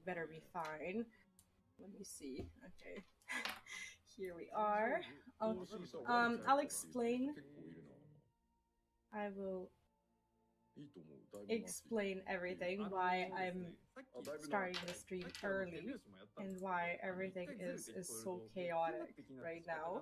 better be fine. Let me see. Okay. Here we are. I'll explain. I will explain everything, why I'm starting the stream early and why everything is so chaotic right now.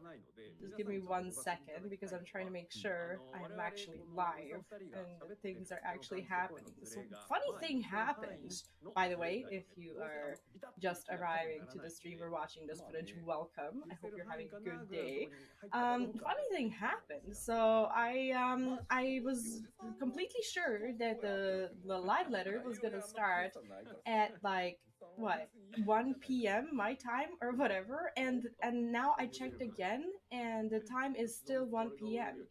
Just give me 1 second because I'm trying to make sure I'm actually live and things are actually happening. So funny thing happened, by the way, if you are just arriving to the stream or watching this footage, welcome. I hope you're having a good day. Funny thing happened. So I was completely sure that the live letter was gonna start at like what 1 p.m. my time or whatever, and now I checked again and the time is still 1 p.m.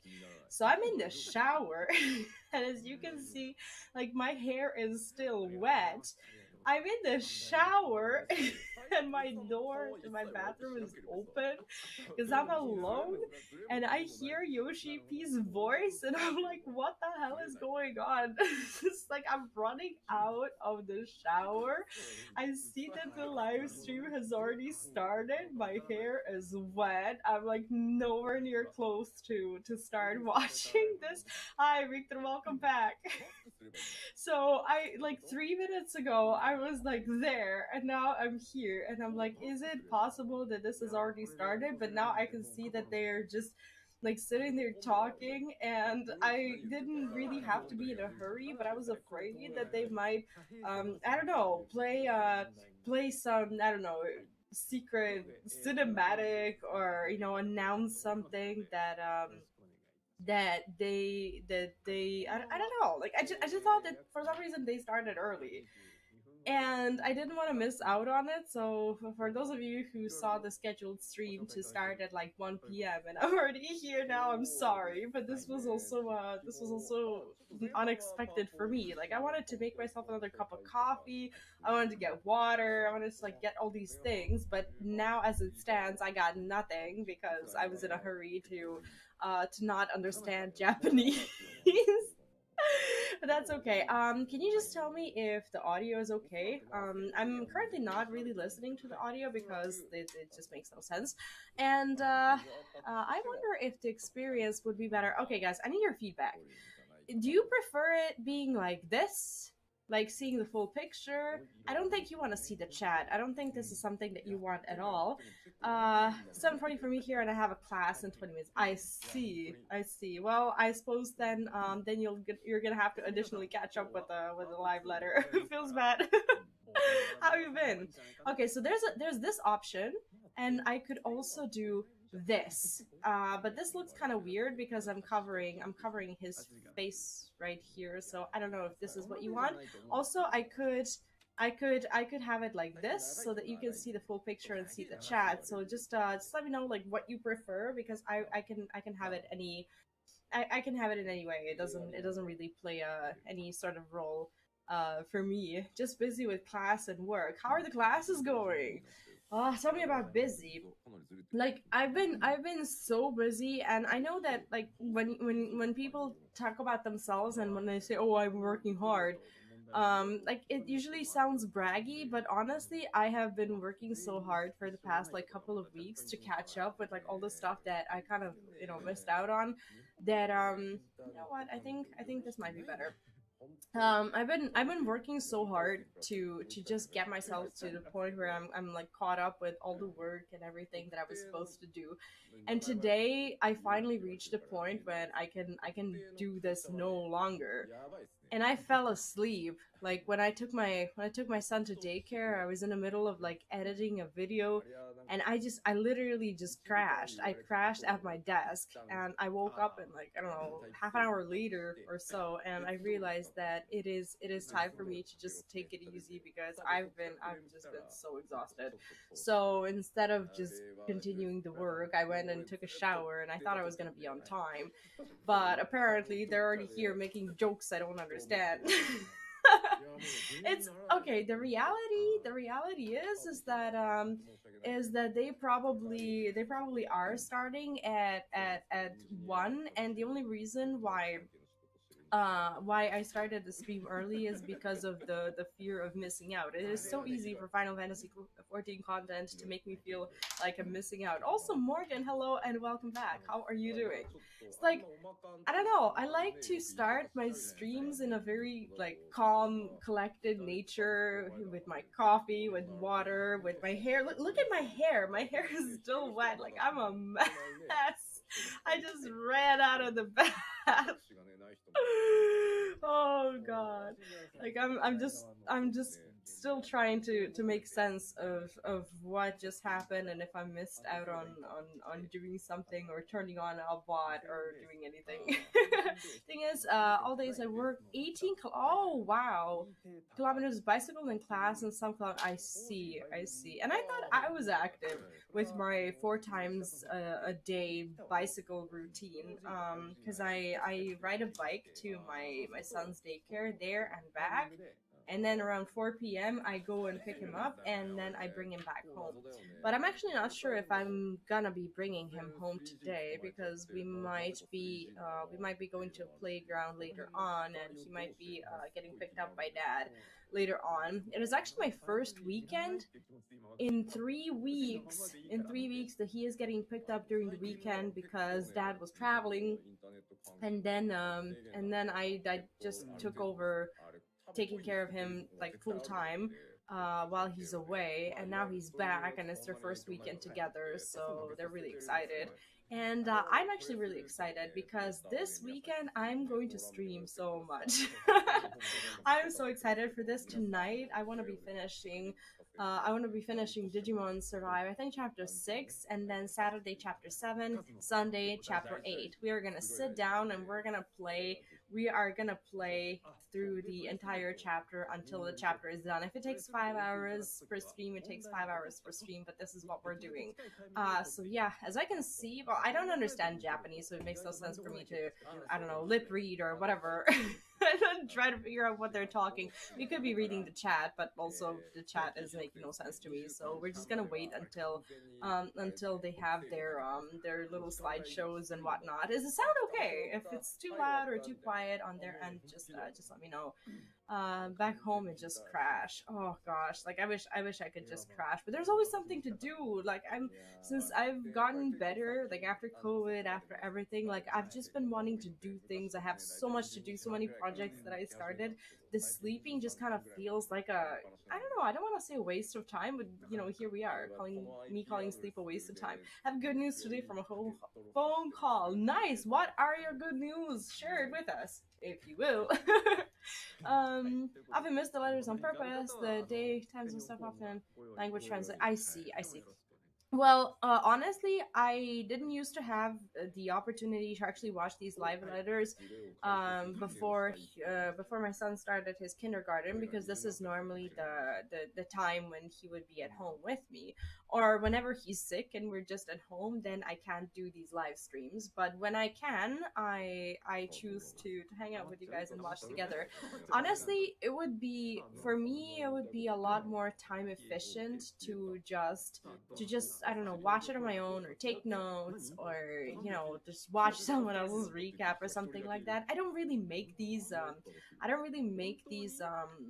So I'm in the shower and as you can see, like my hair is still wet. I'm in the shower and my door to my bathroom is open because I'm alone and I hear Yoshi P's voice and I'm like, what the hell is going on? It's like I'm running out of the shower. I see that the live stream has already started. My hair is wet. I'm like nowhere near close to start watching this. Hi Victor, welcome back. So I like 3 minutes ago I was like there and now I'm here and I'm like, is it possible that this has already started? But now I can see that they're just like sitting there talking and I didn't really have to be in a hurry, but I was afraid that they might I don't know, play some, I don't know, secret cinematic or announce something that they I don't know, like I just thought that for some reason they started early and I didn't want to miss out on it. So for those of you who saw the scheduled stream to start at like 1 p.m. and I'm already here now, I'm sorry, but this was also unexpected for me. Like I wanted to make myself another cup of coffee, I wanted to get water, I wanted to like get all these things, but now as it stands, I got nothing because I was in a hurry to not understand Japanese. But that's okay. Can you just tell me if the audio is okay? I'm currently not really listening to the audio because it just makes no sense. And I wonder if the experience would be better. Okay, guys, I need your feedback. Do you prefer it being like this? Like seeing the full picture? I don't think you want to see the chat. I don't think this is something that you want at all. 7:40 for me here, and I have a class in 20 minutes. I see. Well, I suppose then you're gonna have to additionally catch up with the live letter. It feels bad. How have you been? Okay, so there's this option, and I could also do this. But this looks kind of weird because I'm covering his face right here. So I don't know if this is what you want. Also, I could have it like this so that you can see the full picture and see the chat. So just let me know like what you prefer because I can have it I can have it in any way. It doesn't really play any sort of role for me. Just busy with class and work. How are the classes going? Tell me about busy. Like I've been so busy, and I know that like when people talk about themselves and when they say, "Oh, I'm working hard," like it usually sounds braggy, but honestly I have been working so hard for the past like couple of weeks to catch up with like all the stuff that I kind of missed out on, that you know what, I think this might be better. I've been working so hard to just get myself to the point where I'm like caught up with all the work and everything that I was supposed to do. And today I finally reached a point when I can do this no longer. And I fell asleep. Like when I took my son to daycare, I was in the middle of like editing a video, and I literally just crashed. I crashed at my desk, and I woke up in like I don't know half an hour later or so, and I realized that it is time for me to just take it easy because I've just been so exhausted. So instead of just continuing the work, I went and took a shower, and I thought I was gonna be on time, but apparently they're already here making jokes I don't understand. It's okay. The reality is that they probably are starting at 1, and the only reason why why I started the stream early is because of the fear of missing out. It is so easy for Final Fantasy XIV content to make me feel like I'm missing out. Also, Morgan, hello and welcome back. How are you doing? It's like, I don't know. I like to start my streams in a very like calm, collected nature with my coffee, with water, with my hair. Look at my hair. My hair is still wet. Like I'm a mess. I just ran out of the bath. Oh god. Like I'm just still trying to make sense of what just happened and if I missed out on doing something or turning on a bot or doing anything. Thing is, all days I work 18 oh wow kilometers bicycle in class and some I see, and I thought I was active with my 4 times a day bicycle routine, because I ride a bike to my son's daycare there and back, and then around 4 p.m. I go and pick him up, and then I bring him back home. But I'm actually not sure if I'm gonna be bringing him home today because we might be going to a playground later on, and he might be getting picked up by dad later on. It is actually my first weekend in 3 weeks. In 3 weeks that he is getting picked up during the weekend because dad was traveling, and then I just took over taking care of him like full time while he's away, and now he's back and it's their first weekend together, so they're really excited. And I'm actually really excited because this weekend I'm going to stream so much. I'm so excited for this. Tonight I want to be finishing Digimon Survive, I think chapter 6, and then Saturday chapter 7, Sunday chapter 8. We are going to sit down and we are going to play through the entire chapter until the chapter is done. If it takes 5 hours per stream, it takes 5 hours per stream, but this is what we're doing. So yeah, as I can see, well, I don't understand Japanese, so it makes no sense for me to, I don't know, lip read or whatever. And try to figure out what they're talking. We could be reading the chat, but also the chat is making no sense to me. So we're just gonna wait until they have their little slideshows and whatnot. Does it sound okay? If it's too loud or too quiet on their end, just let me know. Back home it just crashed. Oh gosh, like I wish I could just crash, but there's always something to do. Like since I've gotten better, like after COVID, after everything, like I've just been wanting to do things. I have so much to do, so many projects that I started. The sleeping just kind of feels like I don't know, I don't want to say a waste of time, but here we are calling sleep a waste of time. I have good news today from a whole phone call. Nice. What are your good news? Share it with us if you will. I've missed the letters on purpose. The day times and stuff often. Language translate. I see. Well, honestly, I didn't used to have the opportunity to actually watch these live letters before my son started his kindergarten, because this is normally the time when he would be at home with me, or whenever he's sick and we're just at home, then I can't do these live streams. But when I can, I choose to hang out with you guys and watch together. Honestly, it would be a lot more time efficient to just I don't know, watch it on my own or take notes, or just watch someone else's recap or something like that. I don't really make these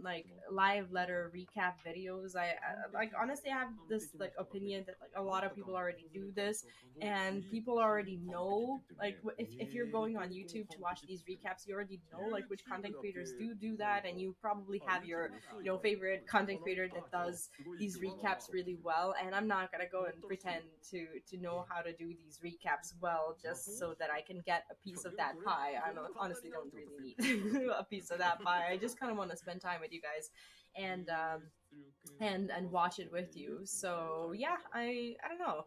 like live letter recap videos. I like, honestly, I have this like opinion that like a lot of people already do this, and people already know, like, if you're going on YouTube to watch these recaps, you already know like which content creators do that, and you probably have your favorite content creator that does these recaps really well. And I'm not gonna go and pretend to know how to do these recaps well just so that I can get a piece of that pie. Honestly don't really need a piece of that pie. I just kind of want to spend time with you guys and watch it with you. So yeah, I don't know.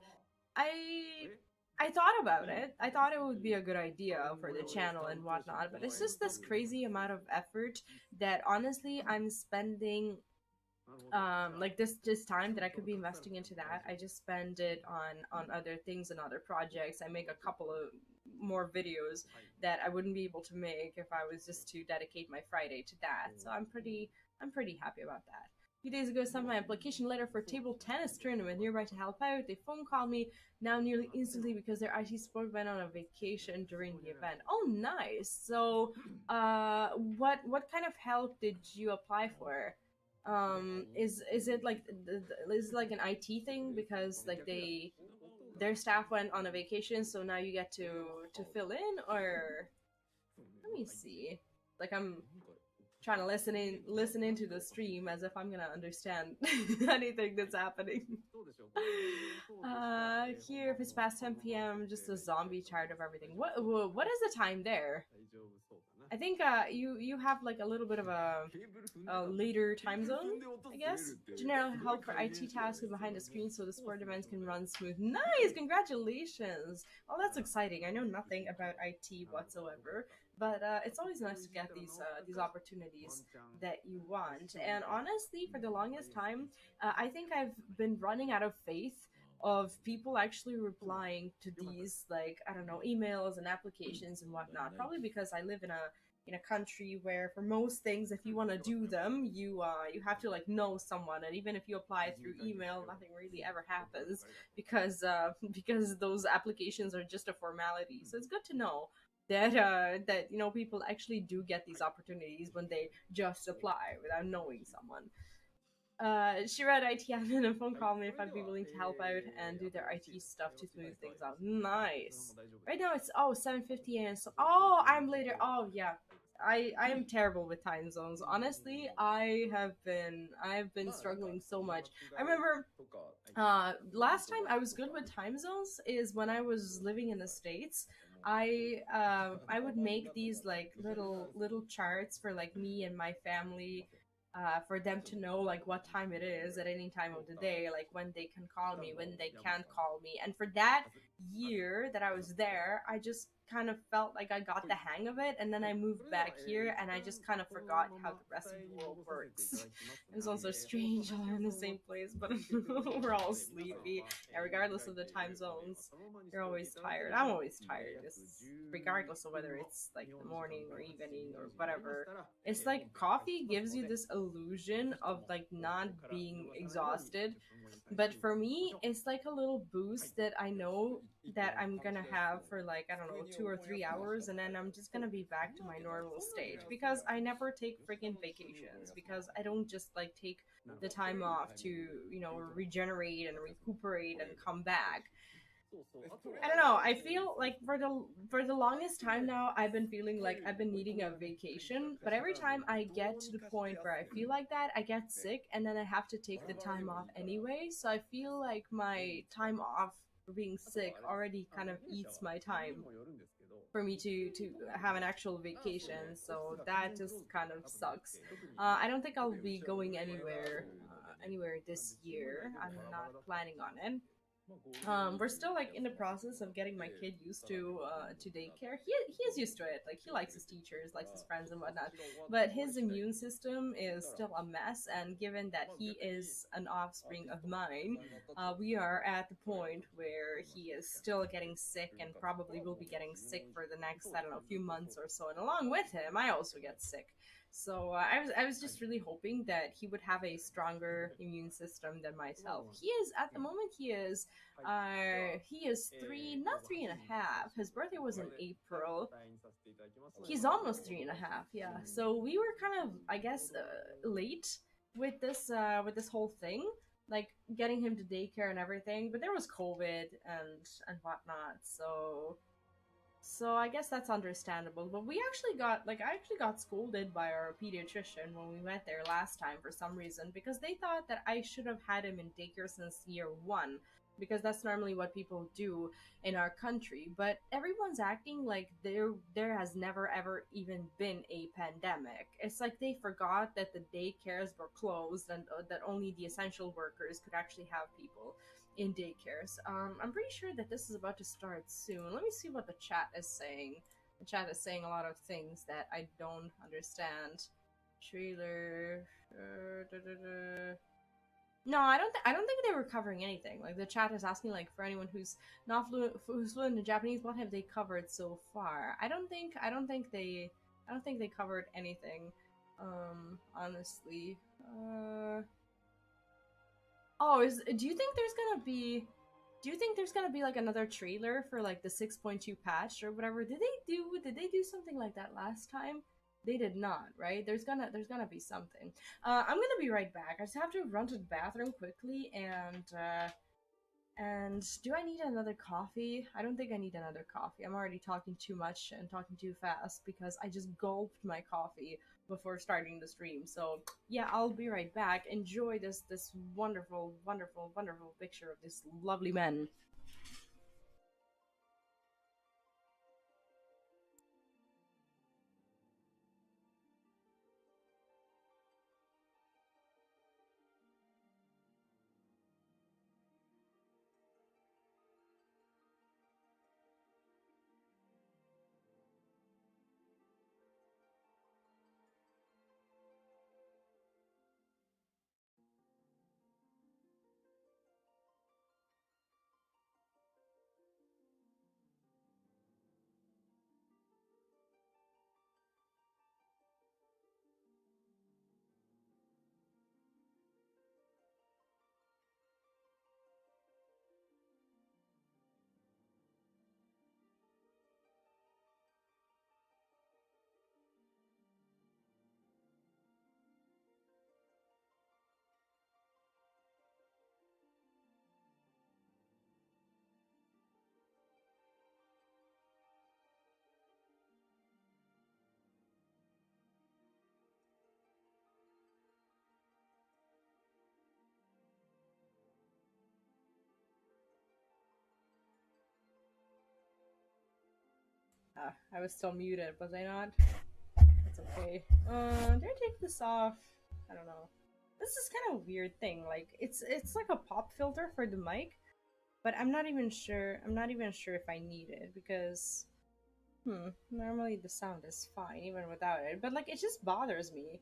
I thought about it. I thought it would be a good idea for the channel and whatnot, but it's just this crazy amount of effort that honestly I'm spending, like this time that I could be investing into that. I just spend it on other things and other projects. I make a couple of more videos that I wouldn't be able to make if I was just to dedicate my Friday to that. So I'm pretty happy about that. few days ago, I sent my application letter for a table tennis tournament nearby to help out. They phone called me now nearly instantly because their IT support went on a vacation during the event. Oh, nice. So, what kind of help did you apply for? Is it like is it like an IT thing because like their staff went on a vacation, so now you get to fill in, or let me see. Like I'm trying to listen into the stream as if I'm gonna understand anything that's happening. Here, if it's past 10 p.m., just a zombie chart of everything. What is the time there? I think you have like a little bit of a later time zone, I guess. General help for IT tasks behind the screen so the sport events can run smooth. Nice, congratulations! Oh, that's exciting. I know nothing about IT whatsoever, but it's always nice to get these opportunities that you want. And honestly, for the longest time, I think I've been running out of faith of people actually replying to these, like, I don't know, emails and applications and whatnot. Probably because I live in a country where for most things, if you want to do them, you have to like know someone, and even if you apply through email, nothing really ever happens because because those applications are just a formality. So it's good to know that that you know people actually do get these opportunities when they just apply without knowing someone. She read IT admin and phone called me if I'd be willing to help out and do their IT stuff to smooth things out. Nice. Right now it's 7:50 a.m. So I'm later. Oh yeah. I am terrible with time zones. Honestly, I've been struggling so much. I remember last time I was good with time zones is when I was living in the States. I would make these like little charts for like me and my family, for them to know like what time it is at any time of the day, like when they can call me, when they can't call me. And for that year that I was there, I just kind of felt like I got the hang of it, and then I moved back here and I just kind of forgot how the rest of the world works. It was also strange all in the same place, but we're all sleepy, and regardless of the time zones, you're always tired. I'm always tired, regardless of whether it's like the morning or evening or whatever. It's like coffee gives you this illusion of like not being exhausted, but for me it's like a little boost that I know that I'm gonna have for like, I don't know, 2 or 3 hours, and then I'm just gonna be back to my normal state because I never take freaking vacations, because I don't just like take the time off to, you know, regenerate and recuperate and come back. I don't know. I feel like for the longest time now, I've been feeling like I've been needing a vacation. But every time I get to the point where I feel like that, I get sick, and then I have to take the time off anyway. So I feel like my time off for being sick already kind of eats my time for me to have an actual vacation. So that just kind of sucks. I don't think I'll be going anywhere this year. I'm not planning on it. We're still like in the process of getting my kid used to daycare. He is used to it. Like he likes his teachers, likes his friends and whatnot. But his immune system is still a mess. And given that he is an offspring of mine, we are at the point where he is still getting sick and probably will be getting sick for the next, I don't know, few months or so. And along with him, I also get sick. So I was just really hoping that he would have a stronger immune system than myself. He is at the moment he is three, not 3.5. His birthday was in April. He's almost 3.5. Yeah. So we were kind of, I guess, late with this whole thing, like getting him to daycare and everything. But there was COVID and whatnot. So I guess that's understandable. But we actually got, like, I actually got scolded by our pediatrician when we went there last time for some reason, because they thought that I should have had him in daycare since year one, because that's normally what people do in our country. But everyone's acting like there has never ever even been a pandemic. It's like they forgot that the daycares were closed, and that only the essential workers could actually have people in daycares. I'm pretty sure that this is about to start soon. Let me see what the chat is saying. The chat is saying a lot of things that I don't understand. Trailer. No, I don't think they were covering anything. Like the chat is asking, like, for anyone who's not who's fluent in Japanese, what have they covered so far? I don't think they covered anything. Honestly. Oh, do you think there's gonna be? Do you think there's gonna be like another trailer for like the 6.2 patch or whatever? Did they do something like that last time? They did not, right? There's gonna be something. I'm gonna be right back. I just have to run to the bathroom quickly and do I need another coffee? I don't think I need another coffee. I'm already talking too much and talking too fast because I just gulped my coffee before starting the stream. So yeah, I'll be right back. Enjoy this wonderful, wonderful, wonderful picture of this lovely man. I was still muted, was I not? That's okay. Did I take this off? I don't know. This is kind of a weird thing. Like it's like a pop filter for the mic, but I'm not even sure. I'm not even sure if I need it because normally the sound is fine even without it. But like it just bothers me.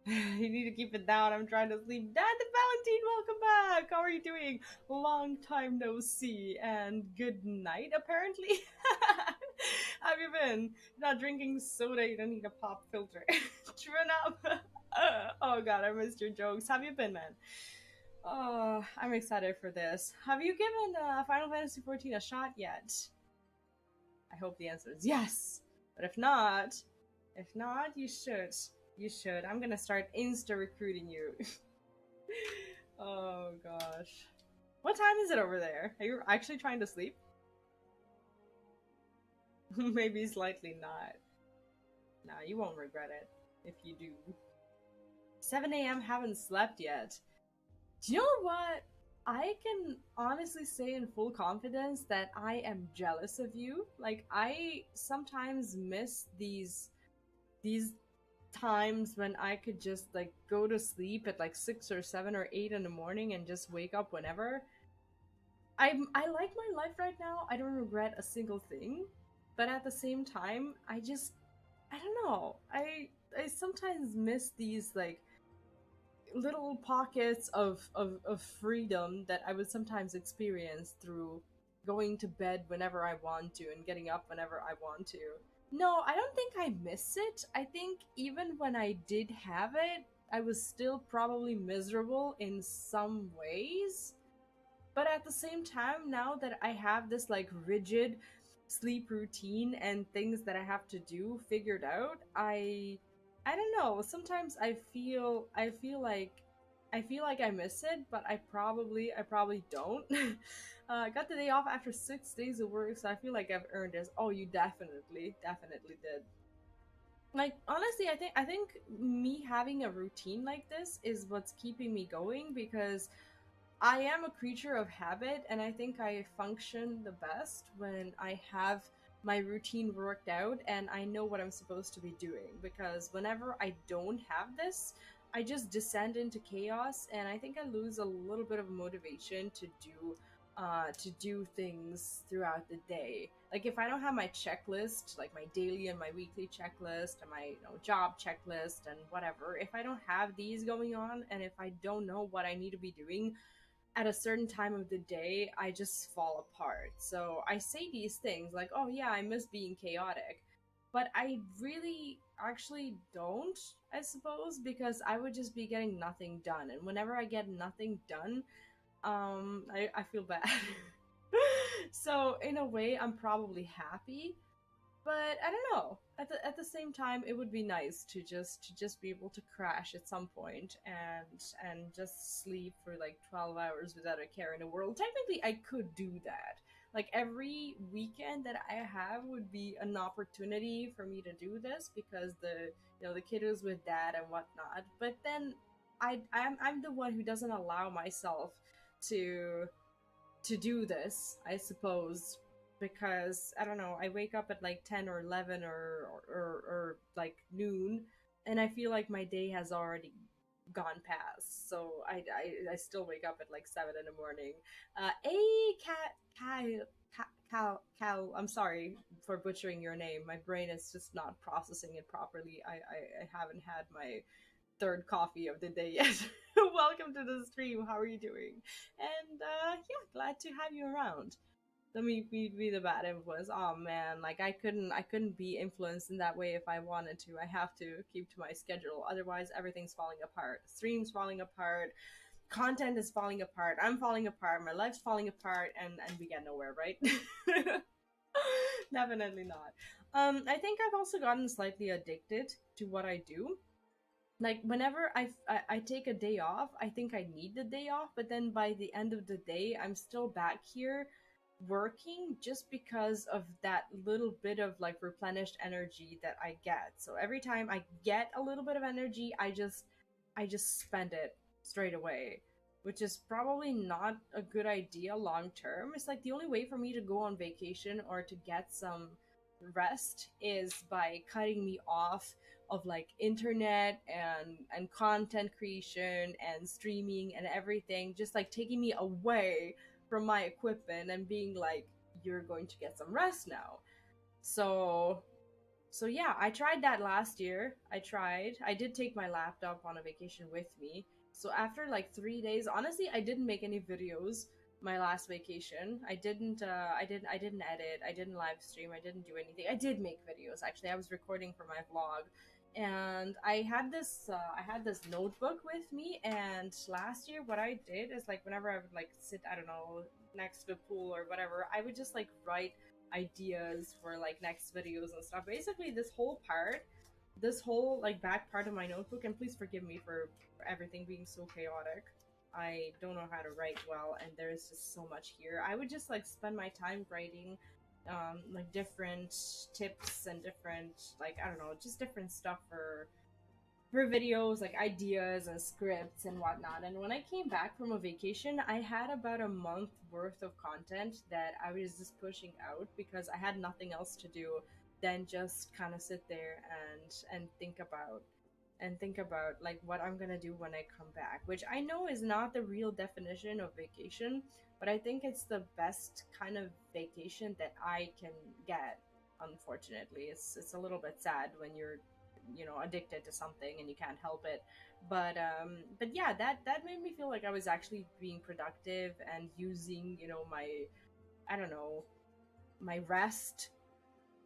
You need to keep it down. I'm trying to sleep. Dad the Valentine, welcome back. How are you doing? Long time no see and good night apparently. How have you been? You're not drinking soda, you don't need a pop filter. Turn up. Oh god, I missed your jokes. How have you been, man? Oh, I'm excited for this. Have you given Final Fantasy XIV a shot yet? I hope the answer is yes. But if not, you should. You should. I'm gonna start insta recruiting you. Oh gosh. What time is it over there? Are you actually trying to sleep? Maybe slightly not. Nah, you won't regret it if you do. 7 a.m. haven't slept yet. Do you know what? I can honestly say in full confidence that I am jealous of you. Like I sometimes miss these times when I could just like go to sleep at like 6 or 7 or 8 in the morning and just wake up whenever. I like my life right now. I don't regret a single thing, but at the same time, I don't know. I sometimes miss these like little pockets of freedom that I would sometimes experience through going to bed whenever I want to and getting up whenever I want to. No, I don't think I miss it. I think even when I did have it, I was still probably miserable in some ways. But at the same time, now that I have this like rigid sleep routine and things that I have to do figured out, I don't know. Sometimes I feel like I miss it, but I probably don't. I got the day off after 6 days of work, so I feel like I've earned this. Oh, you definitely did. Like honestly, I think me having a routine like this is what's keeping me going because I am a creature of habit, and I think I function the best when I have my routine worked out and I know what I'm supposed to be doing. Because whenever I don't have this, I just descend into chaos, and I think I lose a little bit of motivation to do things throughout the day. Like if I don't have my checklist, like my daily and my weekly checklist and my job checklist and whatever, if I don't have these going on and if I don't know what I need to be doing at a certain time of the day, I just fall apart. So I say these things like, oh yeah, I miss being chaotic. but I really actually don't, I suppose, because I would just be getting nothing done, and whenever I get nothing done, I feel bad. So in a way, I'm probably happy, but I don't know. At the same time, it would be nice to just be able to crash at some point and just sleep for like 12 hours without a care in the world. Technically, I could do that. Like every weekend that I have would be an opportunity for me to do this because the kiddos with dad and whatnot. But then I'm the one who doesn't allow myself to do this, I suppose, because I don't know, I wake up at like 10 or 11 or like noon, and I feel like my day has already gone past. So I still wake up at like 7 in the morning. Cal, I'm sorry for butchering your name. My brain is just not processing it properly. I haven't had my third coffee of the day yet. Welcome to the stream. How are you doing? And yeah, glad to have you around. Let me be the bad influence. Oh man, like I couldn't be influenced in that way if I wanted to. I have to keep to my schedule. Otherwise everything's falling apart. Streams falling apart, content is falling apart, I'm falling apart, my life's falling apart, and we get nowhere, right? Definitely not. I think I've also gotten slightly addicted to what I do. Like whenever I take a day off, I think I need the day off, but then by the end of the day I'm still back here working just because of that little bit of like replenished energy that I get. So every time I get a little bit of energy, I just spend it straight away, which is probably not a good idea long term. It's like the only way for me to go on vacation or to get some rest is by cutting me off of like internet and content creation and streaming and everything, just like taking me away from my equipment and being like, you're going to get some rest now. So yeah, I tried that last year. I did take my laptop on a vacation with me. So after like 3 days, honestly, I didn't make any videos my last vacation. I didn't edit, I didn't live stream, I didn't do anything. I did make videos actually. I was recording for my vlog. And I had this notebook with me, and last year what I did is like whenever I would like sit, I don't know, next to the pool or whatever, I would just like write ideas for like next videos and stuff. Basically, this whole like back part of my notebook, and please forgive me for everything being so chaotic. I don't know how to write well, and there's just so much here. I would just like spend my time writing like different tips and different, like, I don't know, just different stuff for videos, like ideas and scripts and whatnot. And when I came back from a vacation, I had about a month worth of content that I was just pushing out because I had nothing else to do than just kind of sit there and think about like what I'm gonna do when I come back, which I know is not the real definition of vacation, but I think it's the best kind of vacation that I can get. Unfortunately, it's a little bit sad when you're addicted to something and you can't help it. But yeah, that made me feel like I was actually being productive and using my, I don't know, my rest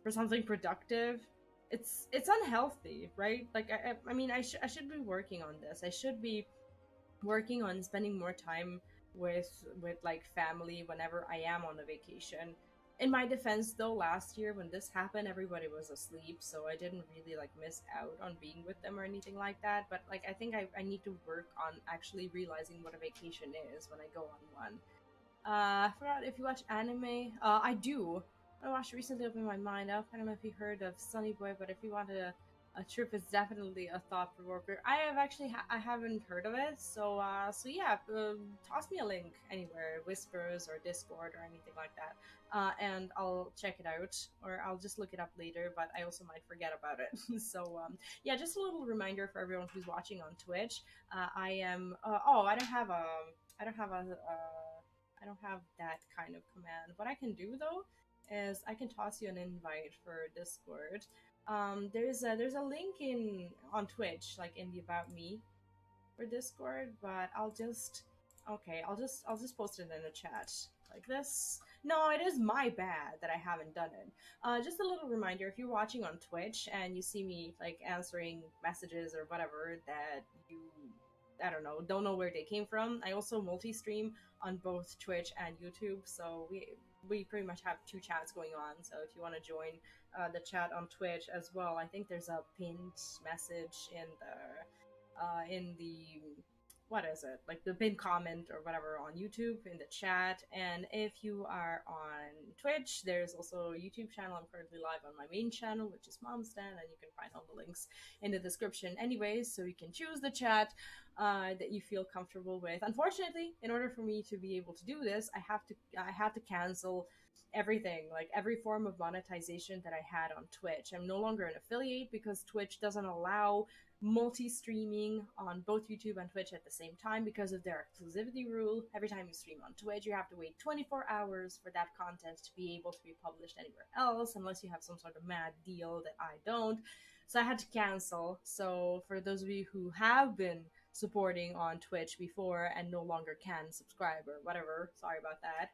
for something productive. It's unhealthy, right? Like I mean, I should be working on this. I should be working on spending more time with like family whenever I am on a vacation. In my defense though, last year when this happened, everybody was asleep, so I didn't really like miss out on being with them or anything like that. But like I think I need to work on actually realizing what a vacation is when I go on one. I forgot if you watch anime. I do. I watched recently Open My Mind Up. I don't know if you heard of Sunny Boy, but if you want a trip, it's definitely a thought provoker. I haven't heard of it, so yeah, toss me a link anywhere, Whispers or Discord or anything like that, and I'll check it out, or I'll just look it up later. But I also might forget about it. So yeah, just a little reminder for everyone who's watching on Twitch. I am. Oh, I don't have a. I don't have that kind of command. What I can do though is I can toss you an invite for Discord. There's a link on Twitch, like in the About Me for Discord, but I'll just post it in the chat like this. No, it is my bad that I haven't done it. Just a little reminder: if you're watching on Twitch and you see me like answering messages or whatever that you, I don't know where they came from. I also multi-stream on both Twitch and YouTube, so we pretty much have two chats going on. So if you want to join the chat on Twitch as well, I think there's a pinned message in the what is it, like the pinned comment or whatever on YouTube in the chat. And if you are on Twitch, there's also a YouTube channel. I'm currently live on my main channel, which is Mom's Den, and you can find all the links in the description anyways, so you can choose the chat that you feel comfortable with. Unfortunately, in order for me to be able to do this, I have to cancel everything, like every form of monetization that I had on Twitch. I'm no longer an affiliate because Twitch doesn't allow multi-streaming on both YouTube and Twitch at the same time because of their exclusivity rule. Every time you stream on Twitch, you have to wait 24 hours for that content to be able to be published anywhere else, unless you have some sort of mad deal that I don't. So I had to cancel. So for those of you who have been supporting on Twitch before and no longer can subscribe or whatever, sorry about that.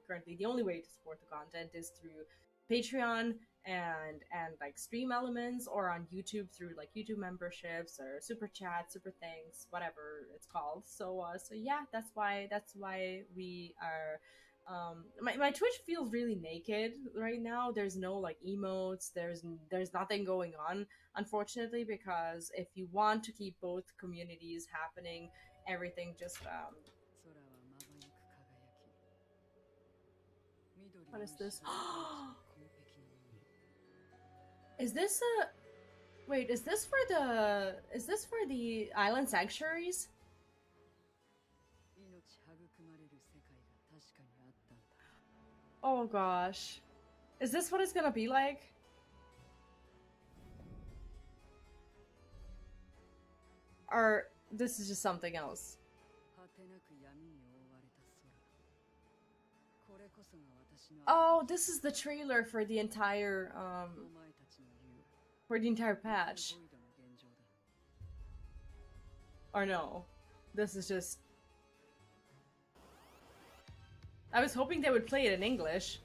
Currently, the only way to support the content is through Patreon and like stream elements, or on YouTube through like YouTube memberships or super chats, super things, whatever it's called. So yeah, that's why we are. My Twitch feels really naked right now. There's no like emotes. There's nothing going on, unfortunately, because if you want to keep both communities happening, everything just what is this? Is this a wait? Is this for the island sanctuaries? Oh gosh, is this what it's gonna be like? Or this is just something else? Oh, this is the trailer for the entire patch. Or no, this is just. I was hoping they would play it in English.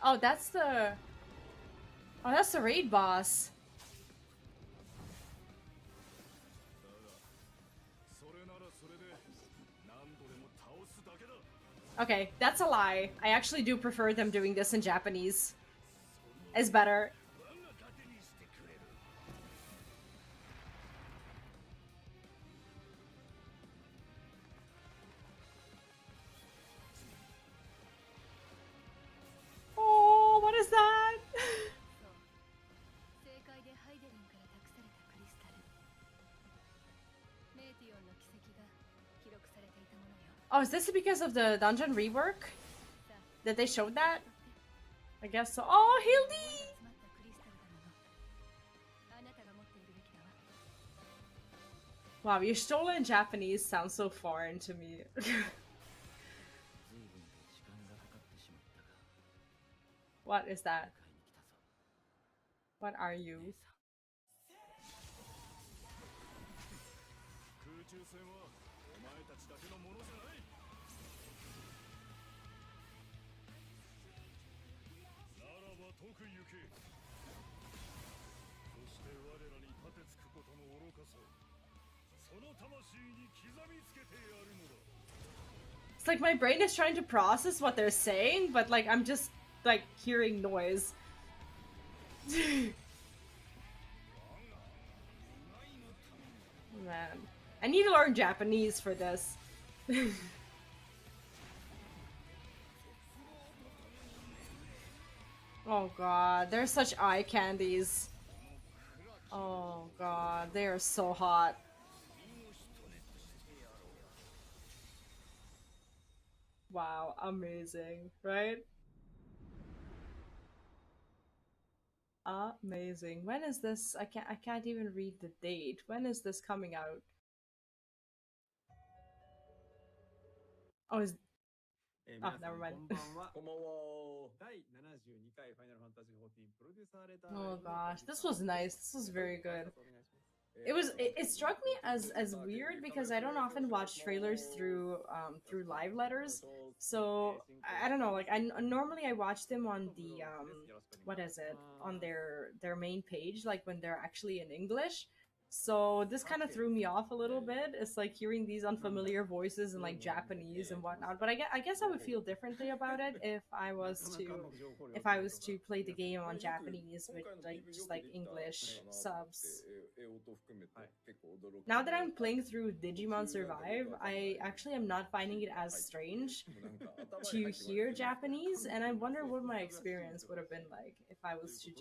Oh, that's the raid boss. Okay, that's a lie. I actually do prefer them doing this in Japanese. It's better. Oh, what is that? Oh, is this because of the dungeon rework? That they showed that? I guess so. Oh, Hildy! Wow, your stolen Japanese sounds so foreign to me. What is that? What are you? It's like my brain is trying to process what they're saying, but like I'm just like hearing noise. Man, I need to learn Japanese for this. Oh god, they're such eye candies. Oh god, they are so hot. Wow, amazing, right? Amazing. When is this? I can't even read the date. When is this coming out? Oh, is oh, never mind. Oh gosh, this was nice. This was very good. It struck me as weird because I don't often watch trailers through live letters. So I don't know, like normally I watch them on the what is it, on their main page, like when they're actually in English. So this kind of threw me off a little bit. It's like hearing these unfamiliar voices in like Japanese and whatnot. But I guess I would feel differently about it if I was to play the game on Japanese with like just like English subs. Now that I'm playing through Digimon Survive, I actually am not finding it as strange to hear Japanese, and I wonder what my experience would have been like if I was to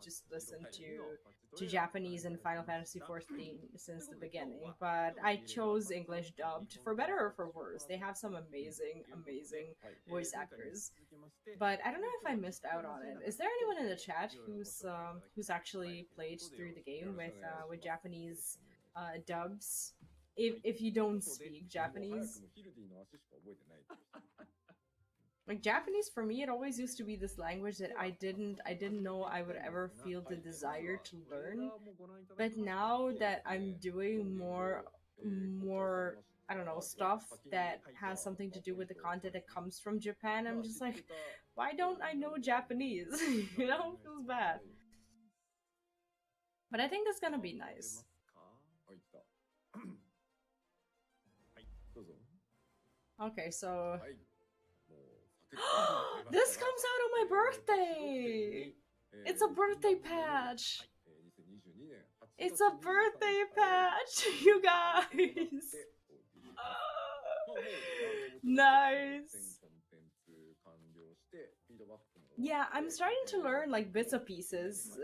just listen to Japanese in Final Fantasy XIV since the beginning. But I chose English dubbed for better or for worse. They have some amazing voice actors, but I don't know if I missed out on it. Is there anyone in the chat who's actually played through the game with Japanese dubs? If you don't speak Japanese, like Japanese for me, it always used to be this language that I didn't know I would ever feel the desire to learn. But now that I'm doing more I don't know, stuff that has something to do with the content that comes from Japan, I'm just like, why don't I know Japanese? You know, it feels bad. But I think that's gonna be nice. Okay, so this comes out on my birthday! It's a birthday patch! It's a birthday patch, you guys! Nice! Yeah, I'm starting to learn like bits and pieces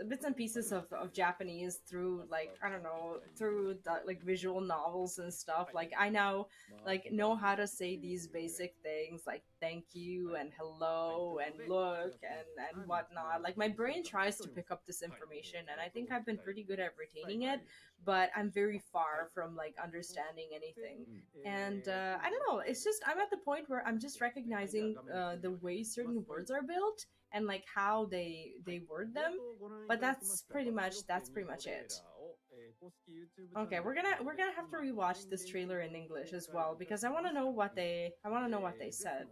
of Japanese through like I don't know through the, like visual novels and stuff. Like I now like know how to say these basic things like thank you and hello and look and whatnot. Like my brain tries to pick up this information, and I think I've been pretty good at retaining it. But I'm very far from like understanding anything. And I don't know. It's just I'm at the point where I'm just recognizing the way certain words are built and like how they word them, but that's pretty much it. Okay, we're gonna have to rewatch this trailer in English as well because I want to know what they said.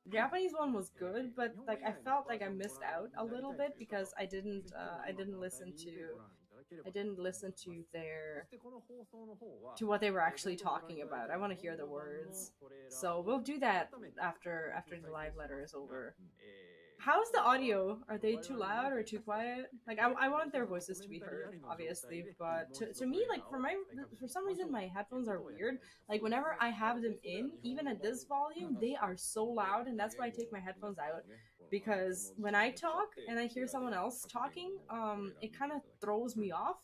The Japanese one was good, but like I felt like I missed out a little bit because I didn't listen to their to what they were actually talking about. I want to hear the words, so we'll do that after the live letter is over. How's the audio? Are they too loud or too quiet? Like I want their voices to be heard, obviously, but to me, like for some reason my headphones are weird. Like whenever I have them in, even at this volume, they are so loud, and that's why I take my headphones out. Because when I talk and I hear someone else talking, it kind of throws me off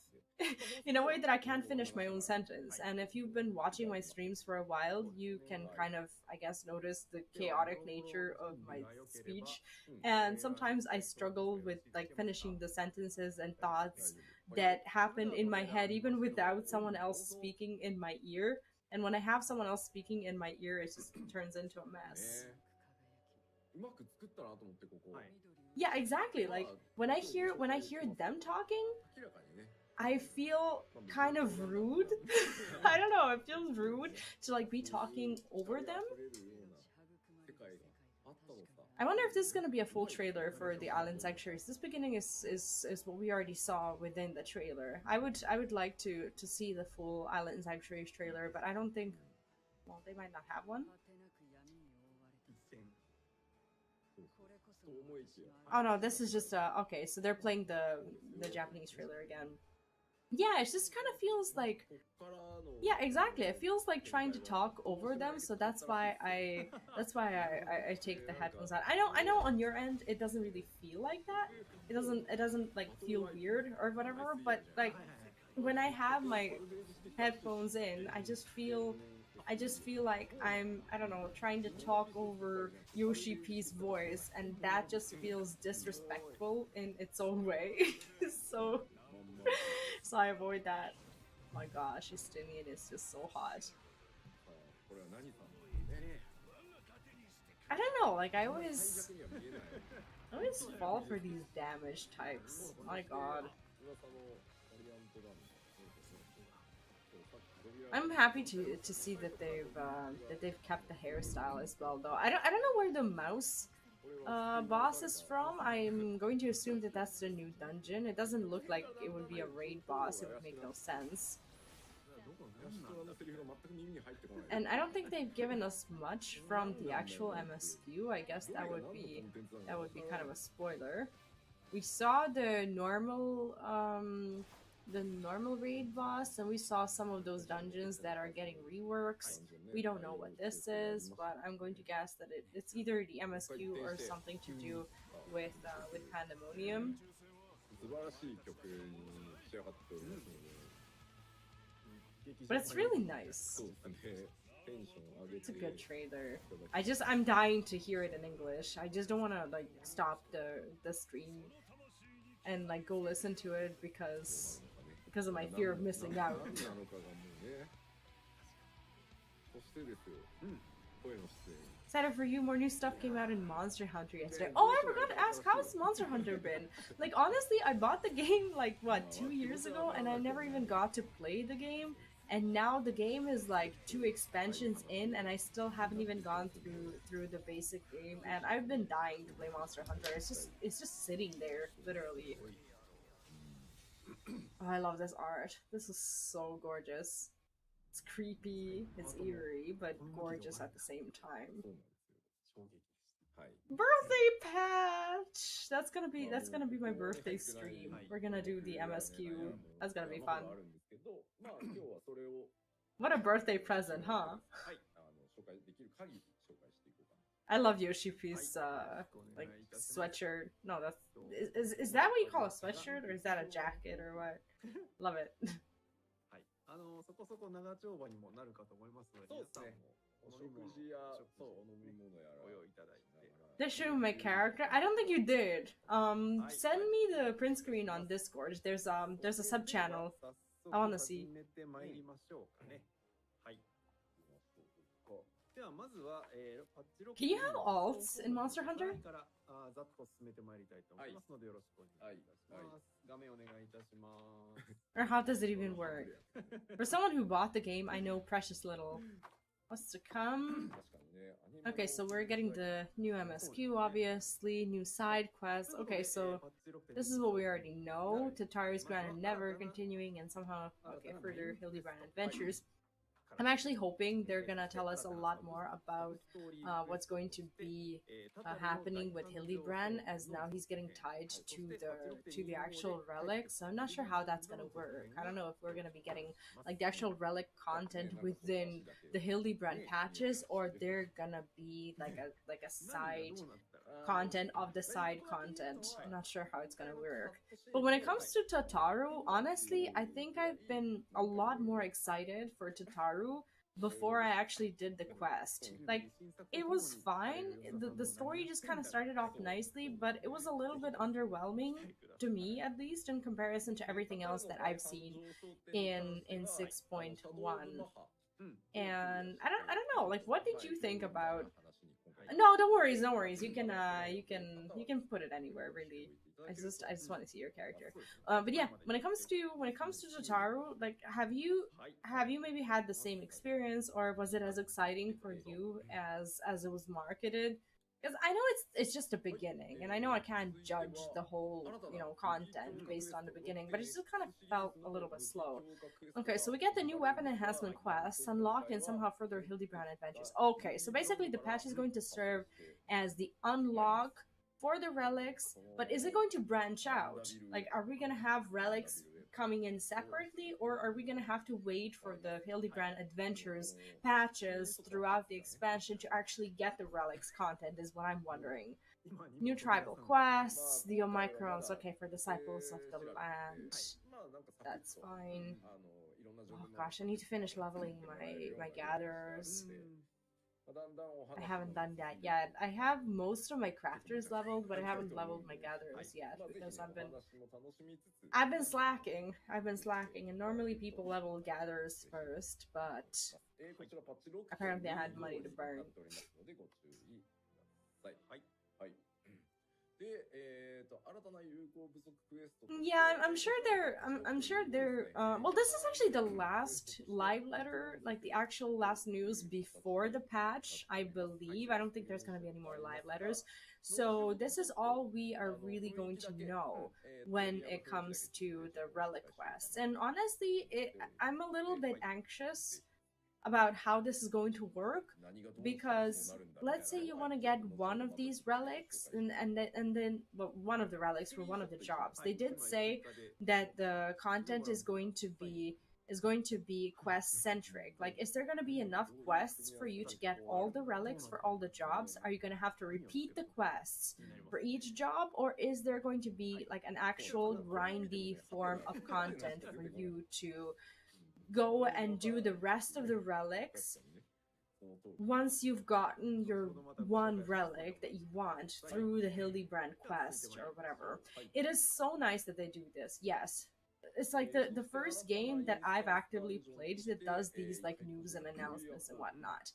in a way that I can't finish my own sentence. And if you've been watching my streams for a while, you can kind of, I guess, notice the chaotic nature of my speech. And sometimes I struggle with like finishing the sentences and thoughts that happen in my head, even without someone else speaking in my ear. And when I have someone else speaking in my ear, it just turns into a mess. Yeah, exactly. Like when I hear them talking, I feel kind of rude. I don't know, it feels rude to like be talking over them. I wonder if this is gonna be a full trailer for the Island Sanctuaries. This beginning is what we already saw within the trailer. I would like to see the full Island Sanctuaries trailer, but I don't think well they might not have one. Oh no, this is just okay, so they're playing the Japanese trailer again. Yeah, it just kind of feels like yeah, exactly. It feels like trying to talk over them, so that's why I take the headphones out. I know on your end it doesn't really feel like that. It doesn't like feel weird or whatever, but like when I have my headphones in, I just feel like I don't know, trying to talk over Yoshi P's voice, and that just feels disrespectful in its own way. so so I avoid that. Oh my gosh, Estinian is just so hot. I don't know, like I always fall for these damage types. My god. I'm happy to see that they've kept the hairstyle as well, though. I don't know where the mouse boss is from. I'm going to assume that that's the new dungeon. It doesn't look like it would be a raid boss. It would make no sense. And I don't think they've given us much from the actual MSQ. I guess that would be kind of a spoiler. We saw the normal raid boss, and we saw some of those dungeons that are getting reworks. We don't know what this is, but I'm going to guess that it's either the MSQ or something to do with Pandemonium. But it's really nice. It's a good trailer. I'm dying to hear it in English. I just don't want to like stop the stream and like go listen to it because of my fear of missing out. Excited for you, more new stuff came out in Monster Hunter yesterday. Oh, I forgot to ask, how's Monster Hunter been? Like, honestly, I bought the game, like, what, 2 years ago, and I never even got to play the game, and now the game is, like, 2 expansions in, and I still haven't even gone through the basic game, and I've been dying to play Monster Hunter. It's just sitting there, literally. Oh, I love this art. This is so gorgeous. It's creepy, it's eerie, but gorgeous at the same time. Birthday patch! That's gonna be my birthday stream. We're gonna do the MSQ. That's gonna be fun. What a birthday present, huh? I love Yoshipi's like sweatshirt. No, that's is that what you call a sweatshirt, or is that a jacket or what? Love it. They showed my character. I don't think you did. Send me the print screen on Discord. There's a sub channel. I want to see. Can you have alts in Monster Hunter? Or how does it even work? For someone who bought the game, I know precious little. What's to come? Okay, so we're getting the new MSQ, obviously, new side quests. Okay, so this is what we already know. Tataru's Grand and Never continuing, and somehow, okay, further Hildebrand adventures. I'm actually hoping they're gonna tell us a lot more about what's going to be happening with Hildebrand, as now he's getting tied to the actual relic. So I'm not sure how that's gonna work. I don't know if we're gonna be getting like the actual relic content within the Hildebrand patches, or they're gonna be like a side content of the side content. I'm not sure how it's gonna work. But when it comes to Tataru, honestly, I think I've been a lot more excited for Tataru before I actually did the quest. Like, it was fine. The story just kind of started off nicely, but it was a little bit underwhelming, to me at least, in comparison to everything else that I've seen in 6.1. And I don't know, like, what did you think about... No, don't worry, no worries. You can put it anywhere, really. I just want to see your character. But yeah, when it comes to Tataru, like, have you maybe had the same experience, or was it as exciting for you as it was marketed? Because I know it's just a beginning, and I know I can't judge the whole, content based on the beginning, but it just kind of felt a little bit slow. Okay, so we get the new weapon enhancement quests, unlock and somehow further Hildebrand adventures. Okay, so basically the patch is going to serve as the unlock for the relics, but is it going to branch out? Like, are we gonna have relics coming in separately, or are we gonna have to wait for the Hildebrand adventures patches throughout the expansion to actually get the relics content, is what I'm wondering. New tribal quests, the Omicrons, okay, for Disciples of the Land. That's fine. Oh gosh, I need to finish leveling my gatherers. I haven't done that yet. I have most of my crafters leveled, but I haven't leveled my gatherers yet because I've been slacking. And normally people level gatherers first, but apparently I had money to burn. Yeah, I'm sure they're. I'm sure they're. Well, this is actually the last live letter, like the actual last news before the patch, I believe. I don't think there's gonna be any more live letters. So this is all we are really going to know when it comes to the Relic Quest. And honestly, I'm a little bit anxious about how this is going to work, because let's say you want to get one of these relics, and then well, one of the relics for one of the jobs. They did say that the content is going to be quest centric. Like, is there going to be enough quests for you to get all the relics for all the jobs? Are you going to have to repeat the quests for each job, or is there going to be like an actual grindy form of content for you to go and do the rest of the relics once you've gotten your one relic that you want through the Hildebrand quest or whatever? It is so nice that they do this. Yes. It's like the first game that I've actively played that does these like news and announcements and whatnot.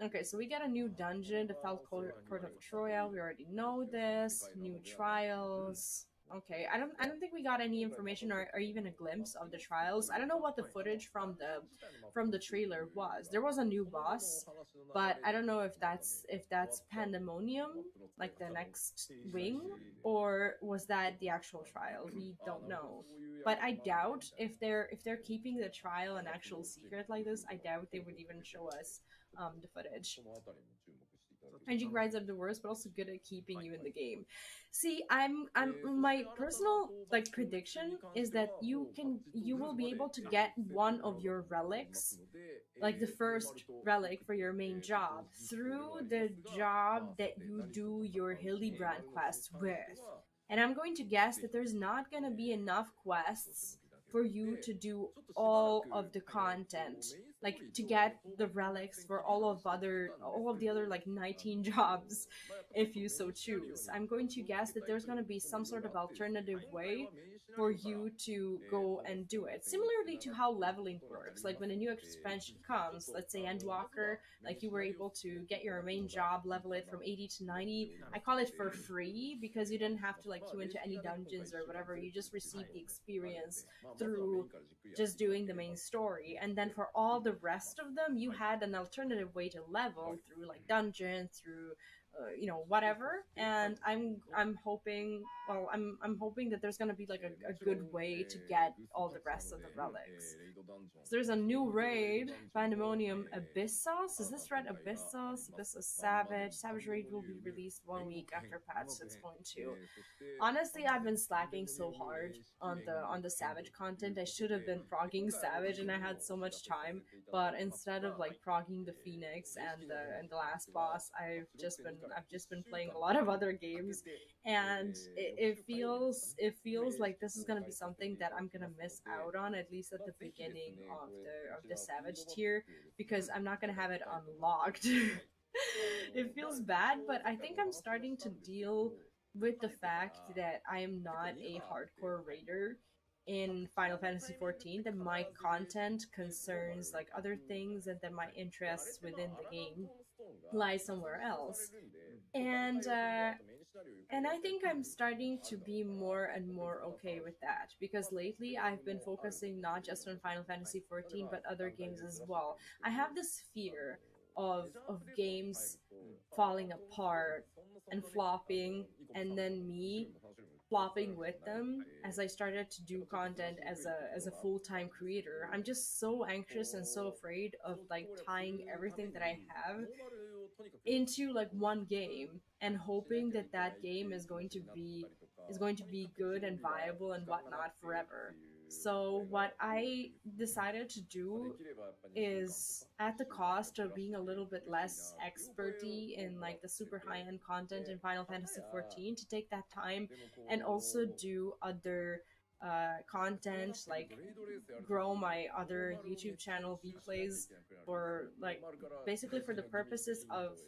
Okay, so we get a new dungeon, the Felt Court of Troya. We already know this. New trials. Okay, I don't think we got any information, or even a glimpse of the trials. I don't know what the footage from the trailer was. There was a new boss, but I don't know if that's Pandemonium, like the next wing, or was that the actual trial? We don't know. But I doubt, if they're keeping the trial an actual secret like this, I doubt they would even show us the footage. Engine grinds are the worst, but also good at keeping you in the game. See, I'm my personal like prediction is that you will be able to get one of your relics, like the first relic for your main job, through the job that you do your Hildebrand quest with. And I'm going to guess that there's not going to be enough quests for you to do all of the content, like to get the relics for all of the other like 19 jobs if you so choose. I'm going to guess that there's going to be some sort of alternative way for you to go and do it. Similarly to how leveling works. Like when a new expansion comes, let's say Endwalker, like you were able to get your main job, level it from 80 to 90. I call it for free because you didn't have to like queue into any dungeons or whatever. You just received the experience through just doing the main story. And then for all the rest of them, you had an alternative way to level through like dungeons, through whatever. And I'm hoping, I'm hoping that there's gonna be like a good way to get all the rest of the relics. So there's a new raid, Pandemonium Abyssos. Is this right? Abyssos Savage raid will be released 1 week after patch 6.2. Honestly, I've been slacking so hard on the Savage content. I should have been progging Savage, and I had so much time. But instead of like progging the Phoenix and the last boss, I've just been playing a lot of other games, and it feels like this is gonna be something that I'm gonna miss out on, at least at the beginning of the Savage tier, because I'm not gonna have it unlocked. It feels bad, but I think I'm starting to deal with the fact that I am not a hardcore raider in Final Fantasy XIV, that my content concerns like other things, and that my interests within the game lie somewhere else. And I think I'm starting to be more and more okay with that, because lately I've been focusing not just on Final Fantasy XIV but other games as well. I have this fear of games falling apart and flopping, and then me flopping with them as I started to do content as a full-time creator. I'm just so anxious and so afraid of like tying everything that I have into like one game and hoping that that game is going to be good and viable and whatnot forever. So what I decided to do is, at the cost of being a little bit less experty in like the super high end content in Final Fantasy XIV, to take that time and also do other content, like grow my other YouTube channel replays for like basically for the purposes of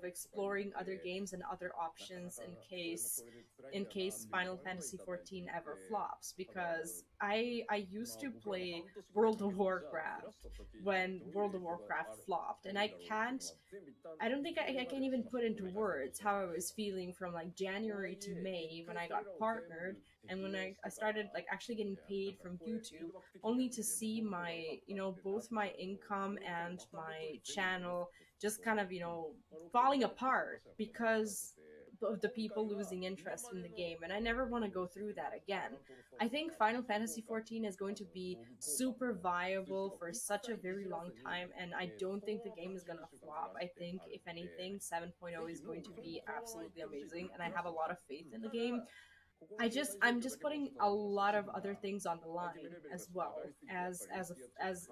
exploring other games and other options in case Final Fantasy XIV ever flops, because I used to play World of Warcraft when World of Warcraft flopped, and I don't think I can even put into words how I was feeling from like January to May when I got partnered and when I started like actually getting paid from YouTube, only to see my, you know, both my income and my channel just kind of, you know, falling apart because of the people losing interest in the game, and I never want to go through that again. I think Final Fantasy XIV is going to be super viable for such a very long time, and I don't think the game is going to flop. I think, if anything, 7.0 is going to be absolutely amazing, and I have a lot of faith in the game. I'm just putting a lot of other things on the line as well as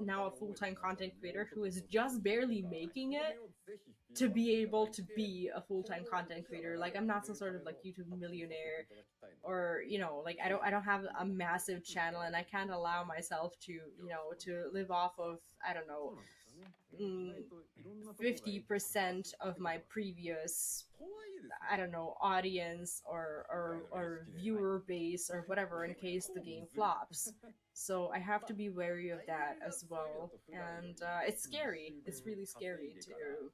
now a full-time content creator who is just barely making it to be able to be a full-time content creator. Like, I'm not some sort of like YouTube millionaire, or you know, like I don't have a massive channel, and I can't allow myself to, you know, to live off of, I don't know, 50% of my previous, I don't know, audience or viewer base or whatever in case the game flops. So I have to be wary of that as well, and it's scary. It's really scary to.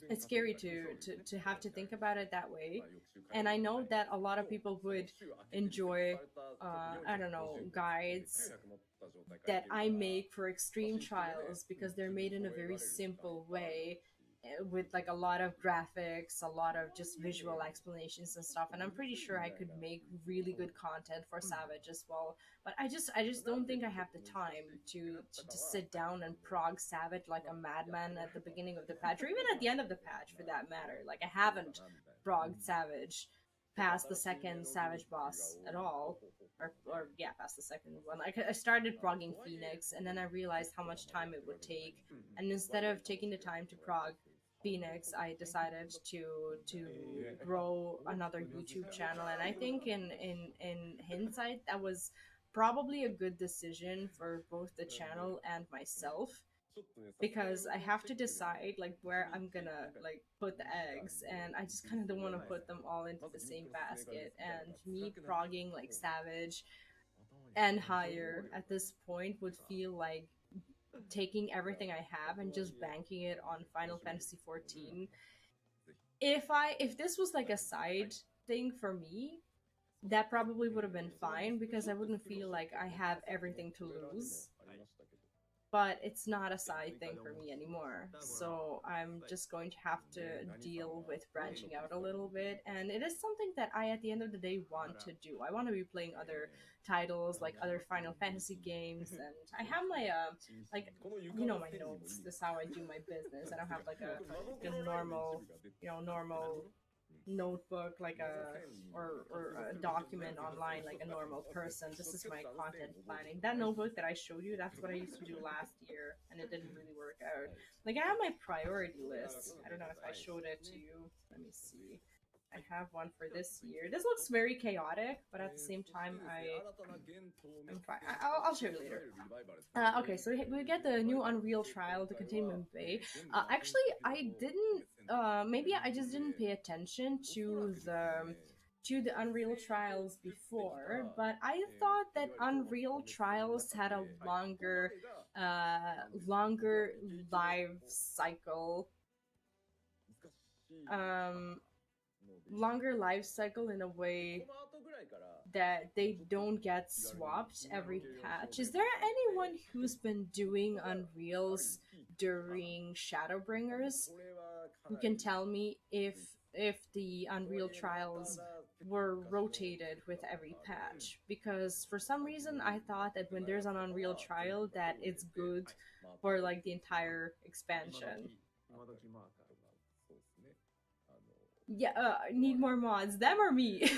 It's scary to have to think about it that way, and I know that a lot of people would enjoy, I don't know, guides that I make for extreme trials because they're made in a very simple way, with like a lot of graphics, a lot of just visual explanations and stuff. And I'm pretty sure I could make really good content for Savage as well. But I just don't think I have the time to sit down and prog Savage like a madman at the beginning of the patch, or even at the end of the patch for that matter. Like, I haven't progged Savage past the second Savage boss at all. Or yeah, past the second one. I started progging Phoenix, and then I realized how much time it would take. And instead of taking the time to prog Phoenix, I decided to grow another YouTube channel. And I think in hindsight, that was probably a good decision for both the channel and myself, because I have to decide like where I'm gonna like put the eggs, and I just kind of don't want to put them all into the same basket. And me progging like Savage and higher at this point would feel like taking everything I have and just banking it on Final Fantasy XIV. If this was like a side thing for me, that probably would have been fine because I wouldn't feel like I have everything to lose. But it's not a side thing for me anymore. So I'm just going to have to deal with branching out a little bit. And it is something that I, at the end of the day, want to do. I want to be playing other titles, like other Final Fantasy games. And I have my, like, you know, my notes. This is how I do my business. I don't have like a normal, you know, normal notebook like or a document online like a normal person. This is my content planning. That notebook that I showed you, that's what I used to do last year, and it didn't really work out. Like, I have my priority list. I don't know if I showed it to you. Let me see. I have one for this year. This looks very chaotic, but at the same time, I'm fine. I'll show you later. Okay, so we get the new Unreal Trial, the Containment Bay. Actually, I didn't. Maybe I just didn't pay attention to the Unreal Trials before, but I thought that Unreal Trials had a longer life cycle. Longer life cycle in a way that they don't get swapped every patch. Is there anyone who's been doing Unreals during Shadowbringers who can tell me if the Unreal Trials were rotated with every patch? Because for some reason I thought that when there's an Unreal Trial that it's good for like the entire expansion. Yeah, need more mods. Them or me?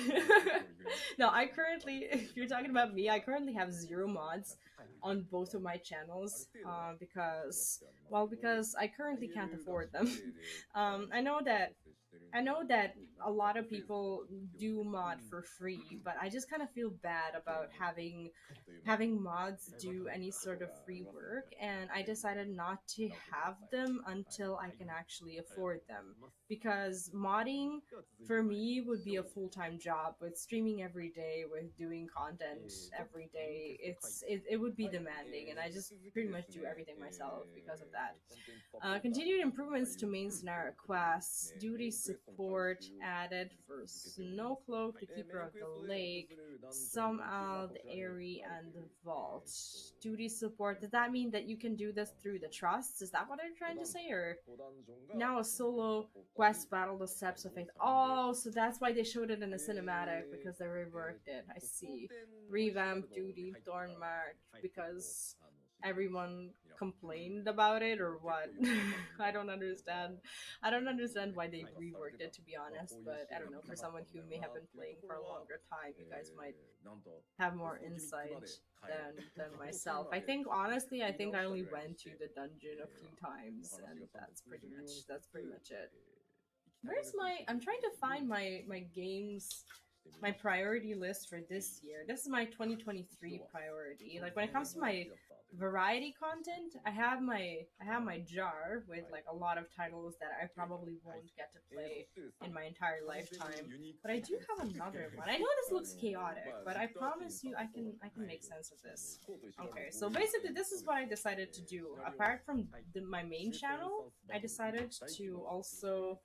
No, I currently, if you're talking about me, I currently have 0 mods on both of my channels, because I currently can't afford them. I know that I know that a lot of people do mod for free, but I just kind of feel bad about having mods do any sort of free work, and I decided not to have them until I can actually afford them, because modding for me would be a full-time job with streaming every day, with doing content every day. It would be demanding, and I just pretty much do everything myself because of that. Continued improvements to main scenario quests. Duty support added for Snowcloak, the Keeper of the Lake, somehow the Airy, and the Vault. Duty support, does that mean that you can do this through the trusts? Is that what they're trying to say? Or now a solo quest battle the Steps of Faith. Oh, so that's why they showed it in a cinematic, because they reworked it. I see. Revamp Duty, Thorn March, because everyone complained about it, or what? I don't understand. I don't understand why they reworked it, to be honest, but I don't know. For someone who may have been playing for a longer time, you guys might have more insight than myself. I think honestly, I think I only went to the dungeon a few times, and that's pretty much it. Where's my? I'm trying to find my games, my priority list for this year. This is my 2023 priority. Like when it comes to my variety content, I have my jar with like a lot of titles that I probably won't get to play in my entire lifetime. But I do have another one. I know this looks chaotic, but I promise you I can make sense of this. Okay, so basically this is what I decided to do. Apart from my main channel, I decided to also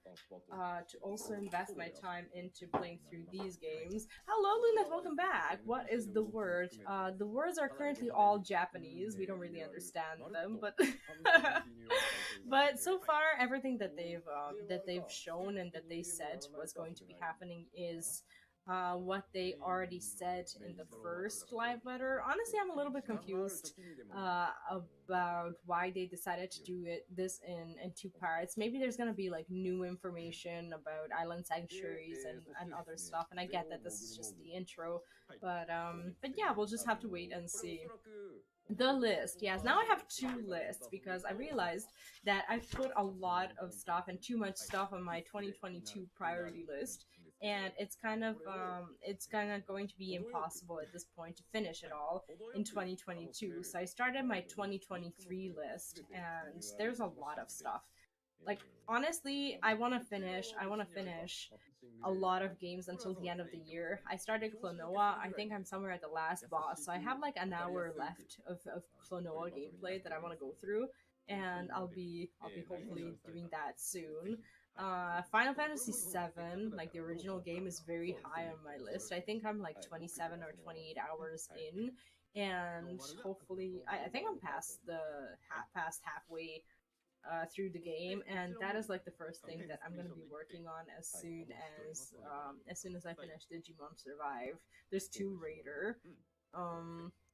invest my time into playing through these games. Hello, Luneth, welcome back. What is the word? The words are currently all Japanese. We don't really understand them, but but so far everything that they've shown and that they said was going to be happening is what they already said in the first live letter. Honestly, I'm a little bit confused about why they decided to do this in two parts. Maybe there's gonna be like new information about island sanctuaries and other stuff. And I get that this is just the intro, but yeah, we'll just have to wait and see. The list, yes. Now I have two lists because I realized that I've put a lot of stuff and too much stuff on my 2022 priority list, and it's kind of going to be impossible at this point to finish it all in 2022. So I started my 2023 list, and there's a lot of stuff. Like honestly, I want to finish a lot of games until the end of the year. I started Klonoa. I think I'm somewhere at the last boss, so I have like an hour left of Klonoa gameplay that I want to go through, and I'll be hopefully doing that soon. Final Fantasy VII, like the original game, is very high on my list. I think I'm like 27 or 28 hours in, and hopefully, I think I'm past halfway through the game, and that is like the first thing that I'm gonna be working on as soon as I finish Digimon Survive. There's Tomb Raider,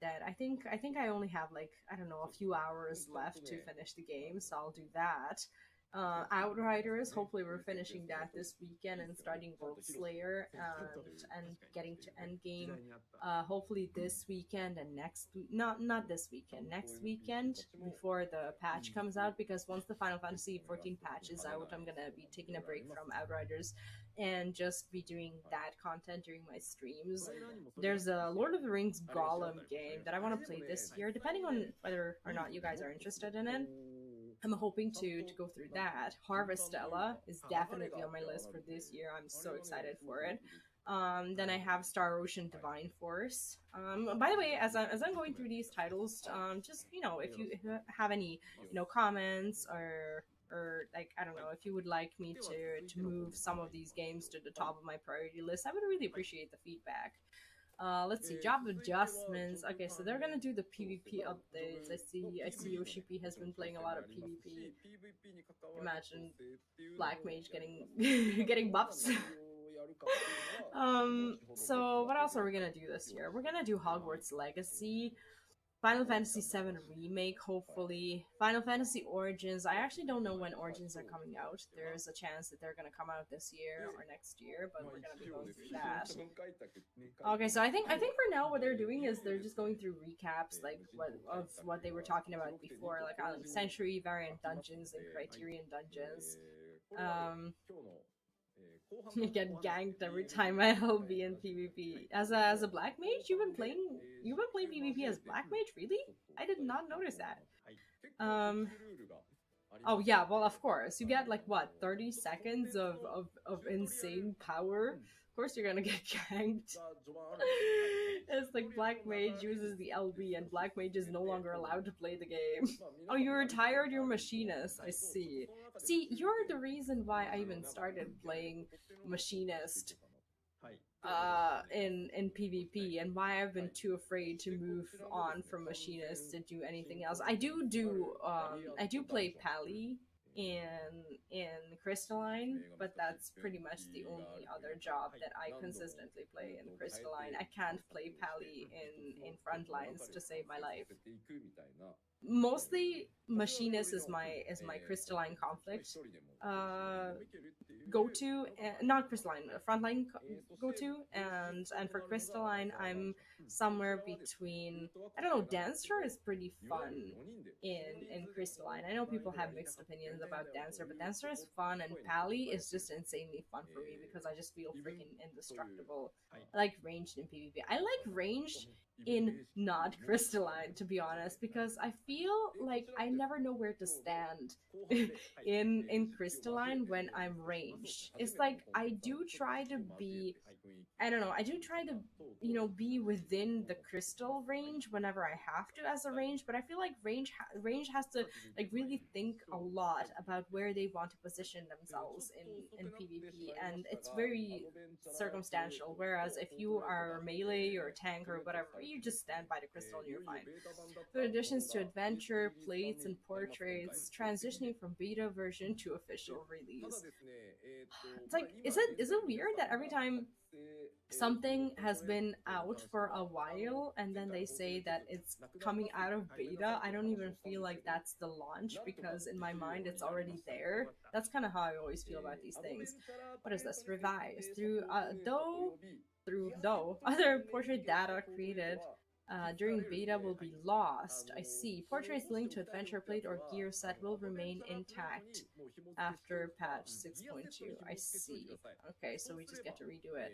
that I think I only have like, I don't know, a few hours left to finish the game, so I'll do that. Outriders, hopefully we're finishing that this weekend and starting World Slayer and getting to Endgame. Hopefully this weekend and not this weekend, next weekend before the patch comes out, because once the Final Fantasy 14 patch is out, I'm gonna be taking a break from Outriders and just be doing that content during my streams. There's a Lord of the Rings Gollum game that I want to play this year, depending on whether or not you guys are interested in it. I'm hoping to go through that. Harvestella is definitely on my list for this year. I'm so excited for it. Then I have Star Ocean Divine Force. By the way, as I'm going through these titles, just if you have any comments or like, I don't know, if you would like me to move some of these games to the top of my priority list, I would really appreciate the feedback. Let's see, job adjustments. Okay, so they're gonna do the PvP updates. I see Yoshipi has been playing a lot of PvP. Imagine Black Mage getting getting buffs. So what else are we gonna do this year? We're gonna do Hogwarts Legacy, Final Fantasy VII Remake, hopefully. Final Fantasy Origins. I actually don't know when Origins are coming out. There's a chance that they're gonna come out this year or next year, but we're gonna be going through that. Okay, so I think for now what they're doing is they're just going through recaps, like what they were talking about before, like Island Century, variant dungeons, and Criterion dungeons. Um, I get ganked every time I LB in PvP. As a black mage, you've been playing PvP as black mage, really? I did not notice that. Um, Oh yeah, well of course. You get like what, 30 seconds of insane power. Of course you're gonna get ganked. It's like Black Mage uses the LB and Black Mage is no longer allowed to play the game. Oh, you retired your machinist. I see. See, you're the reason why I even started playing machinist in PvP, and why I've been too afraid to move on from machinist to do anything else. I do play Pally in Crystalline, but that's pretty much the only other job that I consistently play in Crystalline. I can't play Pally in Frontlines to save my life. Mostly machinist is my Crystalline conflict go to, not Crystalline, frontline go to, and for Crystalline, I'm somewhere between. I don't know. Dancer is pretty fun in Crystalline. I know people have mixed opinions about Dancer, but Dancer is fun, and Pally is just insanely fun for me because I just feel freaking indestructible. I like ranged in PvP. I like ranged in not Crystalline, to be honest, because I feel like I never know where to stand in Crystalline when I'm ranged. It's like I do try to be, I don't know, I do try to, be within the crystal range whenever I have to as a range, but I feel like range has to like really think a lot about where they want to position themselves in PvP, and it's very circumstantial. Whereas if you are melee or tank or whatever, you just stand by the crystal and you're fine. The additions to adventure, plates, and portraits, transitioning from beta version to official release. It's like, is it weird that every time something has been out for a while and then they say that it's coming out of beta, I don't even feel like that's the launch because in my mind it's already there. That's kind of how I always feel about these things. What is this? Revise through though other portrait data created during beta will be lost. I see. Portraits linked to adventure plate or gear set will remain intact after patch 6.2. I see. Okay, so we just get to redo it.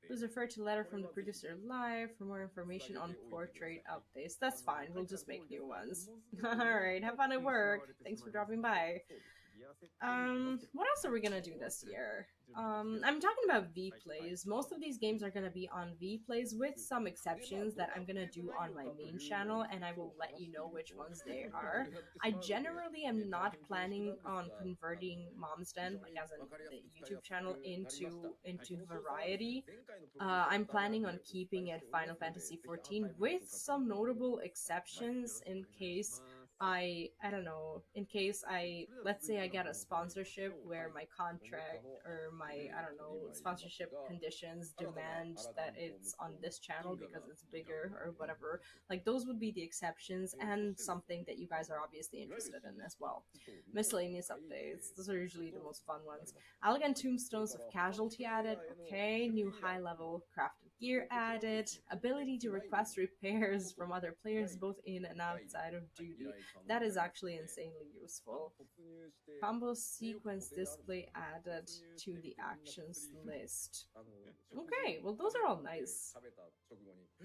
Please refer to letter from the producer live for more information on portrait updates. That's fine. We'll just make new ones. Alright, have fun at work. Thanks for dropping by. What else are we gonna do this year? I'm talking about V plays. Most of these games are gonna be on V plays, with some exceptions that I'm gonna do on my main channel, and I will let you know which ones they are. I generally am not planning on converting Mom's Den, like as the YouTube channel, into variety. I'm planning on keeping it Final Fantasy XIV, with some notable exceptions in case I don't know, in case let's say I get a sponsorship where my contract or my, I don't know, sponsorship conditions demand that it's on this channel because it's bigger or whatever. Like, those would be the exceptions, and something that you guys are obviously interested in as well. Miscellaneous updates, those are usually the most fun ones. Elegant tombstones of casualty added. Okay, new high level crafted gear added. Ability to request repairs from other players both in and outside of duty. That is actually insanely useful. Combo sequence display added to the actions list. Okay, well those are all nice.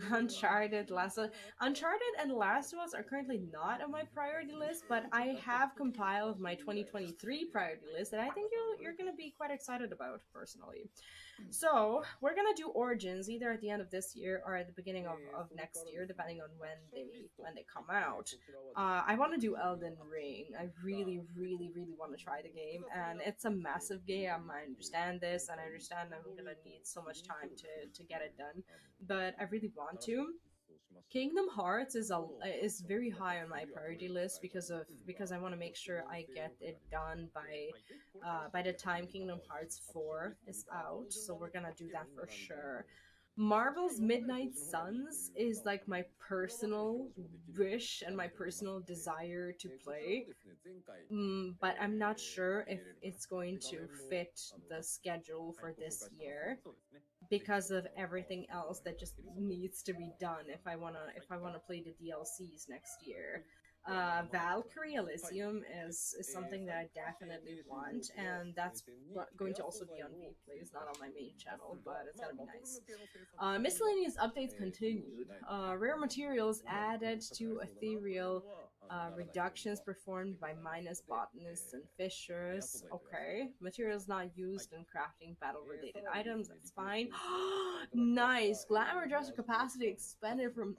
Uncharted and Last of Us are currently not on my priority list, but I have compiled my 2023 priority list that I think you're gonna be quite excited about personally. So we're gonna do Origins either at the end of this year or at the beginning of next year, depending on when they come out. I want to do Elden Ring. I really, really, really want to try the game, and it's a massive game. I understand this, and I understand I'm gonna need so much time to get it done, but I really want to. Kingdom Hearts is very high on my priority list because I want to make sure I get it done by the time Kingdom Hearts 4 is out. So we're gonna do that for sure. Marvel's Midnight Suns is like my personal wish and my personal desire to play. But I'm not sure if it's going to fit the schedule for this year because of everything else that just needs to be done if I wanna play the DLCs next year. Valkyrie Elysium is something that I definitely want, and that's going to also be on replays, not on my main channel, but it's gonna be nice. Miscellaneous updates continued. Rare materials added to ethereal. Reductions performed by minus botanists and fishers. Okay. Materials not used in crafting battle-related items. That's fine. Nice. Glamour dresser capacity expanded from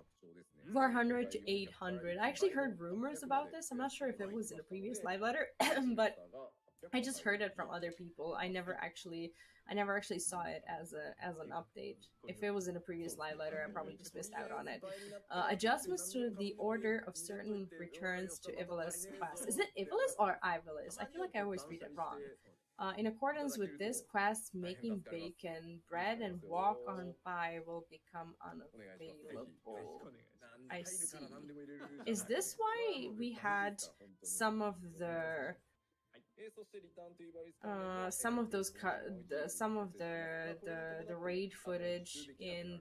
400 to 800. I actually heard rumors about this. I'm not sure if it was in a previous live letter, but I just heard it from other people. I never actually saw it as an update. If it was in a previous live letter, I probably just missed out on it. Adjustments to the order of certain returns to Ivalis quest. Is it Ivalis or Ivalis? I feel like I always read it wrong. In accordance with this quest, making bacon, bread, and walk on by will become unavailable. I see. Is this why we had some of the raid footage in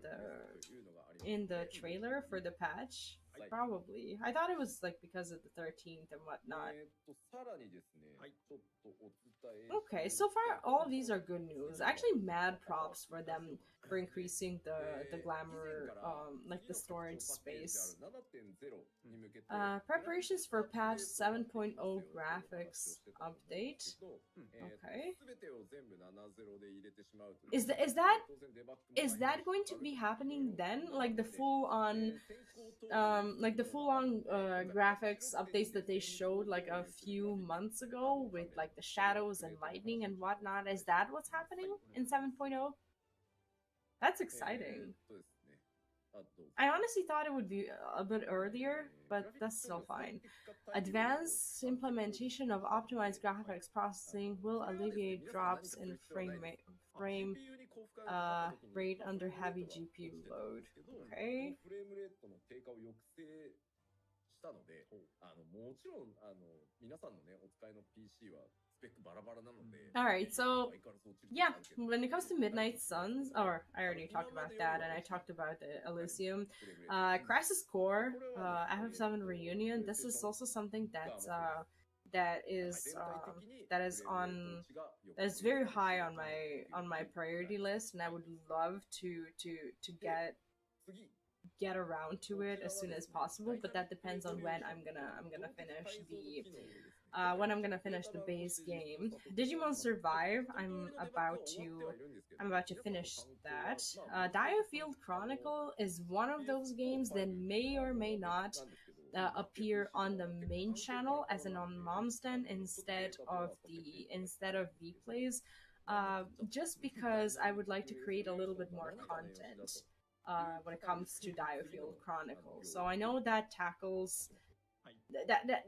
the trailer for the patch? Probably. I thought it was like because of the 13th and whatnot. Okay, so far all of these are good news. Actually, mad props for them for increasing the glamour, like the storage space. Preparations for patch 7.0 graphics update. Okay. Is that going to be happening then? Like the full on graphics updates that they showed like a few months ago with like the shadows and lightning and whatnot. Is that what's happening in 7.0? That's exciting. I honestly thought it would be a bit earlier, but that's still fine. Advanced implementation of optimized graphics processing will alleviate drops in frame rate under heavy GPU load. Okay. Alright, so yeah, when it comes to Midnight Suns, or I already talked about that, and I talked about the Elysium, Crisis Core, FF7 Reunion. This is also something that is very high on my priority list, and I would love to get around to it as soon as possible. But that depends on when I'm gonna finish the base game. Digimon Survive. I'm about to finish that. Diofield Chronicle is one of those games that may or may not appear on the main channel as an on Mom's Den instead of replays. Just because I would like to create a little bit more content when it comes to Diofield Chronicle. So I know that tackles that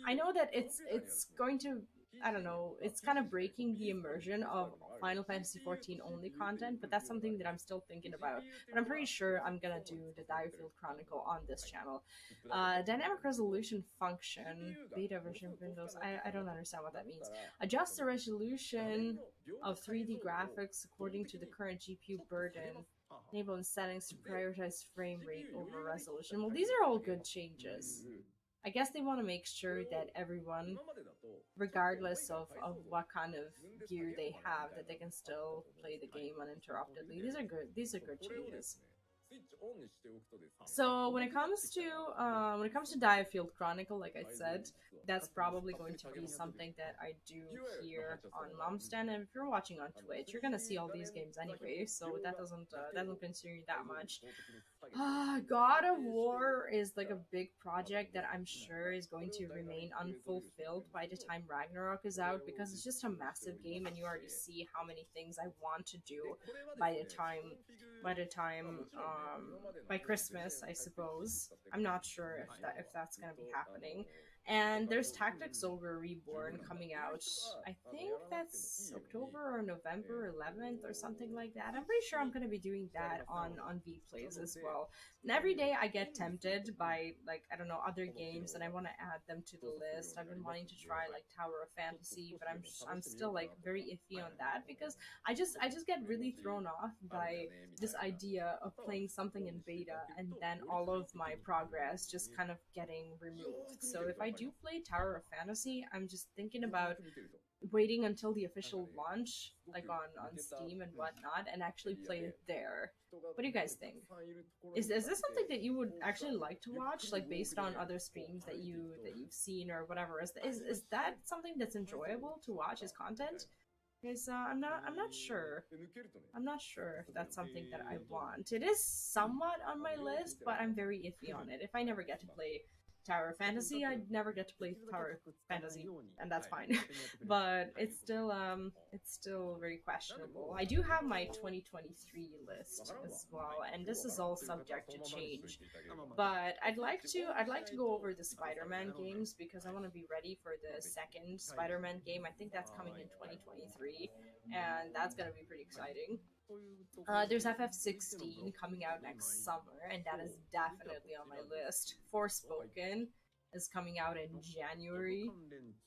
I know that it's going to, I don't know, it's kind of breaking the immersion of Final Fantasy XIV only content, but that's something that I'm still thinking about. But I'm pretty sure I'm gonna do the Diofield Chronicle on this channel. Dynamic resolution function, beta version Windows, I don't understand what that means. Adjust the resolution of 3D graphics according to the current GPU burden. Enable settings to prioritize frame rate over resolution. Well, these are all good changes. I guess they want to make sure that everyone, regardless of what kind of gear they have, that they can still play the game uninterruptedly. These are good changes. So when it comes to Diofield Chronicle, like I said, that's probably going to be something that I do here on Mom's Den. And if you're watching on Twitch, you're gonna see all these games anyway, so that doesn't concern you that much. God of War is like a big project that I'm sure is going to remain unfulfilled by the time Ragnarok is out, because it's just a massive game, and you already see how many things I want to do by Christmas, I suppose. I'm not sure if that's gonna be happening. And there's Tactics Ogre Reborn coming out. I think that's October or November 11th or something like that. I'm pretty sure I'm going to be doing that on Vplays as well. And every day I get tempted by, like, I don't know, other games, and I want to add them to the list. I've been wanting to try like Tower of Fantasy, but I'm still like very iffy on that because I just get really thrown off by this idea of playing something in beta and then all of my progress just kind of getting removed. So if I do play Tower of Fantasy, I'm just thinking about waiting until the official launch, like on Steam and whatnot, and actually play it there. What do you guys think? Is this something that you would actually like to watch, like based on other streams that you've seen or whatever? Is that something that's enjoyable to watch as content? Because I'm not sure. I'm not sure if that's something that I want. It is somewhat on my list, but I'm very iffy on it. If I never get to play Tower of Fantasy, I never get to play Tower of Fantasy, and that's fine. But it's still very questionable. I do have my 2023 list as well, and this is all subject to change. But I'd like to go over the Spider-Man games because I want to be ready for the second Spider-Man game. I think that's coming in 2023, and that's gonna be pretty exciting. There's FF16 coming out next summer, and that is definitely on my list. Forspoken is coming out in January,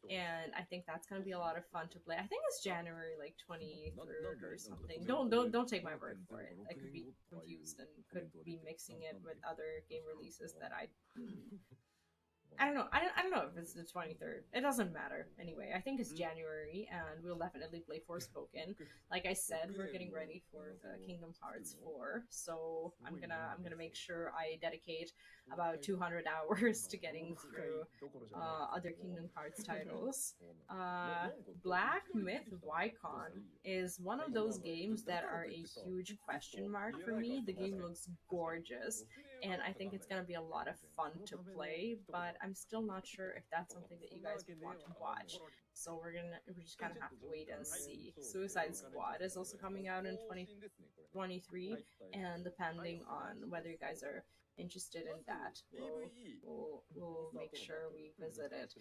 and I think that's gonna be a lot of fun to play. I think it's January like 23rd or something. Don't take my word for it. I could be confused and could be mixing it with other game releases that I don't know. I don't know if it's the 23rd. It doesn't matter. Anyway, I think it's January, and we'll definitely play Forspoken. Like I said, we're getting ready for the Kingdom Hearts 4, so I'm gonna make sure I dedicate about 200 hours to getting through other Kingdom Hearts titles. Black Myth Wycon is one of those games that are a huge question mark for me. The game looks gorgeous, and I think it's gonna be a lot of fun to play, but I'm still not sure if that's something that you guys would want to watch. So we're just gonna have to wait and see. Suicide Squad is also coming out in 2023, and depending on whether you guys are interested in that, we'll make sure we visit it.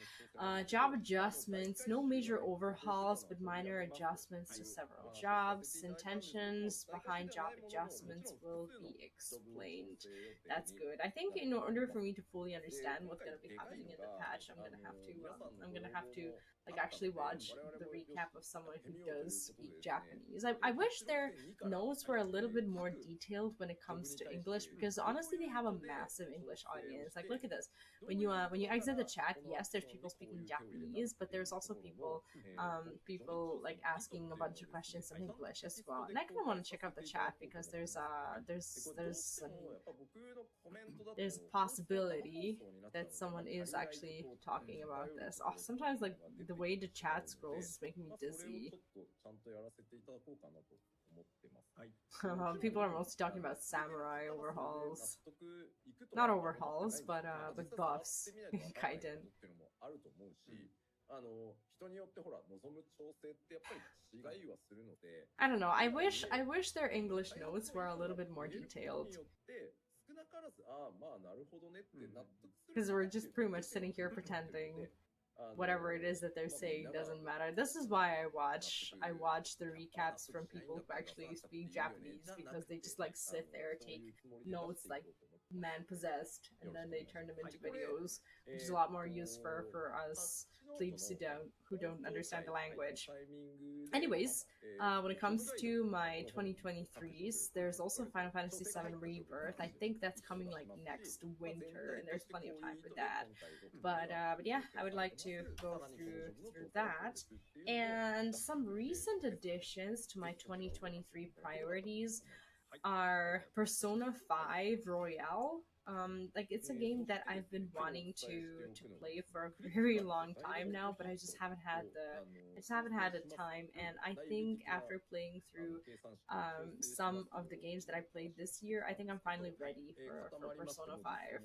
Job adjustments, no major overhauls, but minor adjustments to several jobs. Intentions behind job adjustments will be explained. That's good. I think in order for me to fully understand what's going to be happening in the patch, I'm gonna have to like actually watch the recap of someone who does speak Japanese. I wish their notes were a little bit more detailed when it comes to English, because honestly they have a massive English audience. Like, look at this. When you exit the chat, yes, there's people speaking Japanese, but there's also people like asking a bunch of questions in English as well. And I kind of want to check out the chat because there's a possibility that someone is actually talking about this. Oh, sometimes like the way the chat scrolls is making me dizzy. People are mostly talking about samurai overhauls. Not overhauls, but buffs. Kaiden. I don't know. I wish their English notes were a little bit more detailed. Because we're just pretty much sitting here pretending whatever it is that they're saying doesn't matter. This is why I watch the recaps from people who actually speak Japanese, because they just like sit there, take notes like man possessed, and then they turn them into videos, which is a lot more useful for us plebes who don't understand the language. Anyways, when it comes to my 2023s, there's also Final Fantasy VII Rebirth. I think that's coming like next winter, and there's plenty of time for that. But yeah, I would like to go through that. And some recent additions to my 2023 priorities are Persona 5 Royale. Like, it's a game that I've been wanting to play for a very long time now, but I just haven't had the time. And I think after playing through some of the games that I played this year, I think I'm finally ready for Persona 5.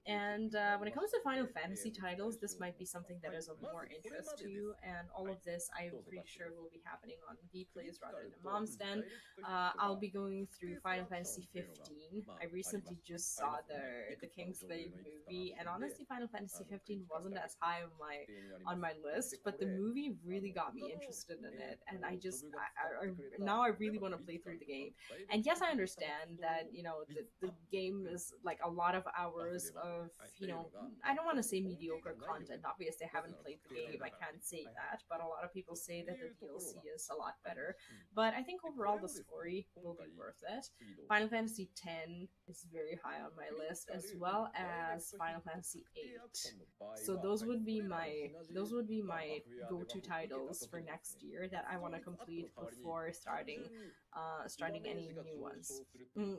And when it comes to Final Fantasy titles, this might be something that is of more interest to you, and all of this I'm pretty sure will be happening on Vplays rather than Mom's Den. I'll be going through Final Fantasy 15. I recently just saw the the Kingslave movie, and honestly, Final Fantasy 15 wasn't as high on my list, but the movie really got me interested in it, and now I really want to play through the game. And yes, I understand that the game is like a lot of hours of I don't want to say mediocre content. Obviously, I haven't played the game, I can't say that, but a lot of people say that the DLC is a lot better. But I think overall the story will be worth it. Final Fantasy X is very high on my list, as well as Final Fantasy VIII. So those would be my go-to titles for next year that I want to complete before starting any new ones. Mm.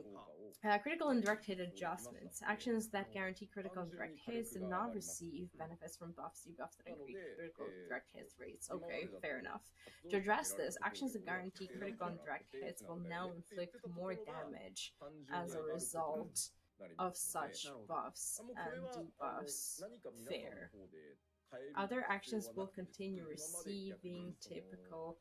Critical and direct hit adjustments. Actions that guarantee critical and direct hits did not receive benefits from buffs, debuffs that increase critical direct hit rates. Okay, fair enough. To address this, actions that guarantee critical and direct hits will now inflict more damage as a result of such buffs and debuffs. Fair. Other actions will continue receiving typical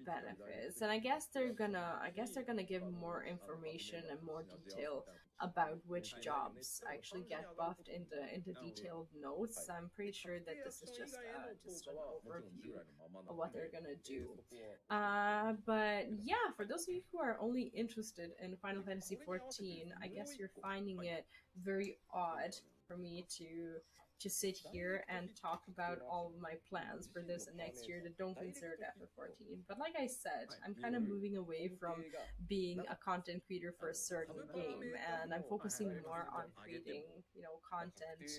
benefits, and I guess they're gonna give more information and more detail about which jobs actually get buffed into detailed notes. I'm pretty sure that this is just an overview of what they're gonna do. But yeah, for those of you who are only interested in Final Fantasy XIV, I guess you're finding it very odd for me to sit here and talk about all of my plans for this and next year that don't consider FF14. But like I said, I'm kind of moving away from being a content creator for a certain game, and I'm focusing more on creating, content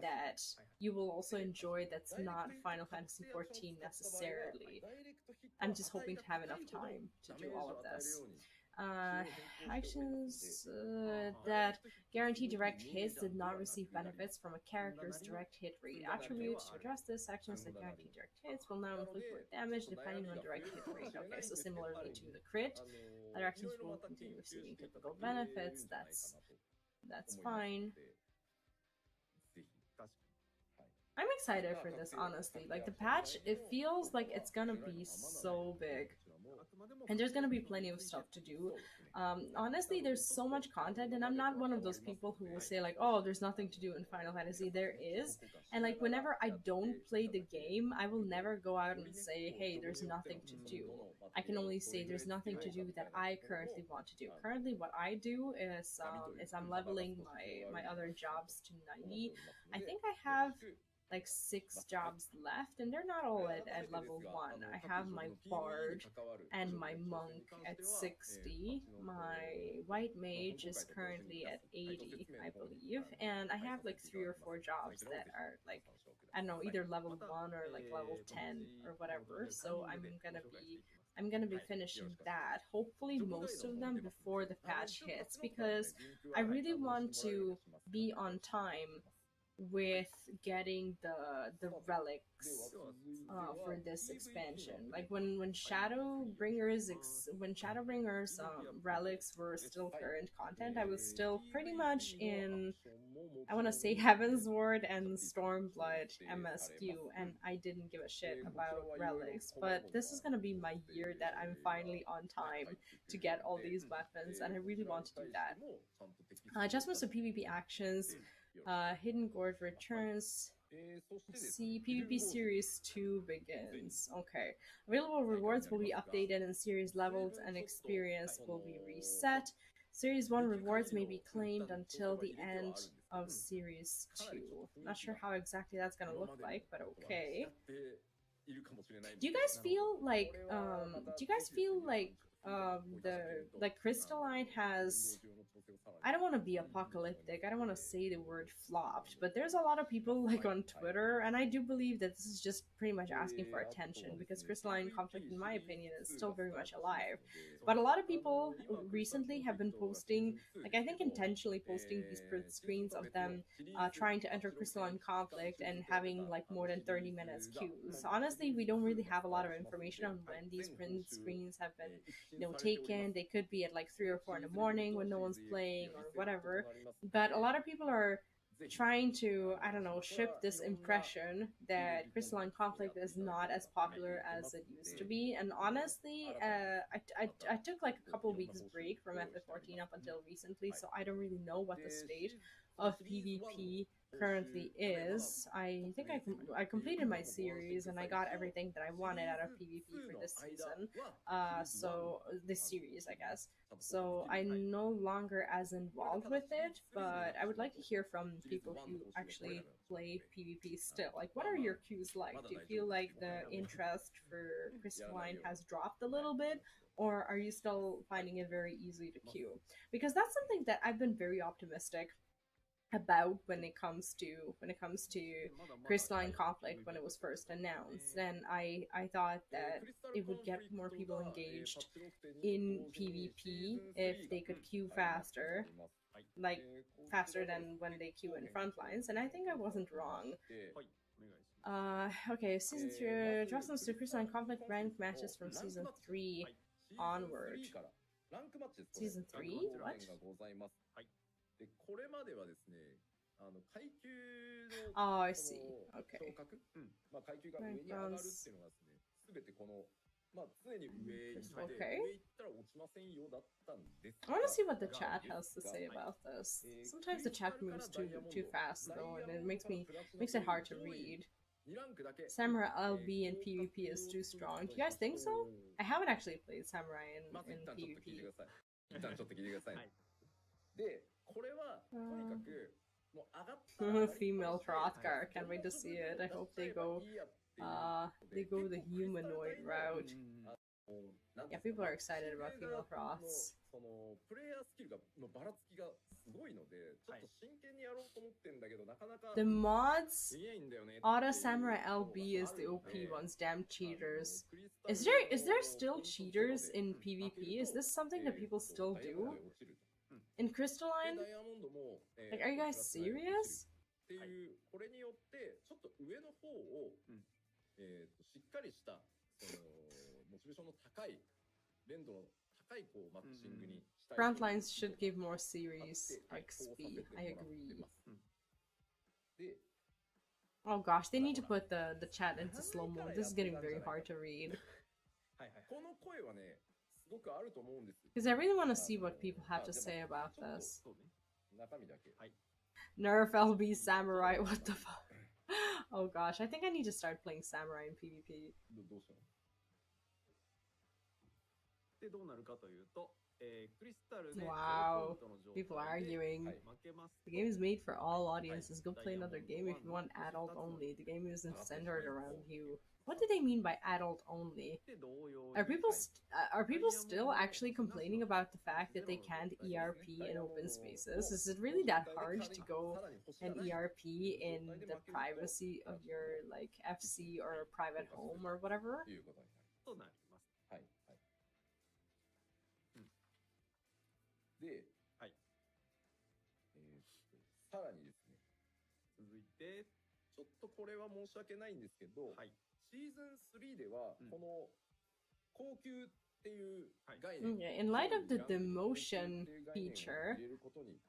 that you will also enjoy that's not Final Fantasy XIV necessarily. I'm just hoping to have enough time to do all of this. Actions that guarantee direct hits did not receive benefits from a character's direct hit rate attribute. To address this, actions that guarantee direct hits will now inflict more damage depending on direct hit rate. Okay, so similarly to the crit, other actions will continue receiving typical benefits. That's fine. I'm excited for this, honestly. Like, the patch, it feels like it's gonna be so big. And there's gonna be plenty of stuff to do. Honestly, there's so much content, and I'm not one of those people who will say like, "Oh, there's nothing to do in Final Fantasy." There is, and like whenever I don't play the game, I will never go out and say, "Hey, there's nothing to do." I can only say there's nothing to do that I currently want to do. Currently, what I do is I'm leveling my other jobs to 90. I think I have like 6 jobs left, and they're not all at level 1. I have my bard and my monk at 60. My white mage is currently at 80, I believe, and I have like 3 or 4 jobs that are like, I don't know, either level 1 or like level 10 or whatever. So I'm gonna be finishing that, hopefully most of them before the patch hits, because I really want to be on time with getting the relics for this expansion. Like when Shadowbringers relics were still current content, I was still pretty much in, I want to say, Heavensward and Stormblood MSQ, and I didn't give a shit about relics. But this is gonna be my year that I'm finally on time to get all these weapons, and I really want to do that. Adjustments to PvP actions. Hidden Gorge returns. See, PvP Series 2 begins. Okay. Available rewards will be updated and series levels and experience will be reset. Series 1 rewards may be claimed until the end of Series 2. Not sure how exactly that's gonna look like, but okay. Do you guys feel like the Crystalline has, I don't want to be apocalyptic, I don't want to say the word flopped, but there's a lot of people like on Twitter, and I do believe that this is just pretty much asking for attention, because Crystalline Conflict, in my opinion, is still very much alive. But a lot of people recently have been posting, like I think intentionally posting these print screens of them trying to enter Crystalline Conflict and having like more than 30 minutes queues. Honestly, we don't really have a lot of information on when these print screens have been taken. They could be at like 3 or 4 in the morning when no one's playing or whatever, but a lot of people are trying to, I don't know, ship this impression that Crystalline Conflict is not as popular as it used to be. And honestly, I took like a couple weeks break from FF14 up until recently, so I don't really know what the state of PvP currently is. I think I completed my series and I got everything that I wanted out of PvP for this season. So this series, I guess. So I'm no longer as involved with it, but I would like to hear from people who actually play PvP still. Like, what are your queues like? Do you feel like the interest for Crystalline has dropped a little bit, or are you still finding it very easy to queue? Because that's something that I've been very optimistic about when it comes to Crystalline Conflict when it was first announced, and I thought that it would get more people engaged in PvP if they could queue faster, like faster than when they queue in Frontlines, and I think I wasn't wrong. Okay, season 3 adjustments to Crystalline Conflict rank matches from season 3 onward. Season 3? What? Oh, I see. Okay. Okay. I want to see what the chat has to say about this. Sometimes the chat moves too fast though, and it makes it hard to read. Samurai LB in PvP is too strong. Do you guys think so? I haven't actually played Samurai in PvP. Female Hrothgar, can't wait to see it. I hope they go the humanoid route. Yeah, people are excited about female Hroths. The mods, Auto Samurai LB is the OP ones, damn cheaters. Is there still cheaters in PvP? Is this something that people still do? In Crystalline? Like, are you guys serious? Frontlines should give more series XP. I agree. Oh gosh, they need to put the chat into slow mo. This is getting very hard to read. Because I really want to see what people have to say about this. Nerf LB Samurai, what the fuck? Oh gosh, I think I need to start playing Samurai in PvP. Wow, people arguing. The game is made for all audiences. Go play another game if you want adult only. The game isn't centered around you. What do they mean by adult only? Are people still actually complaining about the fact that they can't ERP in open spaces? Is it really that hard to go and ERP in the privacy of your like FC or private home or whatever? In light of the demotion feature,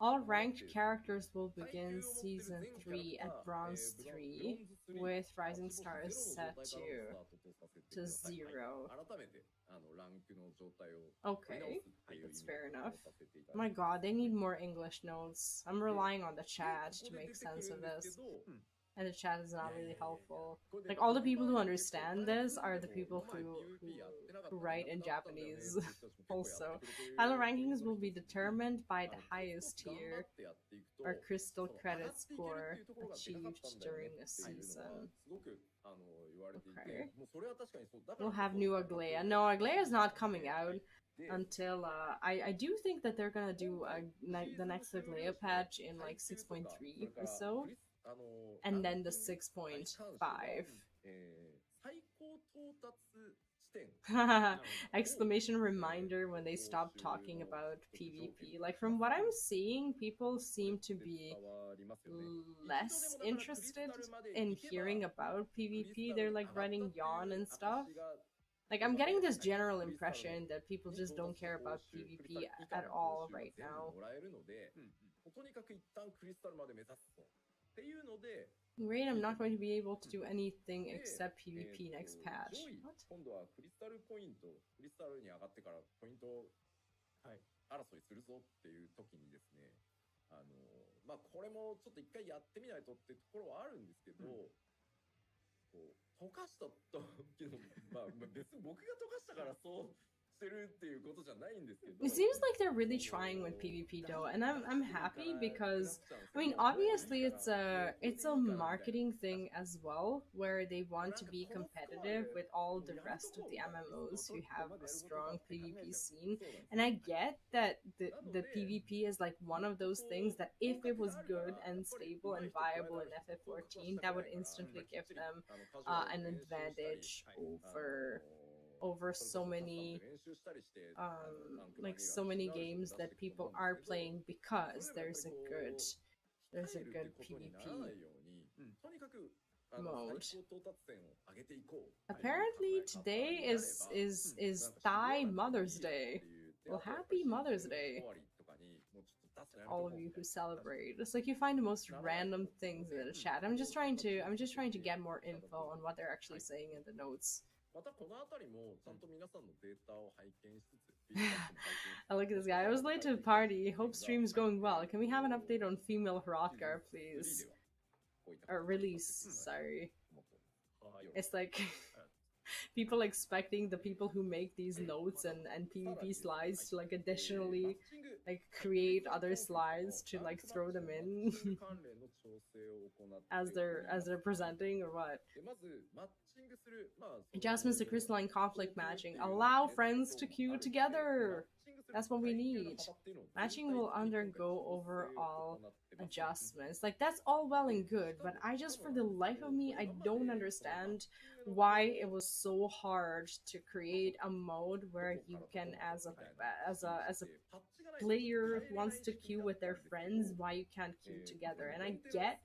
all ranked characters will begin Season 3 at Bronze 3, with Rising Stars set to 0. Okay, that's fair enough. My god, they need more English notes. I'm relying on the chat to make sense of this. And the chat is not really helpful. Like, all the people who understand this are the people who write in Japanese also. Final rankings will be determined by the highest tier or crystal credit score achieved during a season. Okay. We'll have new Aglaya. No, Aglaya is not coming out until I do think that they're gonna do the next Aglaya patch in like 6.3 or so. And then the 6.5. Exclamation reminder when they stop talking about PvP. Like, from what I'm seeing, people seem to be less interested in hearing about PvP. They're like writing yawn and stuff. Like, I'm getting this general impression that people just don't care about PvP at all right now. Great, I'm not going to be able to do anything except PvP next patch. What? まあこれもちょっと一回やってみないとっていうところはあるんですけど、こう溶かしたとけど、まあ別に僕が溶かしたからそうしてるっていうことじゃないんですけど。 It seems like they're really trying with PvP though, and I'm happy because I mean obviously it's a marketing thing as well, where they want to be competitive with all the rest of the MMOs who have a strong PvP scene. And I get that the PvP is like one of those things that if it was good and stable and viable in FF14, that would instantly give them an advantage over so many like so many games that people are playing because there's a good PvP mode. Apparently today is Thai Mother's Day. Well, happy Mother's Day to all of you who celebrate. It's like you find the most random things in the chat. I'm just trying to get more info on what they're actually saying in the notes. I look at this guy. I was late to the party. Hope stream's going well. Can we have an update on female Hrothgar, please? Or release, sorry. It's like people expecting the people who make these notes and PvP slides to like additionally like create other slides to like throw them in as they're presenting or what. Adjustments to crystalline conflict matching. Allow friends to queue together. That's what we need. Matching will undergo overall adjustments. Like that's all well and good, but I just for the life of me I don't understand why it was so hard to create a mode where you can as a player who wants to queue with their friends, why you can't queue together. And I get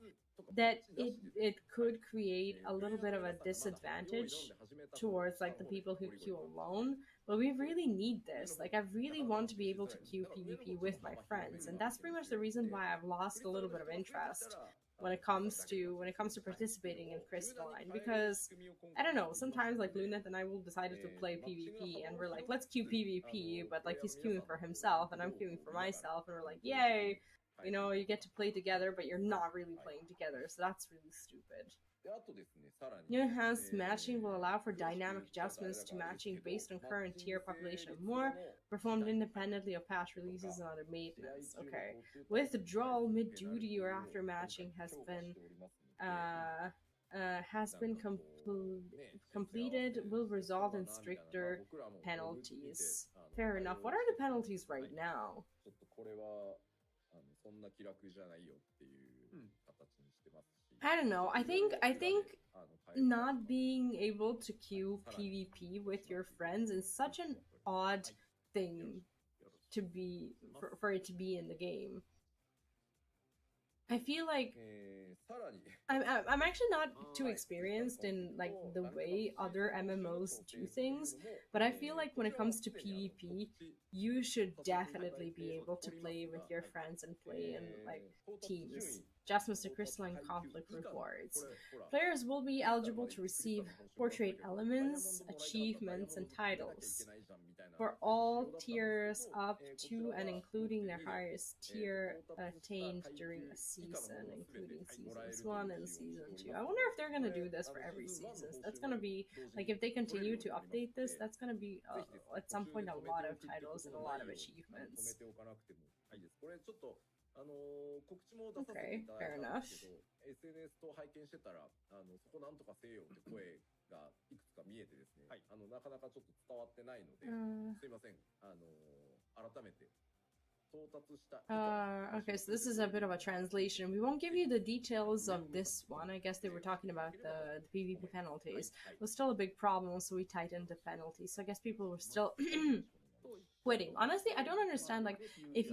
that it could create a little bit of a disadvantage towards like the people who queue alone, but we really need this. Like I really want to be able to queue PvP with my friends, and that's pretty much the reason why I've lost a little bit of interest when it comes to participating in Crystalline, because I don't know, sometimes like Luneth and I will decide to play PvP and we're like, let's queue PvP, but like he's queuing for himself and I'm queuing for myself and we're like, yay, you know, you get to play together but you're not really playing together, so that's really stupid. New enhanced matching will allow for dynamic adjustments to matching based on current tier population and more, performed independently of patch releases and other maintenance. Okay. Withdrawal mid-duty or after matching has been completed will result in stricter penalties. Fair enough. What are the penalties right now? I don't know. I think not being able to queue PvP with your friends is such an odd thing to be for it to be in the game. I feel like I'm actually not too experienced in like the way other MMOs do things, but I feel like when it comes to PvP, you should definitely be able to play with your friends and play in like teams. Adjustments to crystalline conflict rewards. Players will be eligible to receive portrait elements, achievements, and titles for all tiers up to and including their highest tier attained during a season, including seasons 1 and season 2. I wonder if they're gonna do this for every season. That's gonna be like, if they continue to update this, that's gonna be at some point a lot of titles and a lot of achievements. Okay, fair enough. Okay, so this is a bit of a translation. We won't give you the details of this one. I guess they were talking about the PvP penalties. It was still a big problem, so we tightened the penalties. So I guess people were still quitting. Honestly, I don't understand. Like, if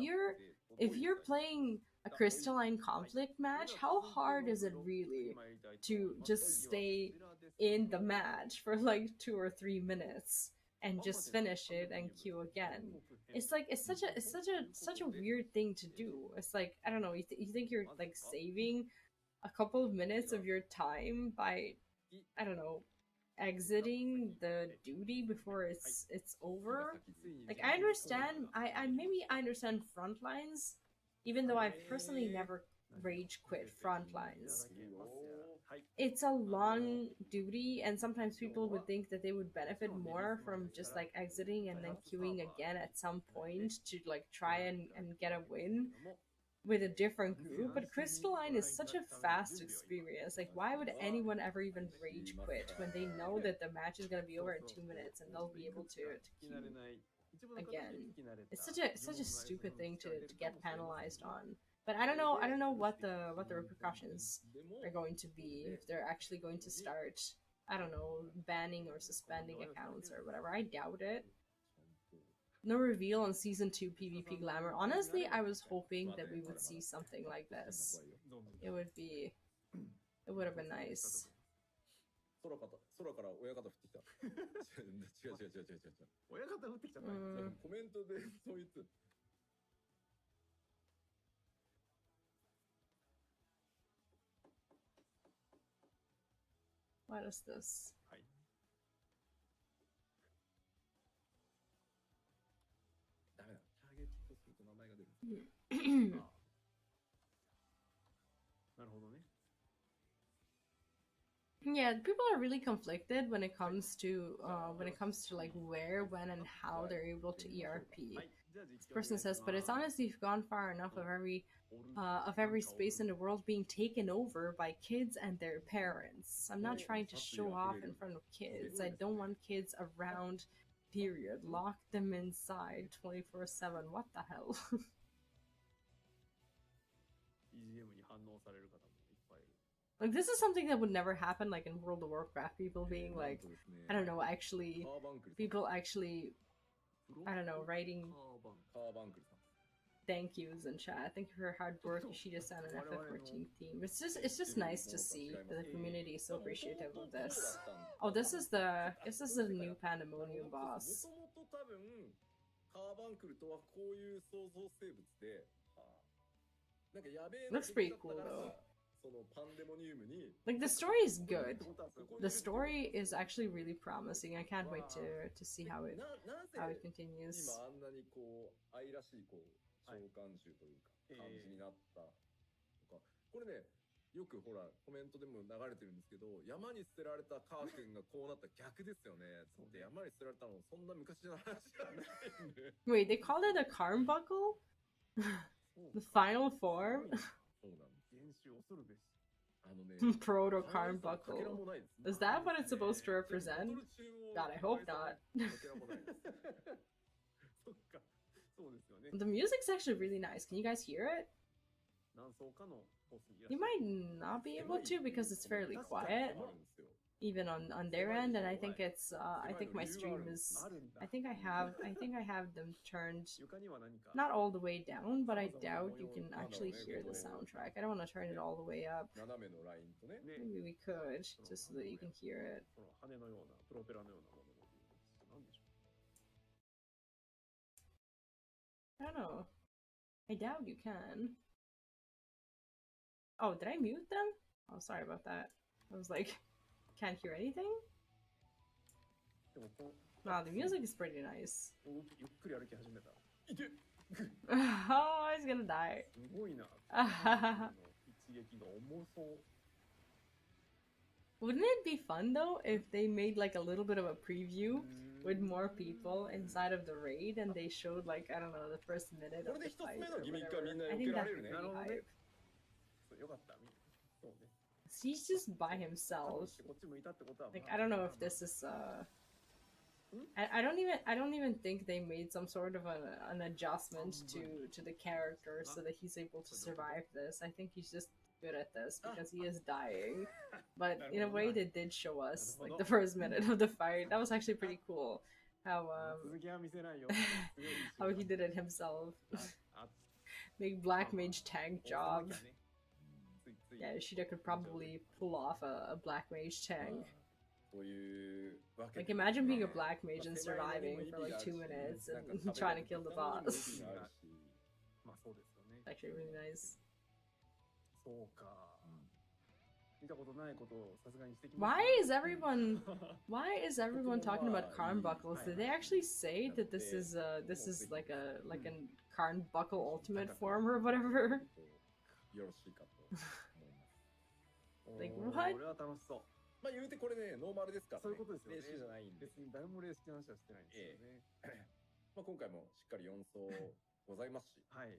you're playing a crystalline conflict match, how hard is it really to just stay in the match for like 2 or 3 minutes and just finish it and queue again? It's like it's such a weird thing to do. It's like, I don't know, you think you're like saving a couple of minutes of your time by, I don't know, exiting the duty before it's over. Like, I understand, I maybe I understand front lines, even though I've personally never rage quit frontlines. It's a long duty, and sometimes people would think that they would benefit more from just like exiting and then queuing again at some point to like try and get a win with a different group. But Crystalline is such a fast experience. Like, why would anyone ever even rage quit when they know that the match is gonna be over in 2 minutes and they'll be able to queue again? It's such a stupid thing to get penalized on. But I don't know what the repercussions are going to be, if they're actually going to start, I don't know, banning or suspending accounts or whatever. I doubt it. No reveal on season 2 PvP Glamour. Honestly, I was hoping that we would see something like this. It would have been nice. 空から親方降ってきた。違う。親方降ってきた。コメントでそいつ。What is this? はい。ダメだ。ターゲットすると名前が出る。なるほどね。Yeah, people are really conflicted when it comes to like where, when, and how they're able to ERP. This person says, but it's honestly gone far enough of every space in the world being taken over by kids and their parents. I'm not trying to show off in front of kids. I don't want kids around. Period. Lock them inside 24/7. What the hell? Like, this is something that would never happen, like in World of Warcraft. People being like, I don't know, people actually, I don't know, writing thank yous in chat. Thank you for your hard work. She just sent an FF14 theme. It's just nice to see that the community is so appreciative of this. Oh, this is the new Pandemonium boss. Looks pretty cool though. Like, the story is good. The story is actually really promising. I can't wait to see how it continues. これね、よくほらコメントでも流れてるんですけど、山に捨てられたカーテンがこうなった逆ですよね。つって山に捨てられたのそんな昔の話じゃないんで。Wait, they called it a Carnbuckle? The final form? Proto Carnbuckle. Is that what it's supposed to represent? God, I hope not. The music's actually really nice. Can you guys hear it? You might not be able to because it's fairly quiet, even on their end, and I think it's I think my stream is I think I have them turned not all the way down, but I doubt you can actually hear the soundtrack. I don't want to turn it all the way up. Maybe we could, just so that you can hear it. I don't know. I doubt you can. Oh, did I mute them? Oh, sorry about that. I was like, can't hear anything? Wow, the music is pretty nice. Oh, he's gonna die. Wouldn't it be fun though if they made like a little bit of a preview with more people inside of the raid and they showed like, I don't know, the first minute of the fight or whatever? I think that'd be pretty hype. He's just by himself. Like, I don't know if this is I don't even think they made some sort of an adjustment to the character so that he's able to survive this. I think he's just good at this because he is dying. But in a way, they did show us like the first minute of the fight. That was actually pretty cool. How how he did it himself. Big black mage tank job. Yeah, Ishida could probably pull off a black mage tank. Like, imagine being a black mage and surviving for like 2 minutes and trying to kill the boss. It's actually really nice. Why is everyone talking about Carnbuckles? Did they actually say that this is like a Carnbuckle ultimate form or whatever? よろしいかと思います。Like こ what? れは楽しそう。まあ言うてこれね、ノーマルですからね。そういうことですよね。レースじゃないんで。別に誰もレースの話はしてないんですよね。まあ今回もしっかり4走ございますし、はい。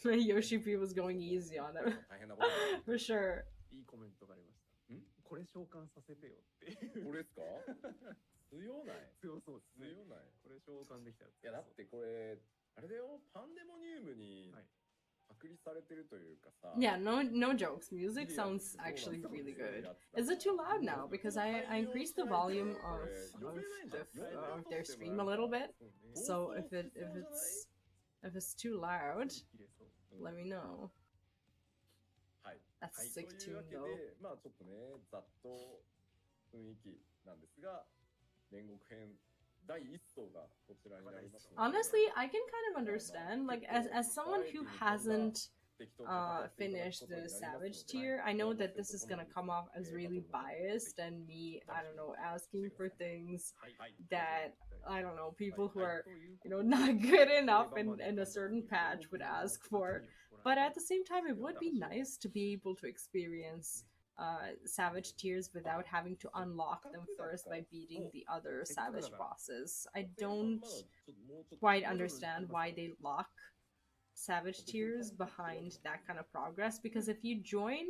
Yoshi P was going easy on him. 大変なことに For sure. いいコメントがありました。んこれ召喚させてよっていう。これですか強ない強そうですね。強ないこれ召喚できたら。いやだってこれ、あれだよ、パンデモニウムにはい。パクリされてるというかさ。 Yeah, no jokes. Music sounds actually really good. Is it too loud now? Because I increased the volume of their stream a little bit. So if it's too loud, let me know. はい。 That's はい、 sick というわ tune け though. で、まあちょっとね、ざっと雰囲気なんですが、煉獄編第一層がこちらになりますので。 Honestly, I can kind of understand. Like as someone who hasn't finished the Savage tier, I know that this is gonna come off as really biased and me, I don't know, asking for things that, I don't know, people who are, you know, not good enough in a certain patch would ask for. But at the same time, it would be nice to be able to experience Savage tiers without having to unlock them first by beating the other Savage bosses. I don't quite understand why they lock Savage tiers behind that kind of progress, because if you join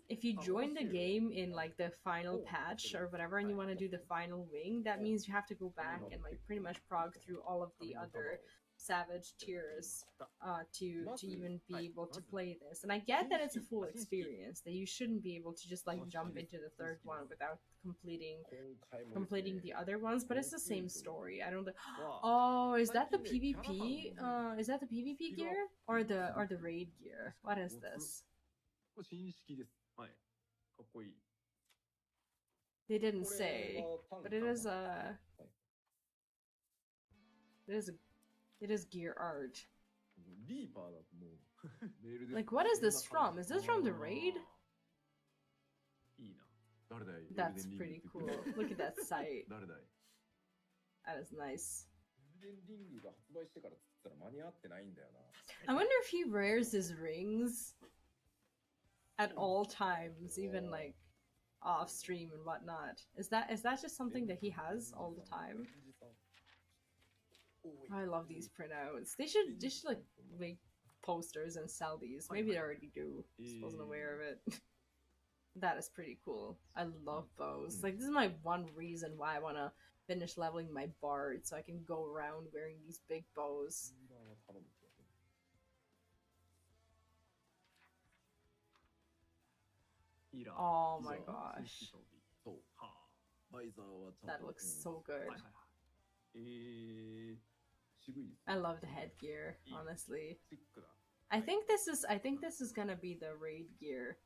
the game in like the final patch or whatever and you want to do the final wing, that means you have to go back and like pretty much prog through all of the other Savage tiers to even be able to play this. And I get that it's a full experience, that you shouldn't be able to just like jump into the third one without completing the other ones, but it's the same story. I don't think. Oh, is that the PvP? Is that the PvP gear or the raid gear? What is this? これ新式です。はい。かっこいい。 They didn't say, but it is a it is gear art. リーパーだともうメールで Like, what is this from? Is this from the raid? いいな。 誰だい That's pretty cool. Look at that sight. 誰だい That is nice. エルデンリングが発売してから作ったら間に合ってないんだよな。 I wonder if he wears his rings at all times, even like off stream and whatnot. Is that just something that he has all the time? I love these printouts. They should like make posters and sell these. Maybe they already do. Just wasn't aware of it. That is pretty cool. I love bows. Like, this is my one reason why I want to finish leveling my bard, so I can go around wearing these big bows. Oh my gosh. That looks so good. I love the headgear, honestly. I think this is gonna be the raid gear.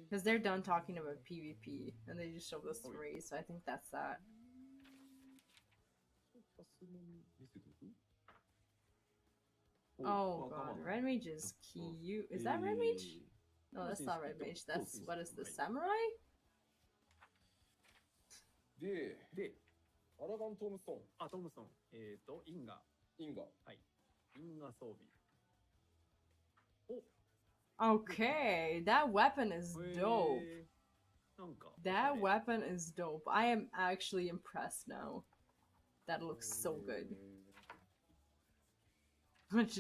Because they're done talking about PvP and they just showed us the raid, so I think that's that. Oh god, Red Mage is cute. Is that Red Mage? No, that's not Red Mage. That's, what is this, Samurai? で、アラガン・トムソン。あ、トムソン。因果。因果。はい。因果装備。 Okay, that weapon is dope. なんか That weapon is dope. I am actually impressed now. That looks so good.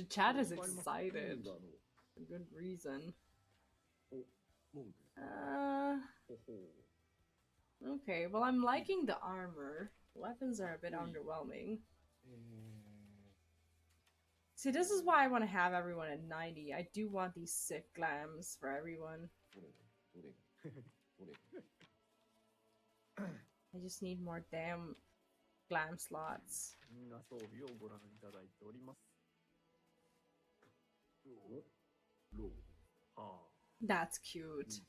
Chat is excited. For good reason. Okay, well, I'm liking the armor. Weapons are a bit underwhelming. See, this is why I want to have everyone at 90. I do want these sick glams for everyone. I just need more damn glam slots. 因果装備をご覧いただいております。 That's cute.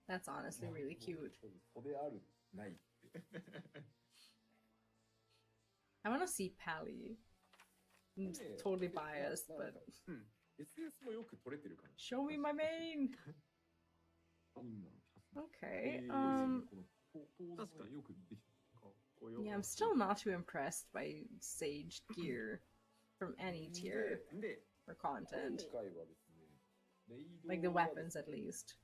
That's honestly really cute. I want to see Pally. I'm totally biased, but show me my main. Okay. Yeah, I'm still not too impressed by Sage gear from any tier. or content. 今回はですね、レイド Like the は weapons です at ね least.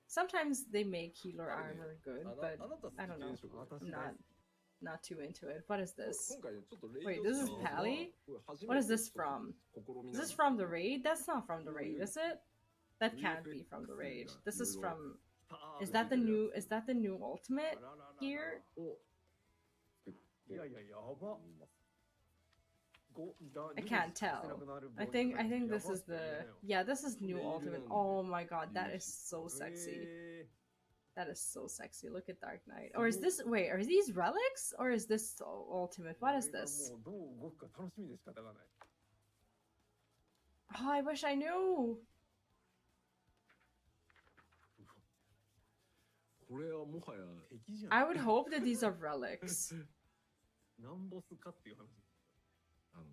Sometimes they make healer あれね armor good, あ but なた好き I don't know. 現象これ I'm not too into it. What is this? 今回ねちょっとレイ Wait, ド this シ is リーズは Pally? これ初 What め is て this ちょっと from? 試み Is なん this です from け the ど raid? That's not from the raid, is it? That can't be from the raid. This is from. Is that the new? Is that the new ultimate gear? を作っていやいや、やば。みます I can't tell. I think this is the yeah, this is new ultimate. Oh my god, that is so sexy. That is so sexy. Look at Dark Knight. Or is this wait, are these relics or is this ultimate? What is this? もうどう動くか楽しみで仕方がない。 Oh, I wish I knew. これはもはや敵じゃん。 I would hope that these are relics. 何ボスかっていう話。あのね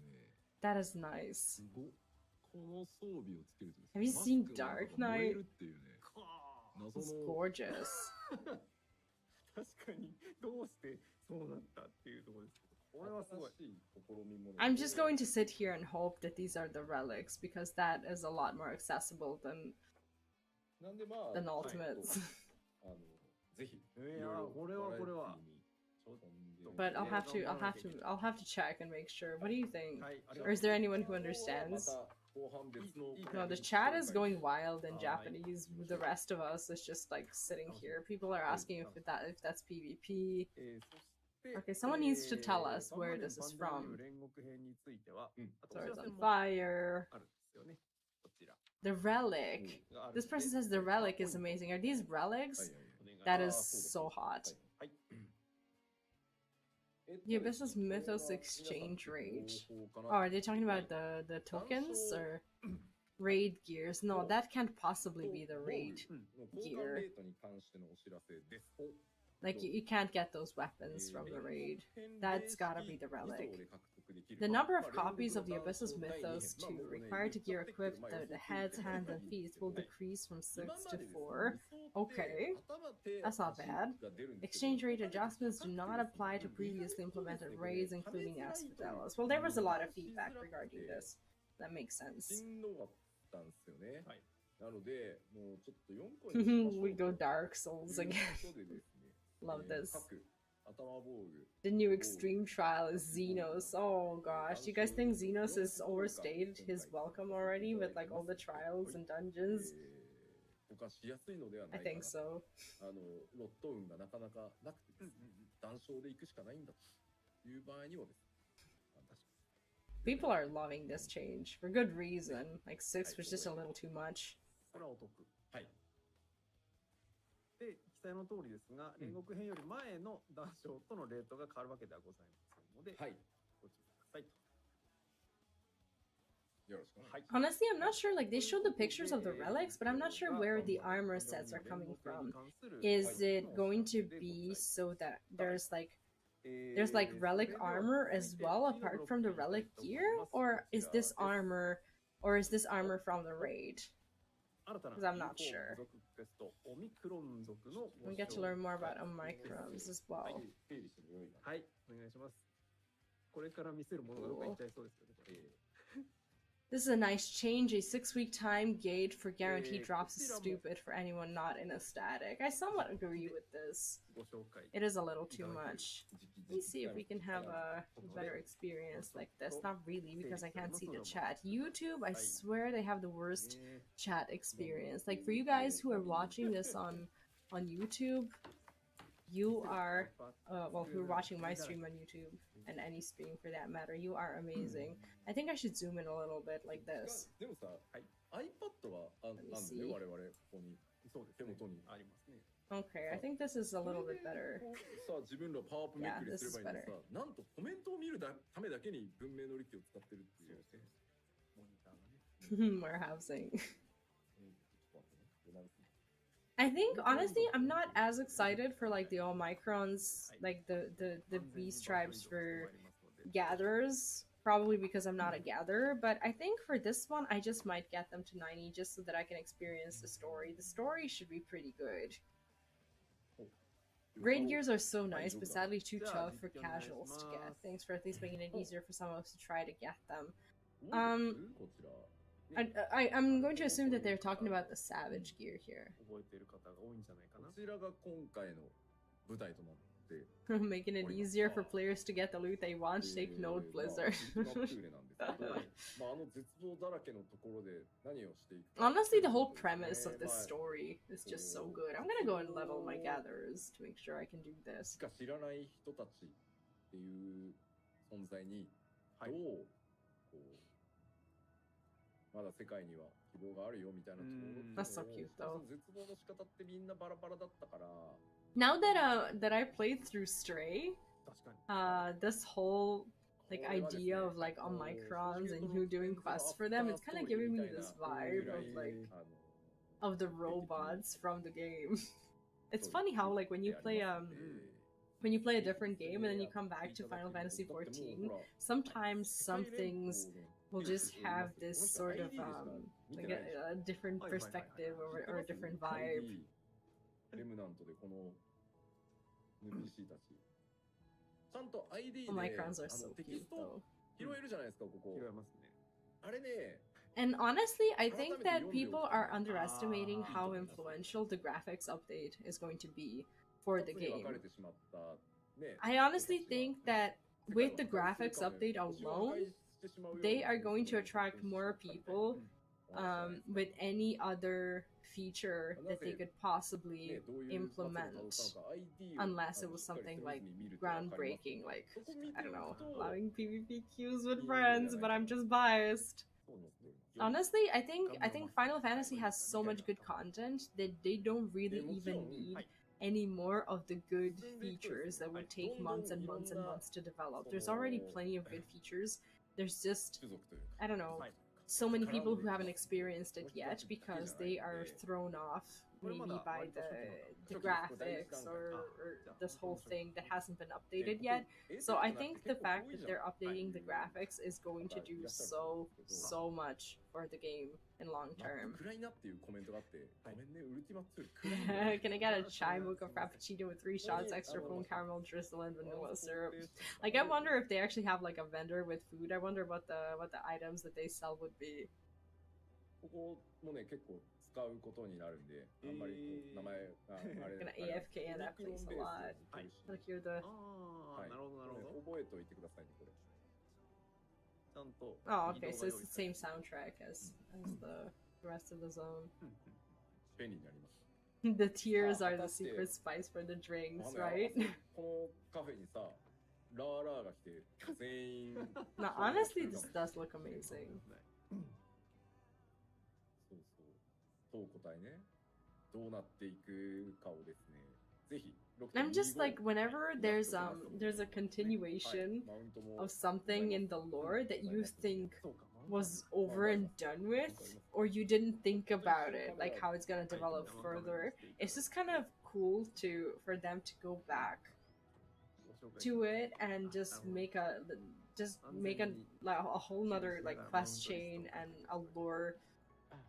That is nice. すごこの装備をつけるとです Have you マスク seen がなんか Dark 燃え Knight? るっていうね 謎 It's の gorgeous. 確かにどうしてそうなったっていうところですけど、これはすごい。新しい試みもの I'm just going to sit here and hope that these are the relics because that is a lot more accessible than なんでまあ than ultimates. あのぜひいやこれはこれは。 But I'll have to check and make sure. What do you think? はい、ありがと Or う is there anyone who understands? また後半別の No, the chat is going wild in Oh, Japanese. The rest of us is just like sitting here. People are asking if that's PvP. そして Okay, someone needs to tell us where this is from. 煉獄編については、あと Swords お知らせ on も fire. あるんですよね。こちら The relic. があるんで This person says the relic is amazing. Are these はいはい relics? お願い That あ is そうだ so hot. はい。 The Abyss's Mythos exchange raid. Oh, are they talking about the tokens or raid gears? No, that can't possibly be the raid. 交換レートに関してのお知らせです Like you can't get those weapons from the raid. That's gotta be the relic. The number of copies of the Abyss's Mythos 2 required to gear equipped the heads, hands, and feet will decrease from 6 to 4. Okay, that's not bad. Exchange rate adjustments do not apply to previously implemented raids, including Asphodelos. Well, there was a lot of feedback regarding this. That makes sense. しんどかったんですよね、はいなのでもうちょっと4個にしましょう We go Dark Souls という again. ことでですね Love this. 各頭防具 The new extreme trial is Xenos. Oh gosh, do you guys think Xenos has overstayed his welcome already with like all the trials and dungeons? 保管しやすいのではな I いかな think so. ロット運がなかなかなくてですね断傷で行くしかないんだという場合にはですね People are loving this change for good reason. Like 6 was just a little too much. これはお得。はい。で、記載の通りですが、煉獄編より前の断傷とのレートが変わるわけではございませんので、はいご注意くださいと。よろしくお願いします。はい。 Honestly, I'm not sure. Like they showed the pictures of the relics, but I'm not sure where the armor sets are coming from. Is it going to be so that there's like relic armor as well apart from the relic gear, or is this armor from the raid? Because I'm not sure. We get to learn more about Omicrons as well. 整理してもよいかなはい、お願いします。これから見せるものがどっか行っちゃいそうですよね。これ This is a nice change. A 6-week time gauge for guaranteed drops is stupid for anyone not in a static. I somewhat agree with this. ご紹介。 It is a little too much. Let me see if we can have a better experience like this. Not really, because I can't see the chat. YouTube, I swear they have the worst chat experience. Like for you guys who are watching this on YouTube, you are well, who are watching my stream on YouTube and any stream for that matter, you are amazing. I think I should zoom in a little bit like this. でもさ、iPad はあんのね、我々ここにそうですね。手元に。ありますね。 Okay, I think this is a little bit better. さあ自分らパワーアップめくりすればいいの Yeah, this is さ、なんとコメントを見るためだけに文明の利器を使ってるっていう。モニターがね。 Warehousing. ちょっと待ってね。 I think honestly, I'm not as excited for like the Omicrons, like the beast tribes for gatherers. Probably because I'm not a gatherer, but I think for this one, I just might get them to 90 just so that I can experience the story. The story should be pretty good. Raid gears are so nice, but sadly too tough for casuals to get. Thanks for at least making it easier for some of us to try to get them. こちら。 I'm going to assume that they're talking about the Savage gear here. 覚えている方が多いんじゃないかな。こちらが今回の舞台となって、 Making it easier for players to get the loot they want. Take note, Blizzard. まあ、絶望だらけのところで何をしていく Honestly, the whole premise of this story is just so good. I'm gonna go and level my gatherers to make sure I can do し this. か知らない人たちっていう存在にどうこうまだ世界には希望があるよみたいなところ That's so cute, though. 絶望の仕方ってみんなバラバラだったから Now that I played through Stray, 確かに。 this whole like idea of like Omicrons and you doing quests for them, it's kind of giving me this vibe of like of the robots from the game. It's funny how like when you play a different game and then you come back to Final Fantasy XIV, sometimes some things will just have this sort of like a different perspective or a different vibe. レムナントでこの NPC たちちゃんと ID で Omicrons are so テキ cute スト though. 拾えるじゃないですかここ拾えますね。あれね And honestly, I think that people are underestimating how influential the graphics update is going to be for the 二つに分 game. かれてしまったね I honestly think that with the graphics update alone, they are going to attract more people with any other feature that they could possibly implement, unless it was something like groundbreaking, like, I don't know, allowing PvP queues with friends, but I'm just biased. Honestly, I think Final Fantasy has so much good content that they don't really even need any more of the good features that would take months and months and months to develop. There's already plenty of good features. There's just, I don't know, so many people who haven't experienced it yet because they are thrown off maybe by the graphics or this whole thing that hasn't been updated yet. So I think the fact that they're updating the graphics is going to do so much for the game in long term. 暗いなっていうコメントがあってごめんねウルティマ2暗い Can I get a chai mocha frappuccino with 3 shots, extra foam caramel drizzle, and vanilla syrup? Like, I wonder if they actually have like a vendor with food. I wonder what the items that they sell would be. ここもね結構使うことになるんであんまりこう名前があれ Gonna AFK in that place a lot. Like you're the ああ、なるほどなるほど。覚えておいてくださいねこれちゃんと。 oh, okay, so it's the same soundtrack as the rest of the zone. 便利になります The tears are the secret spice for the drinks, right? このカフェにさラーラーが来て全員 No, honestly, this does look amazing. そうそうそう答えねどうなっていくかをですねぜひ I'm just like, whenever there's a continuation of something in the lore that you think was over and done with, or you didn't think about it, like how it's gonna develop further, it's just kind of cool for them to go back to it and just make a like a whole nother like quest chain and a lore.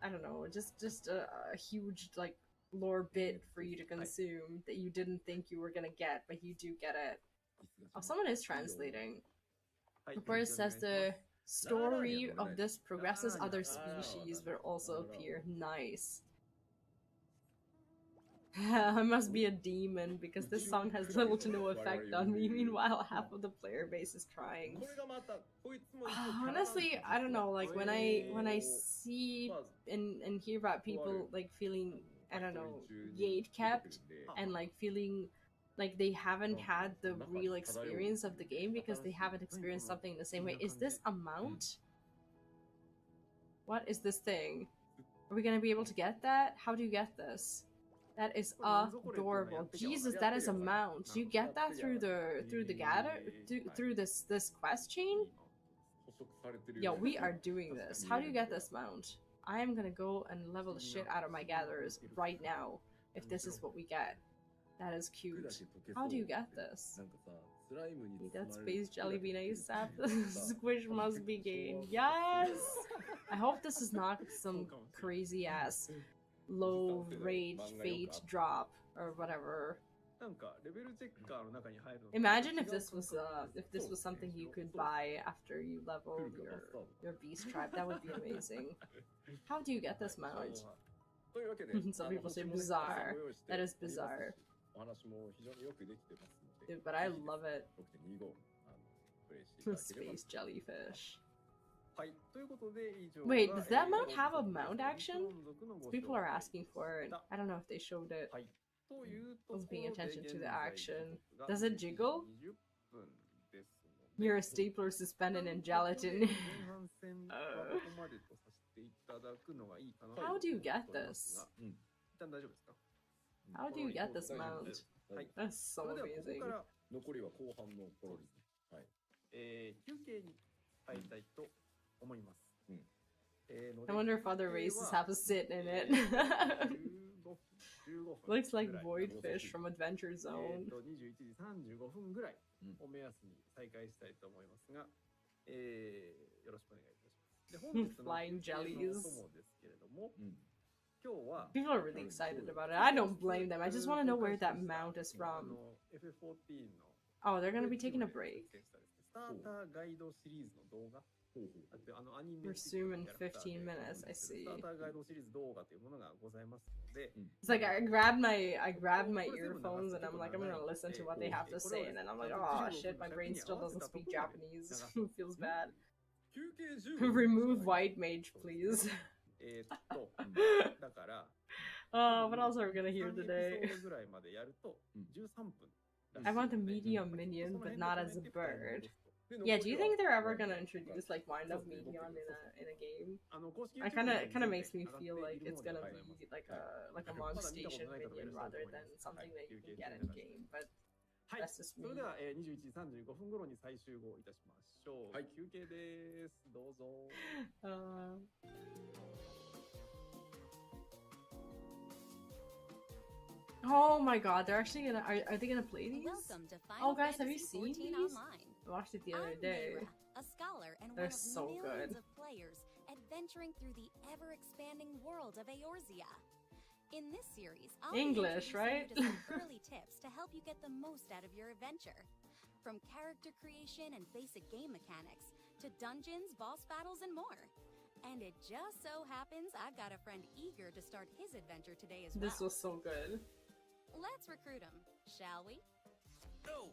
I don't know, just a huge like lore bit for you to consume that you didn't think you were gonna get, but you do get it. Oh, someone is translating. Before it says the story of this progresses, other species will also appear. Nice. I must be a demon because this song has little to no effect on me. Meanwhile, half of the player base is crying. Honestly, I don't know. Like when I see and hear about people like feeling, I don't know, gate kept and like feeling like they haven't had the real experience of the game because they haven't experienced something in the same way. Is this a mount? What is this thing? Are we gonna be able to get that? How do you get this? That is adorable. Jesus, that is a mount. You get that through this quest chain? Yo, we are doing this. How do you get this mount? I am gonna go and level the shit out of my gatherers right now if this is what we get. That is cute. How do you get this? Eat that space jelly bean ASAP. Squish must be gained. Yes! I hope this is not some crazy ass low rate fate drop or whatever. なんかレベルチェッカーの中に入るのと Imagine 違 if う this 感 was 覚が if this was そう something you そう could buy after you leveled your beast tribe. That would be amazing. How do you get this そう mount? というわけで Some people say 星もね bizarre. ご用意して That is おりますし bizarre. お話も非常によくできてますので Dude, but I ぜひですね love it. 6.25プレイしていただければ Space jellyfish. はいということで以上 Wait, が does that mount えー have a 本日 mount の action? 日本族のご People 紹 are 介 asking for it. I don't know if they showed it. はいというと I was ころ paying で attention to 現 the 在 action. 時刻が Does it jiggle? 20分ですので You're a stapler suspended in gelatin. 前半戦はここまでとさせていただくのがいいかなと How do you get 思っておりますが this? 一旦大丈夫ですか How do you get this 大丈夫 mount? ですはい That's そ so れではここ amazing. から残りは後半の頃ですねはい休憩に入りたいと思います。うんの I で wonder if other races have a sit in it. 15分 Looks like ぐらい void fish from Adventure Zone. 21時35分ぐらいうんを目安に再開したいと思いますが、よろしくお願いいたします。で本日の Flying 休憩の jellies. お供ですけれども、うん今日は People are really excited about it. I don't blame them. I just want to know where that mount is あ from. の FF14 の Oh, they're gonna be taking a break. スターターガイドシリーズの動画ほうほうあとアニメ Resume in キャラクターで 15 minutes, I ス see. ターターガイドシリーズ動画というものがございますので、 It's like I grabbed my earphones and I'm like, I'm gonna listen to what they have to say, and then I'm like, oh shit, my brain still doesn't speak Japanese. Feels bad. 休憩15 Remove white mage, please. だから Oh, what else are we gonna hear 3 today? エピソードぐらいまでやると13分。 I want a medium minion, but not as a bird. Yeah, do you think they're ever gonna introduce like wind up medium in a game? It kind of makes me feel like it's gonna be like a long station minion rather than something that you can get in game. But はい、 that's just それ me. では、21時35分頃に再集合いたしましょう。はい休憩です。どうぞ。 Oh my god, they're actually gonna are they gonna play these? Welcome to Oh Final guys, have you Fantasy seen 14 these? Online. I watched it the other I'm day. Mayra, a scholar and They're one of so millions good. of players adventuring through the ever-expanding world of Eorzea. In this series, I'll English, be introducing right? you to some early tips to help you get the most out of your adventure. From character creation and basic game mechanics to dungeons, boss battles, and more. And it just so happens I've got a friend eager to start his adventure today as well. This was so good. Let's recruit him, shall we? Oh,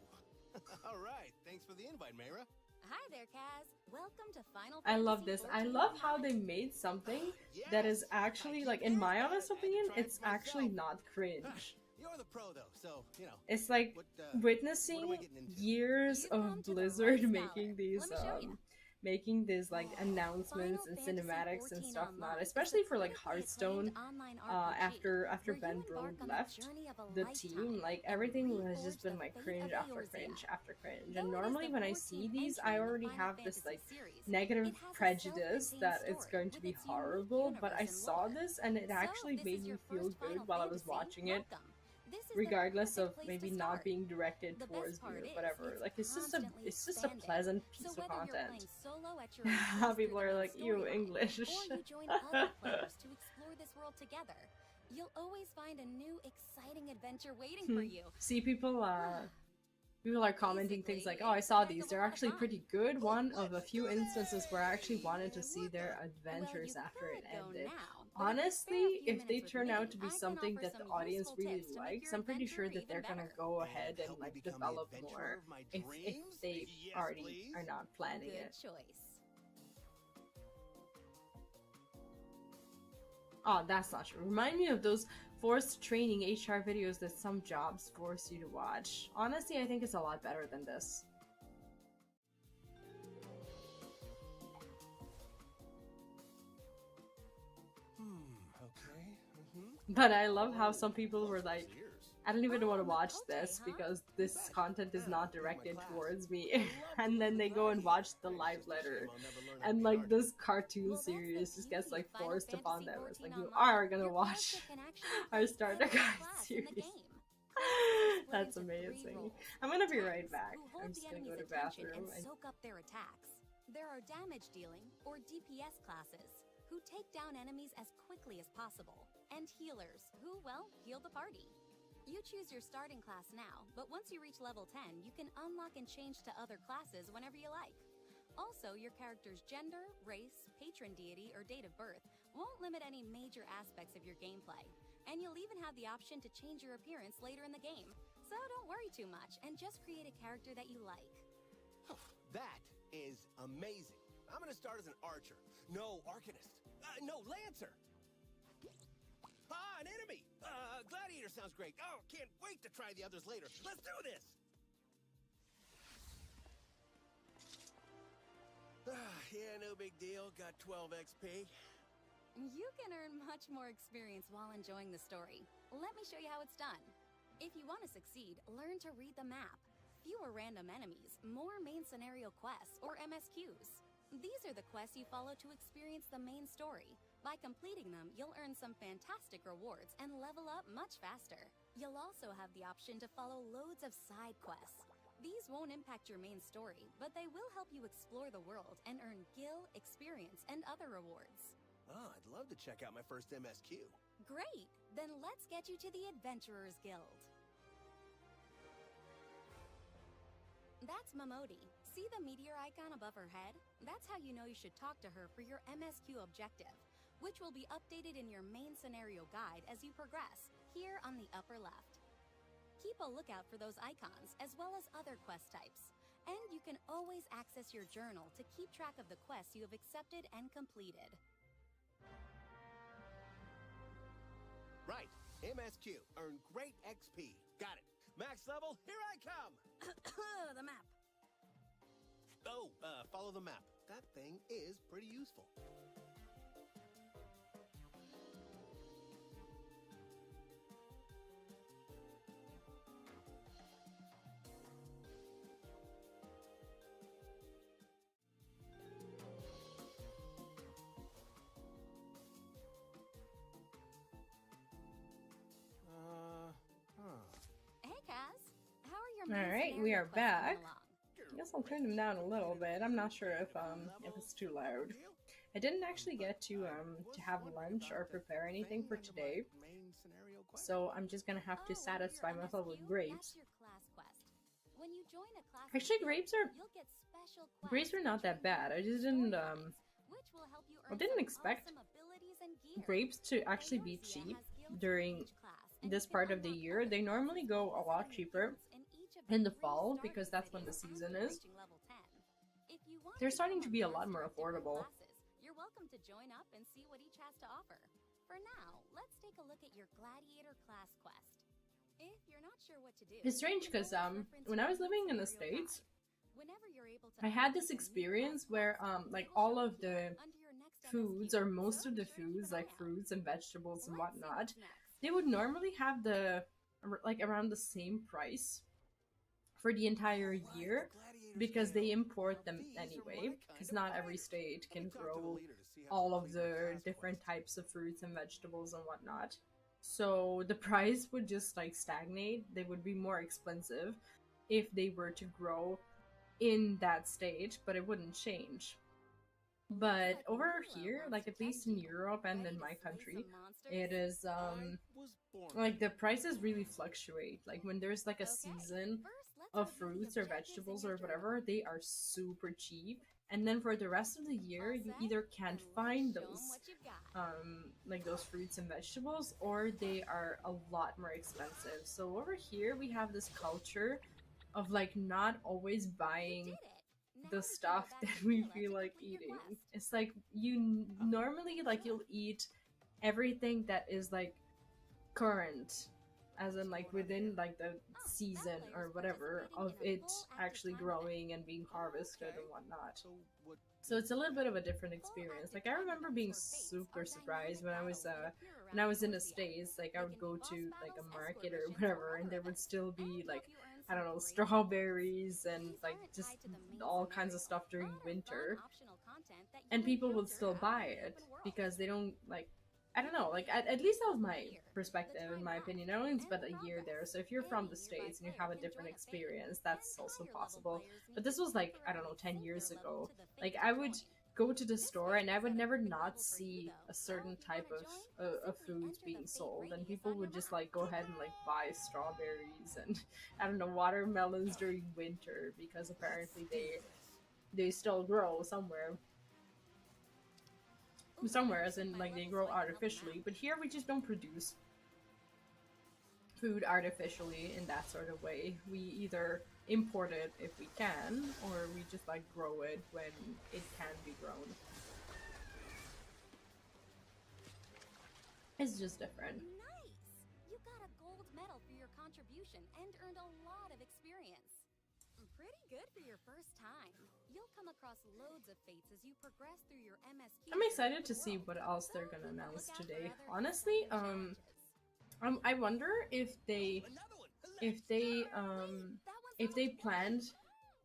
all right. Thanks for the invite, Mayra. Hi there, Kaz. Welcome to Final I love Fantasy this. I 14 love how they Online. made something that is actually like, in my honest opinion, it's actually not cringe. You're the pro, though, so, you know. It's like What am witnessing I getting into? years You've come of to the Blizzard right making scholar. these Let me show ya. making these like announcements and Final Fantasy cinematics and 14 stuff Online not is a especially for like critically Hearthstone acclaimed online RPG after where Ben you Brode embark on left journey of a the lifetime team, like and everything has reforge just been the like fate cringe of after Eorzea. cringe after cringe, Though and it is normally the when I 14th see these entry I in the already Final have this Fantasy like series. negative It has a prejudice self-contained that it's story going to with be its unique horrible, but I universe and saw lore. this and it So, actually if this made is me your feel first good Final while I was Fantasy, watching it, welcome. This is the regardless of perfect place maybe to not start. being directed The towards best part me or is, whatever. it's Like it's just constantly a expanding. pleasant So piece of whether you're content. playing solo at your own pace People through are the like, main ew, storyline, English. or you join other players to explore this world together, you'll always find a new exciting adventure waiting for you. See, people are commenting things like, oh, I saw these. They're actually pretty good. One of a few instances where I actually wanted to see their adventures Well, you after it could go ended. now, but if you spare a Honestly, few if they minutes with turn me, out to be I can something offer that the some audience useful really tips to make likes, your I'm pretty sure adventure that they're even gonna better. go ahead and Help me like become the develop adventurer more of my if dreams? they Yes, already please. are not planning Good it. choice. Oh, that's not true. Remind me of those forced training HR videos that some jobs force you to watch. Honestly, I think it's a lot better than this. Okay. But I love how some people were like, Cheers. I don't even want to watch Okay, this huh? because this content is not directed towards me. And then they go and watch the live letter. And like this cartoon Well, that's the series just gets beauty like of Final forced upon Fantasy them. It's like, 14 you Online. are gonna Your watch character can actually our play starter every guide class in the series. game. That's Split into 3 amazing. roles. I'm gonna be Tanks, right back. who hold I'm the just gonna go enemy's to the attention bathroom. and soak up their attacks. There are damage dealing or DPS classes who take down enemies as quickly as possible, and healers who, well, heal the party. You choose your starting class now, but once you reach level 10, you can unlock and change to other classes whenever you like. Also, your character's gender, race, patron deity, or date of birth won't limit any major aspects of your gameplay. And you'll even have the option to change your appearance later in the game. So don't worry too much, and just create a character that you like. That is amazing. I'm gonna start as an archer. No, arcanist. No, lancer. Ah, an enemy. Gladiator sounds great. Oh, can't wait to try the others later. Let's do this. Yeah, no big deal. Got 12 XP. You can earn much more experience while enjoying the story. Let me show you how it's done. If you want to succeed, learn to read the map. Fewer random enemies, more main scenario quests, or MSQs. These are the quests you follow to experience the main story. By completing them, you'll earn some fantastic rewards and level up much faster. You'll also have the option to follow loads of side quests. These won't impact your main story, but they will help you explore the world and earn gil, experience, and other rewards. Oh, I'd love to check out my first MSQ. Great! Then let's get you to the Adventurers Guild. That's Momodi. See the meteor icon above her head? That's how you know you should talk to her for your MSQ objective, which will be updated in your main scenario guide as you progress, here on the upper left. Keep a lookout for those icons, as well as other quest types. And you can always access your journal to keep track of the quests you have accepted and completed. Right, MSQ. Earn great XP. Got it. Max level, here I come! The map. Oh, follow the map. That thing is pretty useful. Hey, Kaz. How are your main Alright, scenario we are quests coming back. along? I guess I'll turn them down a little bit. I'm not sure if it's too loud. I didn't actually get to have lunch or prepare anything for today, so I'm just gonna have to satisfy myself with grapes. That's your class quest. When you join a class Actually, guild, grapes you'll get special grapes are not that bad. I just didn't expect grapes to actually be cheap during this part of the year. They normally go a lot cheaper in the fall because that's when the season is. They're starting to be a lot more affordable. You're welcome to join up and see what each has to offer. For now, let's take a look at your gladiator class quest. If you're not sure what to do, It's strange because when I was living in the States, I had this experience where like all of the foods, or most of the foods, like fruits and vegetables and whatnot, they would normally have like around the same price for the entire year because they import them anyway, because not every state can grow all of the different types of fruits and vegetables and whatnot. So the price would just like stagnate. They would be more expensive if they were to grow in that state, but it wouldn't change. But over here, like at least in Europe and in my country, it is like the prices really fluctuate. Like when there's like a season of fruits or vegetables or whatever, they are super cheap. And then for the rest of the year, you either can't find those like those fruits and vegetables, or they are a lot more expensive. So over here we have this culture of like not always buying the stuff that we feel like eating. It's like you normally like you'll eat everything that is like current, as in like within like the season or whatever of it actually growing and being harvested and whatnot. So it's a little bit of a different experience. Like I remember being super surprised when I was in the States. Like I would go to like a market or whatever, and there would still be like, I don't know, strawberries and like just all kinds of stuff during winter, and people would still buy it because they don't like, I don't know, like at least that was my perspective, in my opinion. I only spent a year there, so if you're from the States and you have a different experience, that's also possible. But this was like, I don't know, 10 years ago. Like I would go to the store and I would never not see a certain type of foods being sold, and people would just like go ahead and like buy strawberries and I don't know, watermelons during winter because apparently they still grow somewhere as in like they grow artificially. But here we just don't produce food artificially in that sort of way. We either import it if we can, or we just like grow it when it can be grown. It's just different. Nice! You got a gold medal for your contribution and earned a lot of experience. Pretty good for your first time. You'll come across loads of fates as you progress through your MSQ. I'm excited to see what else they're gonna announce today. Honestly, I wonder if they planned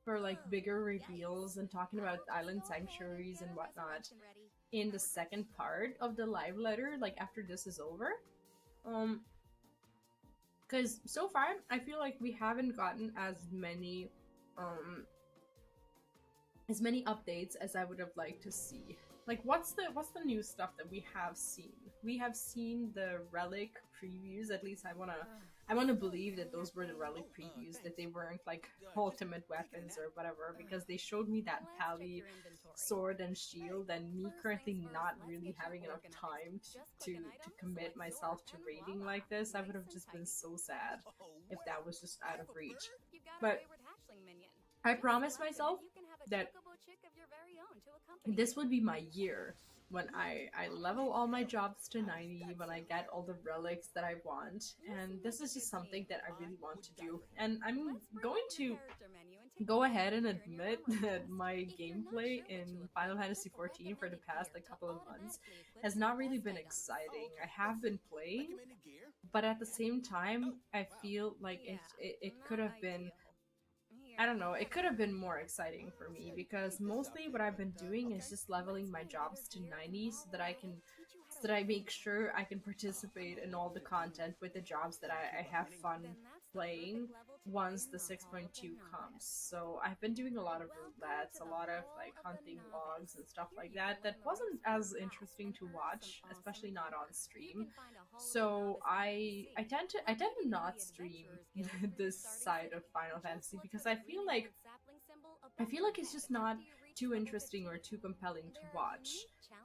for like bigger reveals and talking about island sanctuaries and whatnot in the second part of the live letter, like after this is over. Because so far I feel like we haven't gotten as many updates as I would have liked to see. Like, what's the new stuff that we have seen? We have seen the Relic previews. At least I wanna believe that those were the Relic previews, that they weren't like ultimate weapons or whatever, because they showed me that Pally sword and shield, and me currently not really having enough time to commit myself to raiding like this. I would have just been so sad if that was just out of reach. But I promised myself that this would be my year when I level all my jobs to 90, when I get all the relics that I want, and this is just something that I really want to do. And I'm going to go ahead and admit that my gameplay in Final Fantasy XIV for the past couple of months has not really been exciting. I have been playing, but at the same time, I feel like it could have been, I don't know, it could have been more exciting for me, because mostly what I've been doing is just leveling my jobs to 90 so that I make sure I can participate in all the content with the jobs that I have fun playing once the 6.2 comes. So I've been doing a lot of roulettes, a lot of like hunting logs and stuff like that wasn't as interesting to watch, especially not on stream. So I tend to not stream this side of Final Fantasy because I feel like it's just not too interesting or too compelling to watch.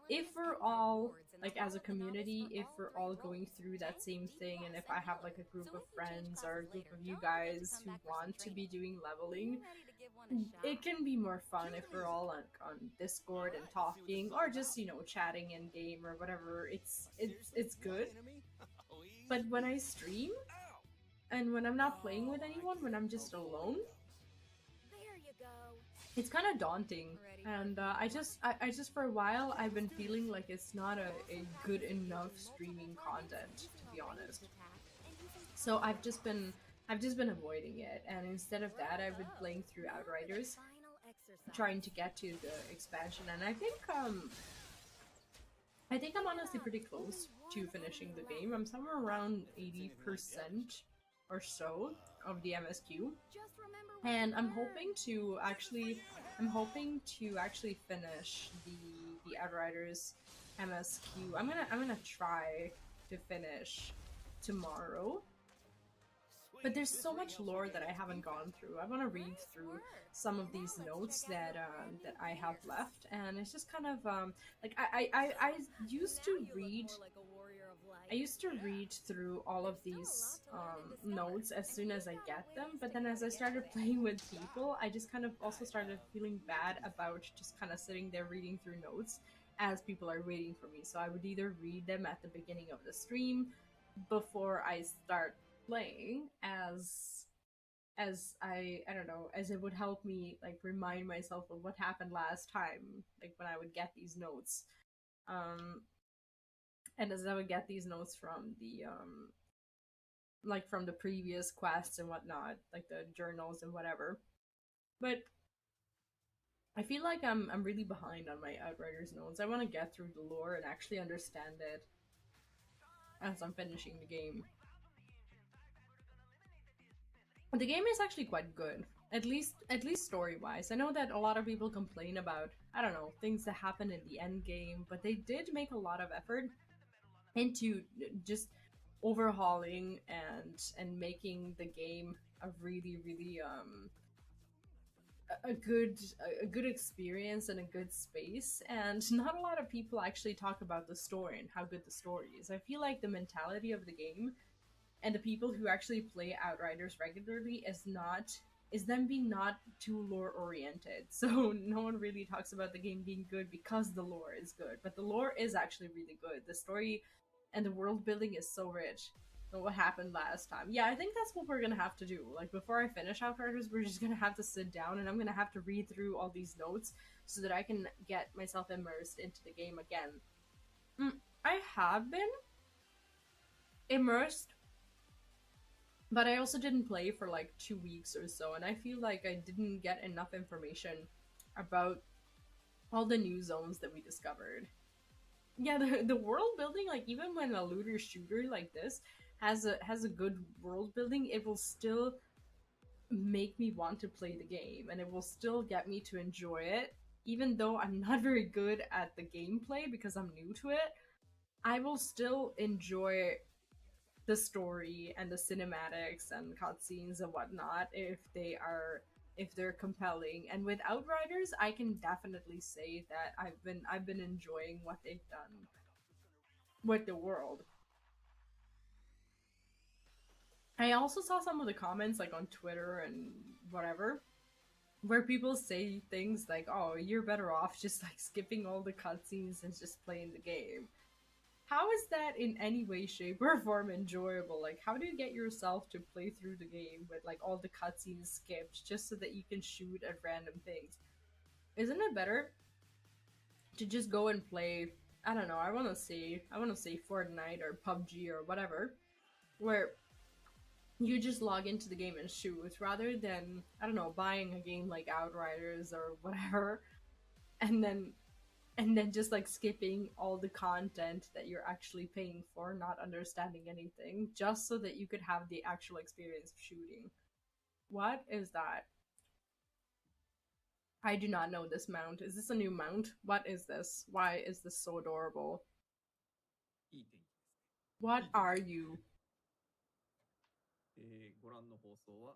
If we're all, like as a community, if we're all going through that same thing, and if I have like a group of friends or a group of you guys who want to be doing leveling, it can be more fun if we're all on Discord and talking, or just, you know, chatting in game or whatever. It's good. But when I stream, and when I'm not playing with anyone, when I'm just alone, it's kind of daunting. And I just for a while I've been feeling like it's not a good enough streaming content, to be honest. So I've just been avoiding it, and instead of that I've been playing through Outriders, trying to get to the expansion, and I think I'm honestly pretty close to finishing the game. I'm somewhere around 80% or so of the MSQ, and I'm hoping to actually finish the Outriders MSQ. I'm gonna try to finish tomorrow. But there's so much lore that I haven't gone through. I want to read through some of these notes that I have left, and it's just kind of like I used to read. I used to read through all of these notes as soon as I get them, but then as I started playing with people, I just kind of also started feeling bad about just kind of sitting there reading through notes as people are waiting for me. So I would either read them at the beginning of the stream before I start playing, as I don't know, as it would help me like remind myself of what happened last time, like when I would get these notes. And as I would get these notes from the like from the previous quests and whatnot, like the journals and whatever. But I feel like I'm really behind on my Outriders notes. I want to get through the lore and actually understand it as I'm finishing the game. The game is actually quite good. At least story-wise. I know that a lot of people complain about, I don't know, things that happen in the end game, but they did make a lot of effort into just overhauling and making the game a really a good experience and a good space. And not a lot of people actually talk about the story and how good the story is. I feel like the mentality of the game and the people who actually play Outriders regularly is them being not too lore oriented. So no one really talks about the game being good because the lore is good, but the lore is actually really good. The story and the world building is so rich. And what happened last time? Yeah, I think that's what we're gonna have to do. Like, before I finish Outriders, we're just gonna have to sit down and I'm gonna have to read through all these notes so that I can get myself immersed into the game again. I have been immersed, but I also didn't play for like 2 weeks or so, and I feel like I didn't get enough information about all the new zones that we discovered. Yeah, the world building, like, even when a looter shooter like this has a good world building, it will still make me want to play the game, and it will still get me to enjoy it. Even though I'm not very good at the gameplay because I'm new to it, I will still enjoy the story and the cinematics and cutscenes and whatnot if they're compelling. And with Outriders, I can definitely say that I've been enjoying what they've done with the world. I also saw some of the comments, like, on Twitter and whatever, where people say things like, "Oh, you're better off just like skipping all the cutscenes and just playing the game." How is that in any way, shape, or form enjoyable? Like, how do you get yourself to play through the game with like all the cutscenes skipped just so that you can shoot at random things? Isn't it better to just go and play, I don't know, I wanna say Fortnite or PUBG or whatever, where you just log into the game and shoot, rather than, I don't know, buying a game like Outriders or whatever, and then just like skipping all the content that you're actually paying for, not understanding anything, just so that you could have the actual experience of shooting. What is that? I do not know this mount. Is this a new mount? What is this? Why is this so adorable? What are you? ご覧の放送は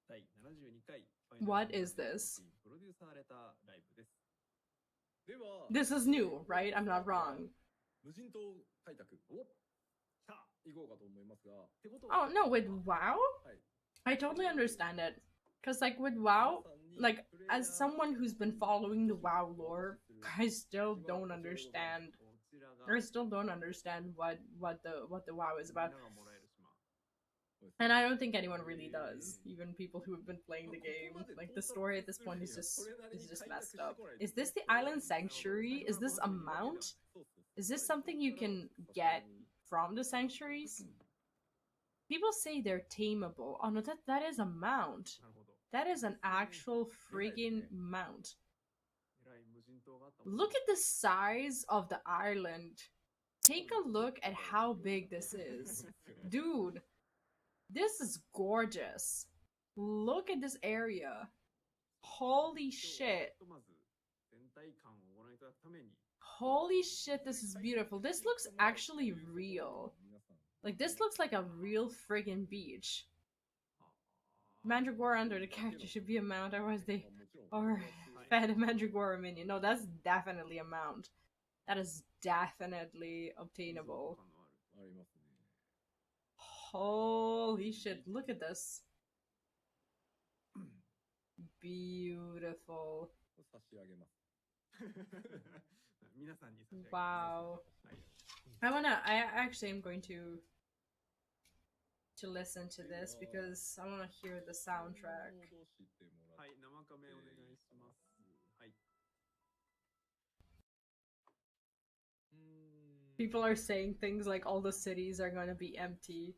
第72回 What is this? プロデューサーレターライブです。では This is new, right? I'm not wrong. 無人島開拓をさあ行こうかと思いますが。 Oh no, with WoW? はい。 I totally understand it. Cause like with WoW, like, as someone who's been following the WoW lore, I still don't understand. I still don't understand what the WoW is about. And I don't think anyone really does. Even people who have been playing the game. Like, the story at this point is just messed up. Is this the Island Sanctuary? Is this a mount? Is this something you can get from the sanctuaries? People say they're tameable. Oh no, that is a mount. That is an actual friggin' mount. Look at the size of the island. Take a look at how big this is. Dude, this is gorgeous. Look at this area. Holy shit. Holy shit, this is beautiful. This looks actually real. Like, this looks like a real friggin' beach. Mandragora under the character should be a mount, otherwise they are fed a Mandragora minion. No, that's definitely a mount. That is definitely obtainable. Holy shit, look at this. Beautiful. Wow. I actually am going to listen to this because I want to hear the soundtrack. People are saying things like all the cities are going to be empty.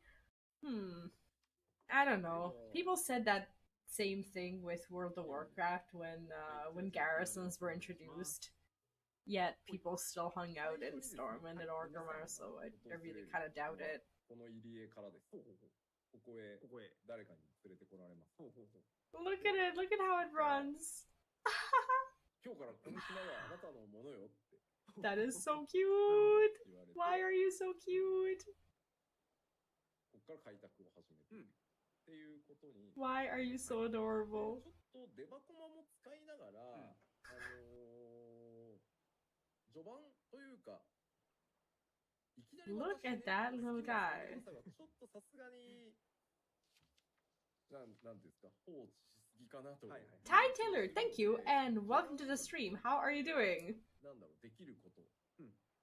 I don't know. People said that same thing with World of Warcraft when garrisons were introduced. Yet people still hung out in Stormwind and Orgrimmar, so I really kind of doubt it. ここへここへ。誰かに連れてこられます。 Look at it. Look at how it runs. 今日からこの島はあなたのものよって That is so cute. 言われて、 Why are you so cute? ここから開拓を始めていくっていうことに、 Why are you so ち adorable? ょっとデバコマも使いながら、序盤というか、いきなり Look at that little guy. ちょっとさすがに、なんていうんですか、放置しすぎかなと。 Ty Taylor, thank you, and welcome to the stream. How are you doing? なんだろう、できること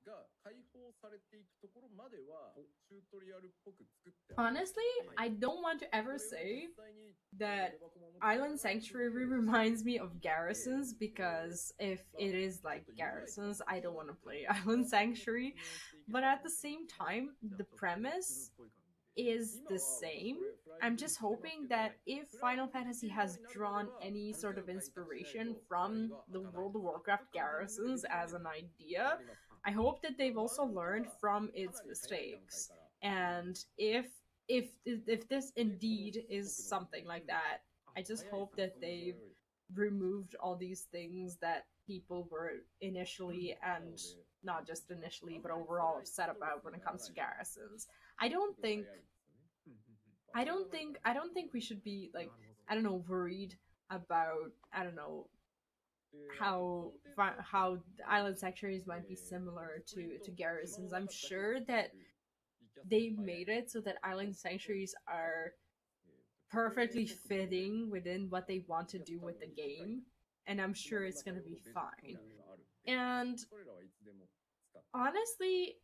が解放されていくところまではチュートリアルっぽく作ってある。 Honestly, I don't want to ever say that Island Sanctuary reminds me of Garrisons, because if it is like Garrisons, I don't want to play Island Sanctuary. But at the same time, the premise is the same. I'm just hoping that if Final Fantasy has drawn any sort of inspiration from the World of Warcraft Garrisons as an idea, I hope that they've also learned from its mistakes. And if this indeed is something like that, I just hope that they've removed all these things that people were initially, and not just initially, but overall upset about when it comes to Garrisons. I don't think we should be like, I don't know, worried about, I don't know, how Island Sanctuaries might be similar to Garrisons. I'm sure that they made it so that Island Sanctuaries are perfectly fitting within what they want to do with the game, and I'm sure it's gonna be fine. And honestly,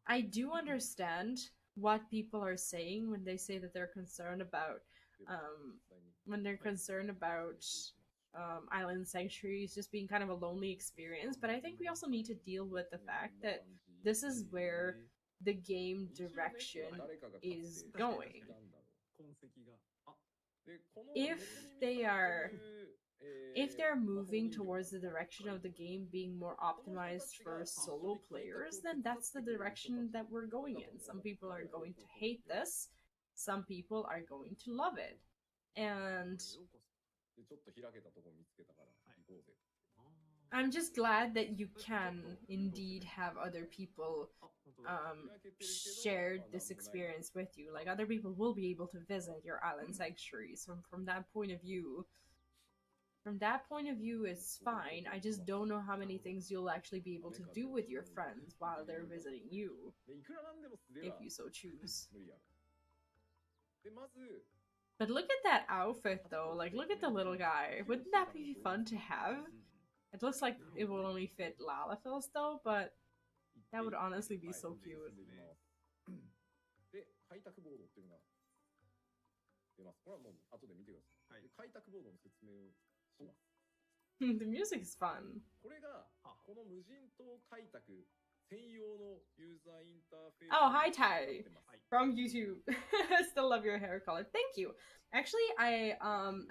I do understand what people are saying when they say that they're concerned about Island Sanctuaries just being kind of a lonely experience, but I think we also need to deal with the fact that this is where the game direction is going. If they're moving towards the direction of the game being more optimized for solo players, then that's the direction that we're going in. Some people are going to hate this, some people are going to love it. And I'm just glad that you can indeed have other people share this experience with you. Like, other people will be able to visit your island sanctuaries. From that point of view, it's fine. I just don't know how many things you'll actually be able to do with your friends while they're visiting you, if you so choose. But look at that outfit though, like look at the little guy. Wouldn't that be fun to have? It looks like it will only fit Lalafels though, but that would honestly be so cute. The music is fun. Oh, hi Ty from YouTube. Still love your hair color. Thank you. Actually, I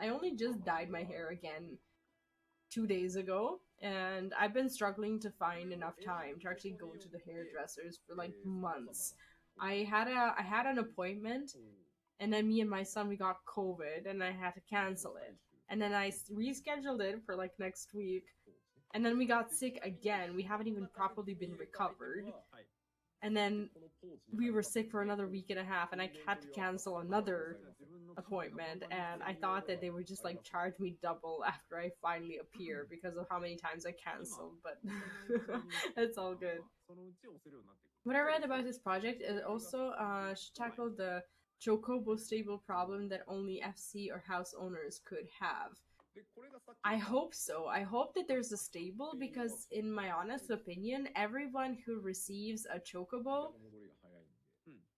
only just dyed my hair again 2 days ago, and I've been struggling to find enough time to actually go to the hairdressers for like months. I had an appointment, and then me and my son, we got COVID, and I had to cancel it. And then I rescheduled it for like next week, and then we got sick again. We haven't even properly been recovered. And then we were sick for another week and a half, and I had to cancel another appointment, and I thought that they would just like charge me double after I finally appear because of how many times I canceled, but it's all good. What I read about this project is also she tackled the Chocobo stable problem that only FC or house owners could have. I hope so. I hope that there's a stable, because in my honest opinion, everyone who receives a Chocobo,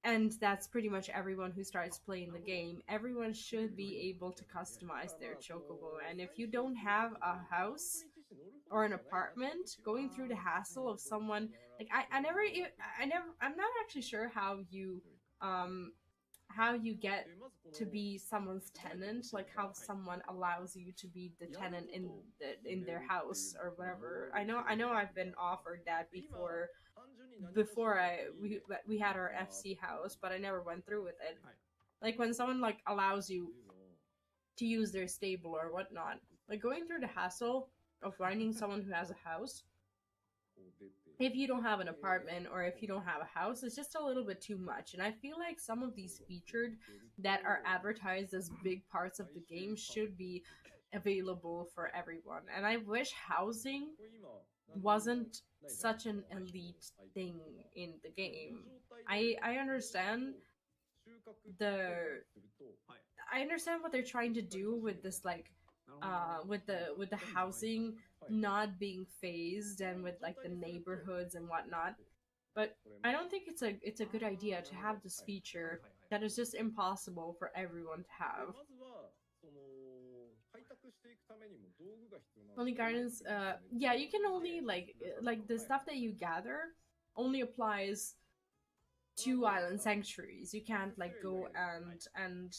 and that's pretty much everyone who starts playing the game, everyone should be able to customize their Chocobo. And if you don't have a house or an apartment, going through the hassle of someone like I'm not actually sure how you get to be someone's tenant, like how someone allows you to be the tenant in their house or whatever. I know I've been offered that before we had our FC house, but I never went through with it. Like when someone like allows you to use their stable or whatnot, like going through the hassle of finding someone who has a house, if you don't have an apartment or if you don't have a house, it's just a little bit too much. And I feel like some of these featured that are advertised as big parts of the game should be available for everyone. And I wish housing wasn't such an elite thing in the game. I understand the I understand what they're trying to do with this, like with the housing not being phased and with like the neighborhoods and whatnot, but I don't think it's a good idea to have this feature that is just impossible for everyone to have. Only gardens, yeah, you can only like the stuff that you gather only applies to island sanctuaries. You can't like go and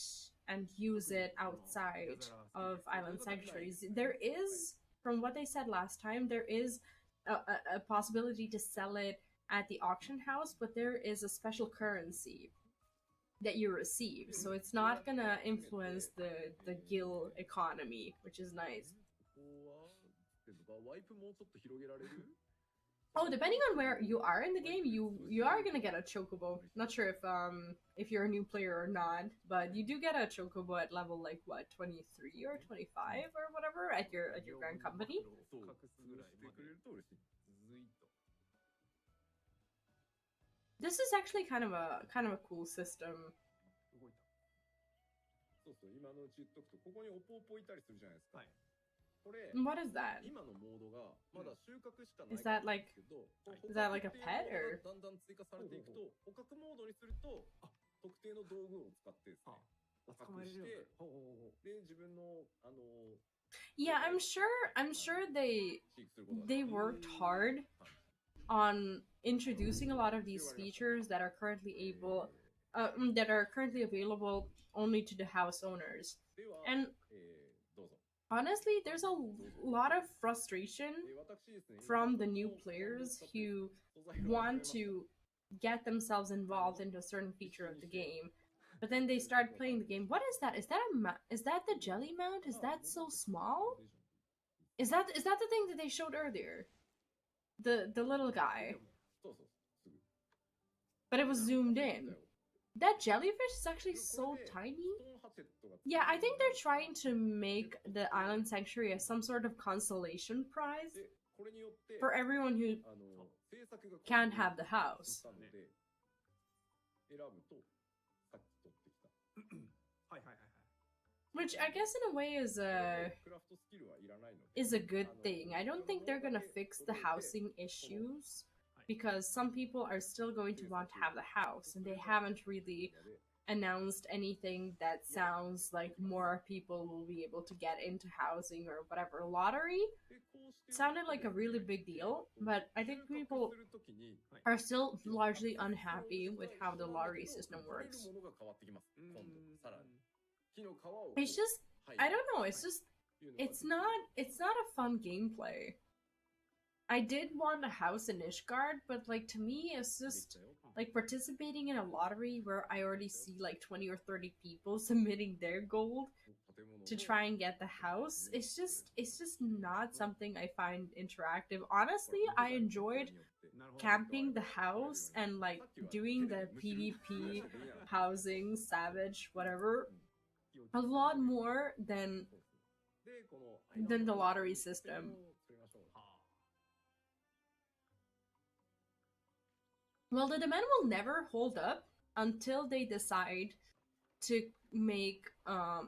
use it outside of island sanctuaries. There is, from what they said last time, there is a possibility to sell it at the auction house, but there is a special currency that you receive, so it's not gonna influence the guild economy, which is nice. Oh, depending on where you are in the game, you are gonna get a chocobo. Not sure if you're a new player or not, but you do get a chocobo at level like what, 23 or 25 or whatever at your grand company. This is actually kind of a cool system. What is that? Is that like a pet or? Yeah, I'm sure they worked hard on introducing a lot of these features that are currently available only to the house owners. And honestly, there's a lot of frustration from the new players who want to get themselves involved into a certain feature of the game, but then they start playing the game. What is that? Is that the jelly mount? Is that so small? Is that the thing that they showed earlier? The little guy. But it was zoomed in. That jellyfish is actually so tiny. Yeah, I think they're trying to make the island sanctuary as some sort of consolation prize for everyone who can't have the house. Which I guess in a way is a good thing. I don't think they're gonna fix the housing issues, because some people are still going to want to have the house, and they haven't really announced anything that sounds like more people will be able to get into housing or whatever. Lottery sounded like a really big deal, but I think people are still largely unhappy with how the lottery system works. It's just, I don't know, it's not a fun gameplay. I did want a house in Ishgard, but like to me it's just like participating in a lottery where I already see like 20 or 30 people submitting their gold to try and get the house. It's just not something I find interactive. Honestly, I enjoyed camping the house and like doing the PvP housing, savage, whatever, a lot more than the lottery system. Well, the demand will never hold up until they decide to make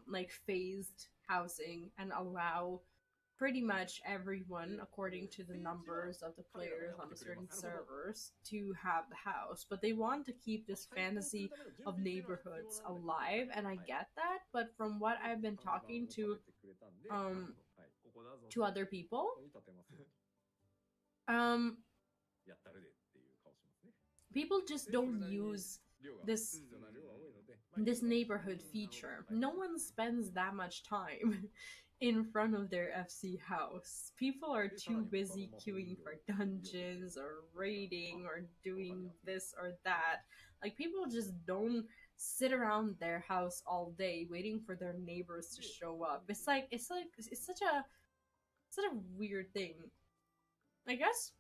like phased housing and allow pretty much everyone, according to the numbers of the players on the certain servers, to have the house. But they want to keep this fantasy of neighborhoods alive, and I get that, but from what I've been talking to other people, people just don't use this neighborhood feature. No one spends that much time in front of their FC house. People are too busy queuing for dungeons or raiding or doing this or that. Like, people just don't sit around their house all day waiting for their neighbors to show up. It's such a weird thing. I guess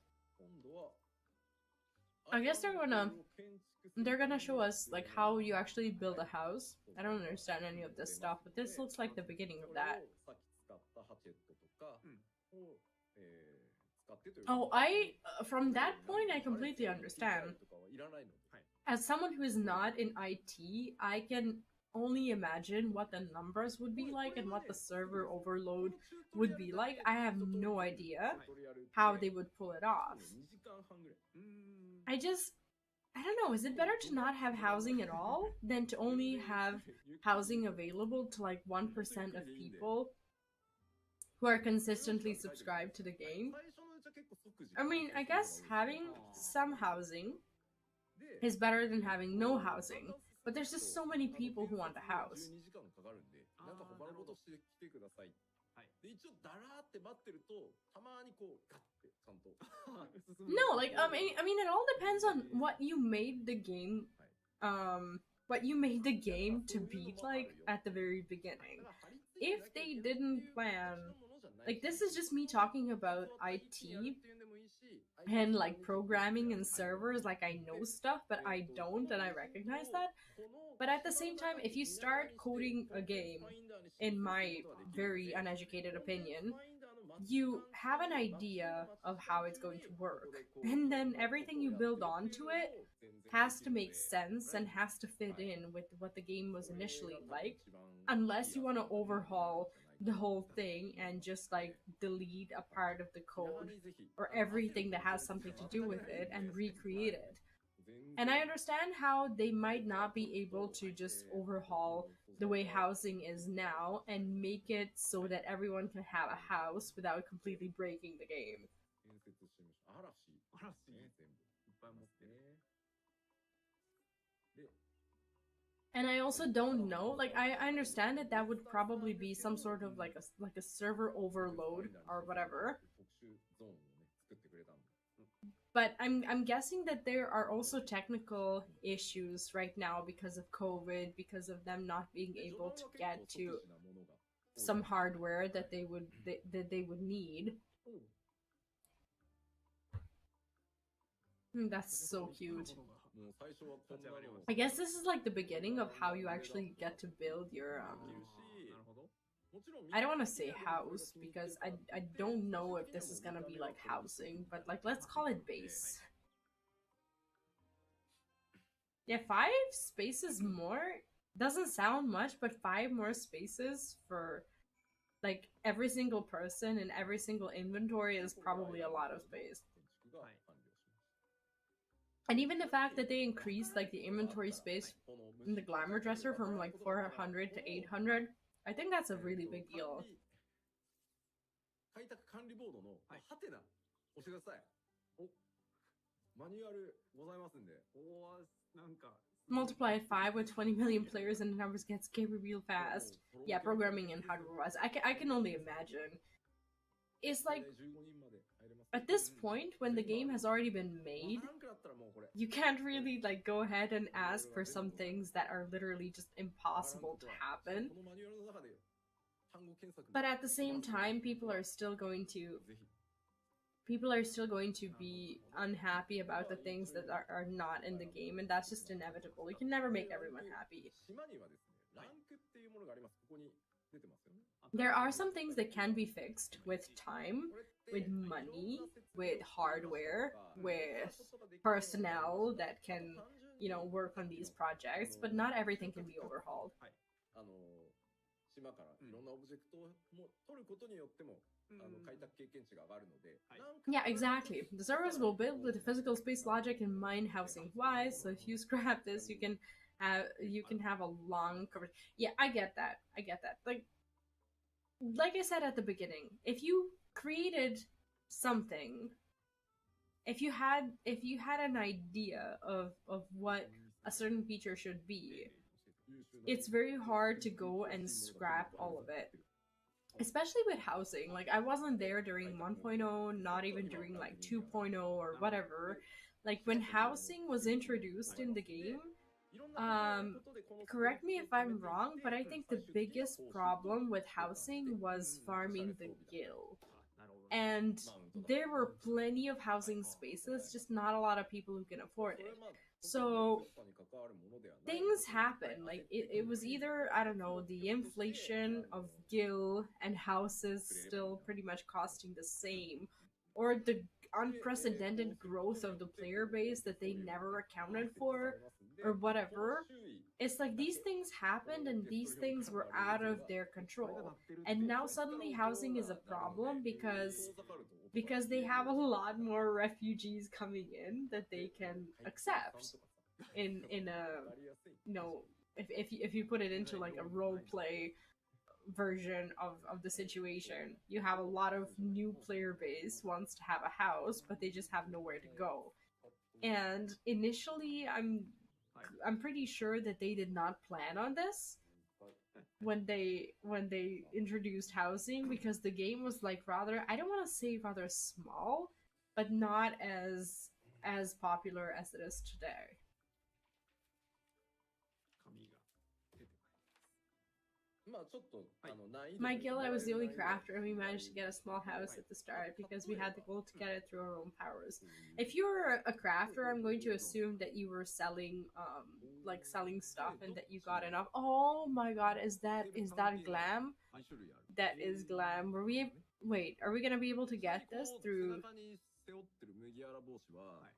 they're gonna show us like how you actually build a house. I don't understand any of this stuff, but this looks like the beginning of that. Oh, from that point, I completely understand. As someone who is not in IT, I can only imagine what the numbers would be like and what the server overload would be like. I have no idea how they would pull it off. I don't know, is it better to not have housing at all than to only have housing available to like 1% of people who are consistently subscribed to the game? I mean, I guess having some housing is better than having no housing, but there's just so many people who want a house. No, like, I mean, it all depends on what you made the game, to be like at the very beginning. If they didn't plan, like, this is just me talking about IT and like programming and servers, like I know stuff, but I don't, and I recognize that. But at the same time, if you start coding a game, in my very uneducated opinion, you have an idea of how it's going to work, and then everything you build onto it has to make sense and has to fit in with what the game was initially like, unless you want to overhaul the whole thing and just like delete a part of the code or everything that has something to do with it and recreate it. And I understand how they might not be able to just overhaul the way housing is now and make it so that everyone can have a house without completely breaking the game. And I also don't know, like, I understand that that would probably be some sort of like a server overload or whatever. But I'm guessing that there are also technical issues right now because of COVID, because of them not being able to get to some hardware that they would need. That's so cute. I guess this is like the beginning of how you actually get to build your I don't want to say house because I don't know if this is gonna be like housing, but like let's call it base. Yeah, 5 spaces more doesn't sound much, but 5 more spaces for like every single person and every single inventory is probably a lot of space. And even the fact that they increased like the inventory space in the glamour dresser from like 400 to 800, I think that's a really big deal. Multiply 5 with 20 million players and the numbers get scary real fast. Yeah, programming and hardware-wise, I can only imagine. It's like, at this point, when the game has already been made, you can't really like go ahead and ask for some things that are literally just impossible to happen. But at the same time, people are still going to be unhappy about the things that are not in the game, and that's just inevitable. You can never make everyone happy. There are some things that can be fixed with time, with money, with hardware, with personnel that can, you know, work on these projects, but not everything can be overhauled. Yeah, exactly. The servers will build with the physical space logic in mind housing wise, so if you scrap this, you can have a long coverage. Yeah, I get that. Like I said at the beginning, if you created something, if you had an idea of what a certain feature should be, it's very hard to go and scrap all of it. Especially with housing. Like, I wasn't there during 1.0, not even during like 2.0 or whatever. Like, when housing was introduced in the game, Correct me if I'm wrong, but I think the biggest problem with housing was farming the gil. And there were plenty of housing spaces, just not a lot of people who can afford it. So things happen. Like it was either, I don't know, the inflation of gil and houses still pretty much costing the same, or the unprecedented growth of the player base that they never accounted for, or whatever. It's like these things happened and these things were out of their control. And now suddenly housing is a problem because they have a lot more refugees coming in that they can accept in a, you know, if you put it into like a role play version of the situation, you have a lot of new player base wants to have a house, but they just have nowhere to go. And initially I'm pretty sure that they did not plan on this when they introduced housing, because the game was like rather, I don't want to say rather small, but not as popular as it is today. My guild, I was the only crafter, and we managed to get a small house at the start because we had the goal to get it through our own powers. If you were a crafter, I'm going to assume that you were selling, like selling stuff, and that you got enough. Oh my god, is that glam? That is glam. Wait, are we gonna be able to get this through?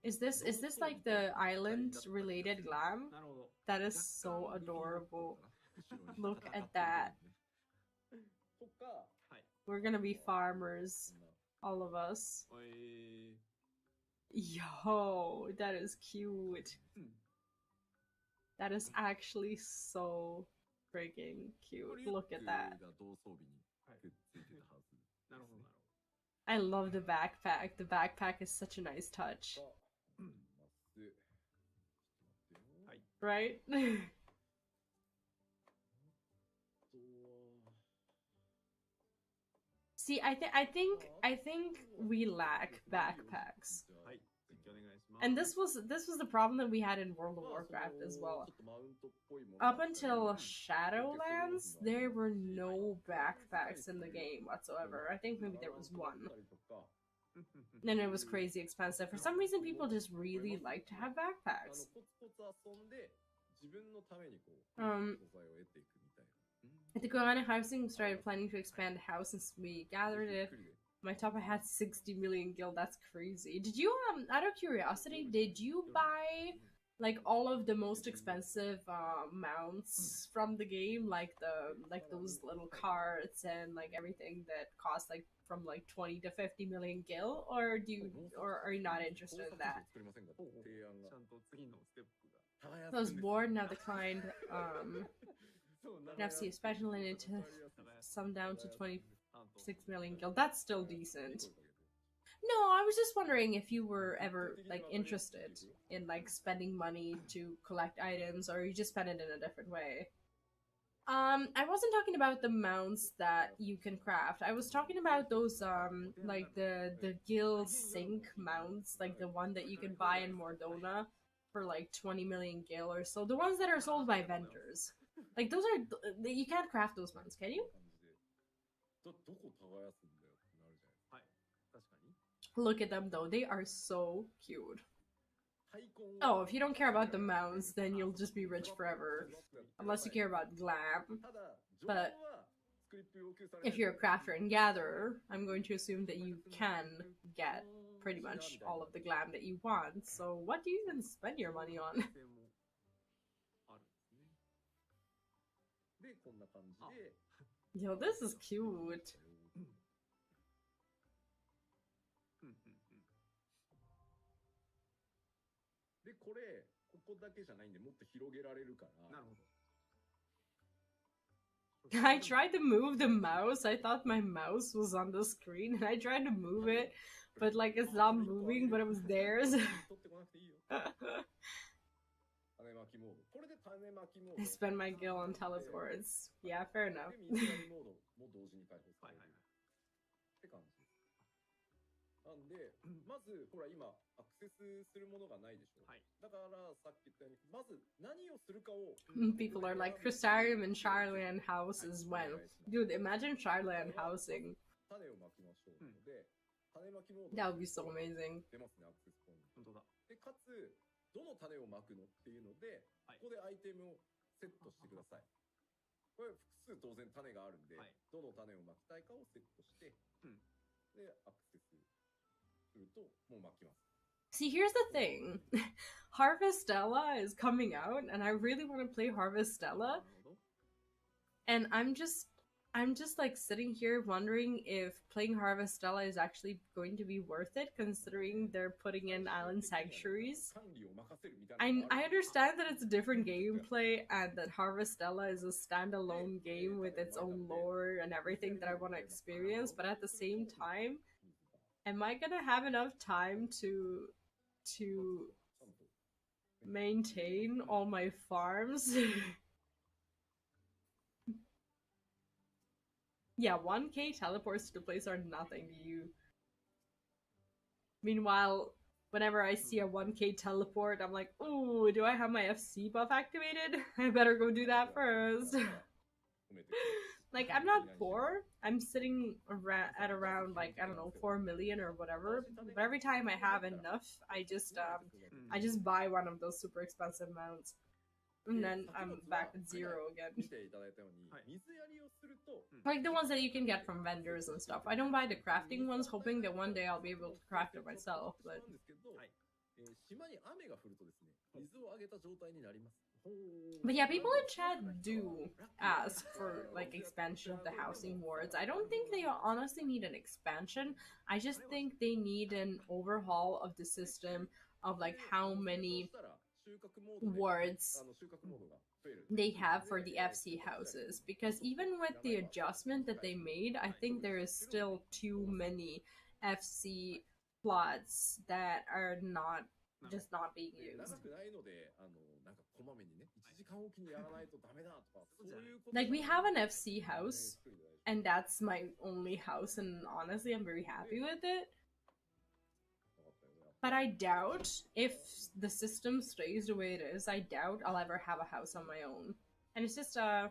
Is this like the island related glam? That is so adorable. Look at that. We're gonna be farmers, all of us. Yo, that is cute. That is actually so freaking cute. Look at that. I love the backpack. The backpack is such a nice touch. Right? See, I think we lack backpacks. And this was the problem that we had in World of Warcraft as well. Up until Shadowlands, there were no backpacks in the game whatsoever. I think maybe there was one. And it was crazy expensive. For some reason, people just really like to have backpacks. At the Korean housing started planning to expand the house since we gathered it. My top I had 60 million gil. That's crazy. Did you out of curiosity, did you buy like all of the most expensive mounts from the game, like those little carts and like everything that cost like from like 20 to 50 million gil, or are you not interested in that? I was bored, now declined. FC especially into some down to 26 million gil. That's still decent. No, I was just wondering if you were ever like interested in like spending money to collect items, or you just spend it in a different way. I wasn't talking about the mounts that you can craft. I was talking about those like the gil sync mounts, like the one that you can buy in Mordona for like 20 million gil or so. The ones that are sold by vendors. Like those are, you can't craft those mounts, can you? Look at them though, they are so cute. Oh, if you don't care about the mounts, then you'll just be rich forever. Unless you care about glam. But if you're a crafter and gatherer, I'm going to assume that you can get pretty much all of the glam that you want. So what do you even spend your money on? Yo, this is cute. I tried to move the mouse. I thought my mouse was on the screen and I tried to move it, but like it's not moving, but it was theirs. I spend my gil on teleports. Yeah, fair enough. セスするものがないでしょ。はい。だからさっき言ったように、まず何をするかを People are like, Crystarium and Charland House as well. Dude, imagine Charland housing. 種をまきましょうので、種まきモード That would be so amazing. 出ますね、アクセスポイント。本当だ。で、かつ、どの種をまくのっていうので、はいここでアイテムをセットしてください。これ複数当然種があるんで、はいどの種をまきたいかをセットして、うんで、アクセスすると、もうまきます。 See, here's the thing. Harvestella is coming out, and I really want to play な Harvestella, るほど。 and I'm just like sitting here wondering if playing Harvestella is actually going to be worth it, considering they're putting in island sanctuaries. 管理を任せるみたいなのがあ I るんですよ。 understand that it's a different gameplay and that Harvestella is a standalone game with its own lore and everything that I want to experience, but at the same time, am I gonna have enough time to maintain all my farms? Yeah, 1k teleports to the place are nothing to you. Meanwhile, whenever I see a 1k teleport, I'm like, ooh, do I have my FC buff activated? I better go do that first. Like, I'm not poor. I'm sitting at around, like, I don't know, 4 million or whatever. But every time I have enough, I just buy one of those super expensive mounts. And then I'm back at 0 again. 見ていただいたように、はい水やりをすると、 Like the ones that you can get from vendors and stuff. I don't buy the crafting ones, hoping that one day I'll be able to craft it myself. But なんですけど、はい島に雨が降るとですね、水をあげた状態になります。 but yeah, people in chat do ask for like expansion of the housing wards. I don't think they honestly need an expansion. I just think they need an overhaul of the system of like how many そしたら収穫モードで wards 収穫モードが増える。 they have for the FC houses, because even with the adjustment that they made, I think there is still too many FC plots that are not just not being 長 used. くないので、なんかこまめにね、1時間おきにやらないとダメだとか、そういうこと Like we じゃ have ない an FC house, and that's my only house, and honestly, I'm very happy with it. But I doubt if the system stays the way it is, I doubt I'll ever have a house on my own. And it's just I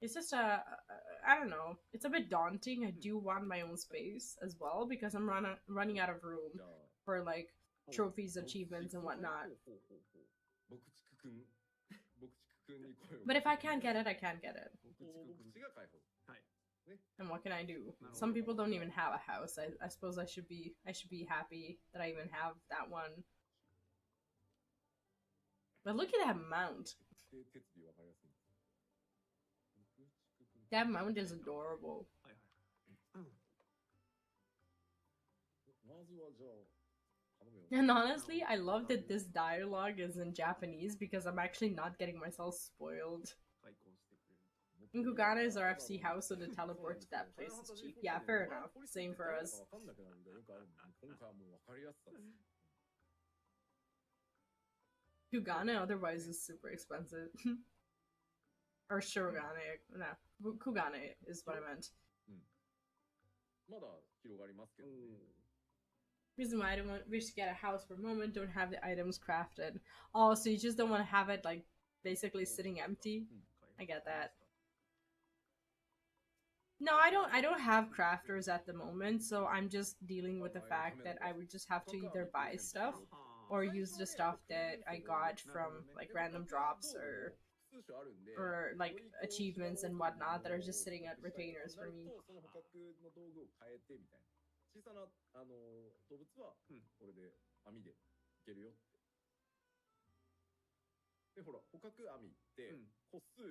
don't know. It's a bit daunting. I do want my own space as well because I'm running out of room じゃあ for like trophies, achievements, and whatnot. 牧畜くん牧畜くんに声を But if I can't get it, I can't get it. 牧畜が解放。 And what can I do? Some people don't even have a house. I suppose I should be happy that I even have that one. But look at that mount. で手つきわかりやすいんです。牧畜くん That mount is adorable. はいはい。まずはじゃあ頼むよ。 And honestly, I love that this dialogue is in Japanese because I'm actually not getting myself spoiled. 開墾してくれる。 And Kugana is our FC house, so the teleport to that place is cheap. Yeah, fair enough. Same for us. わかんなくなるみたいなのよくあるんで、今回はもうわかりやすさです。 Kugane otherwise is super expensive. Or Shirogane. No, Kugane is what I meant. まだ広がりますけどね。 Reason why I don't wish to get a house for a moment, don't have the items crafted. Oh, so you just don't want to have it like basically sitting empty? I get that. No, I don't have crafters at the moment, so I'm just dealing with the fact that I would just have to either buy stuff or use the stuff that I got from like random drops or 数種あるんで、 like achievements and whatnot that are just sitting at retainers for me. その捕獲の道具を変えてみたいな。小さな動物はこれで網でいけるよって。でほら捕獲網って個数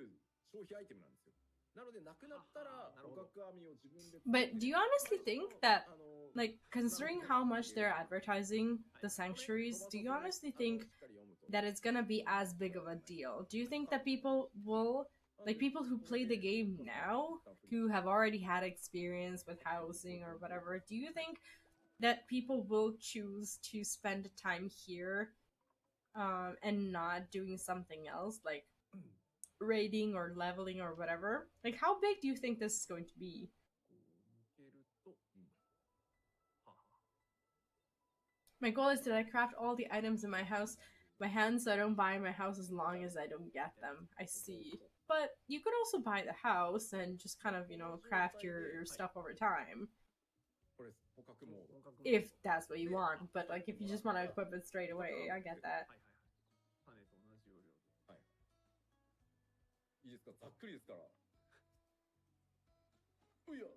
消費アイテムなんですよ。なのでなくなったら捕獲網を自分で。 But do you honestly think that, like, considering how much they're advertising the sanctuaries, do you honestly think that it's gonna be as big of a deal? Do you think that people will, like, people who play the game now, who have already had experience with housing or whatever, do you think that people will choose to spend time here and not doing something else, like raiding or leveling or whatever? Like, how big do you think this is going to be? My goal is that I craft all the items in my house by hand so I don't buy my house as long as I don't get them. I see. But you could also buy the house and just kind of, you know, craft your stuff over time. これ捕獲モード。 If that's what you want. But, like, if you just want to equip it straight away, I get that. はいはいはい。種と同じ要領で。はい。いいですか、ざっくりですから。ういや。は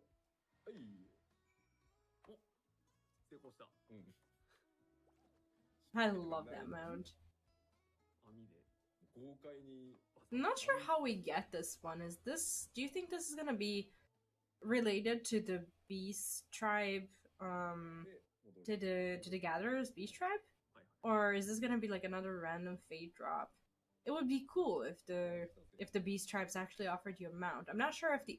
い。お、成功した。うん。 I love that mount. 網で。 豪快に。 I'm not sure how we get this one. Do you think this is gonna be related to the Beast Tribe, to the Gatherers Beast Tribe? Or is this gonna be like another random fate drop? It would be cool if the Beast Tribes actually offered you a mount. I'm not sure if the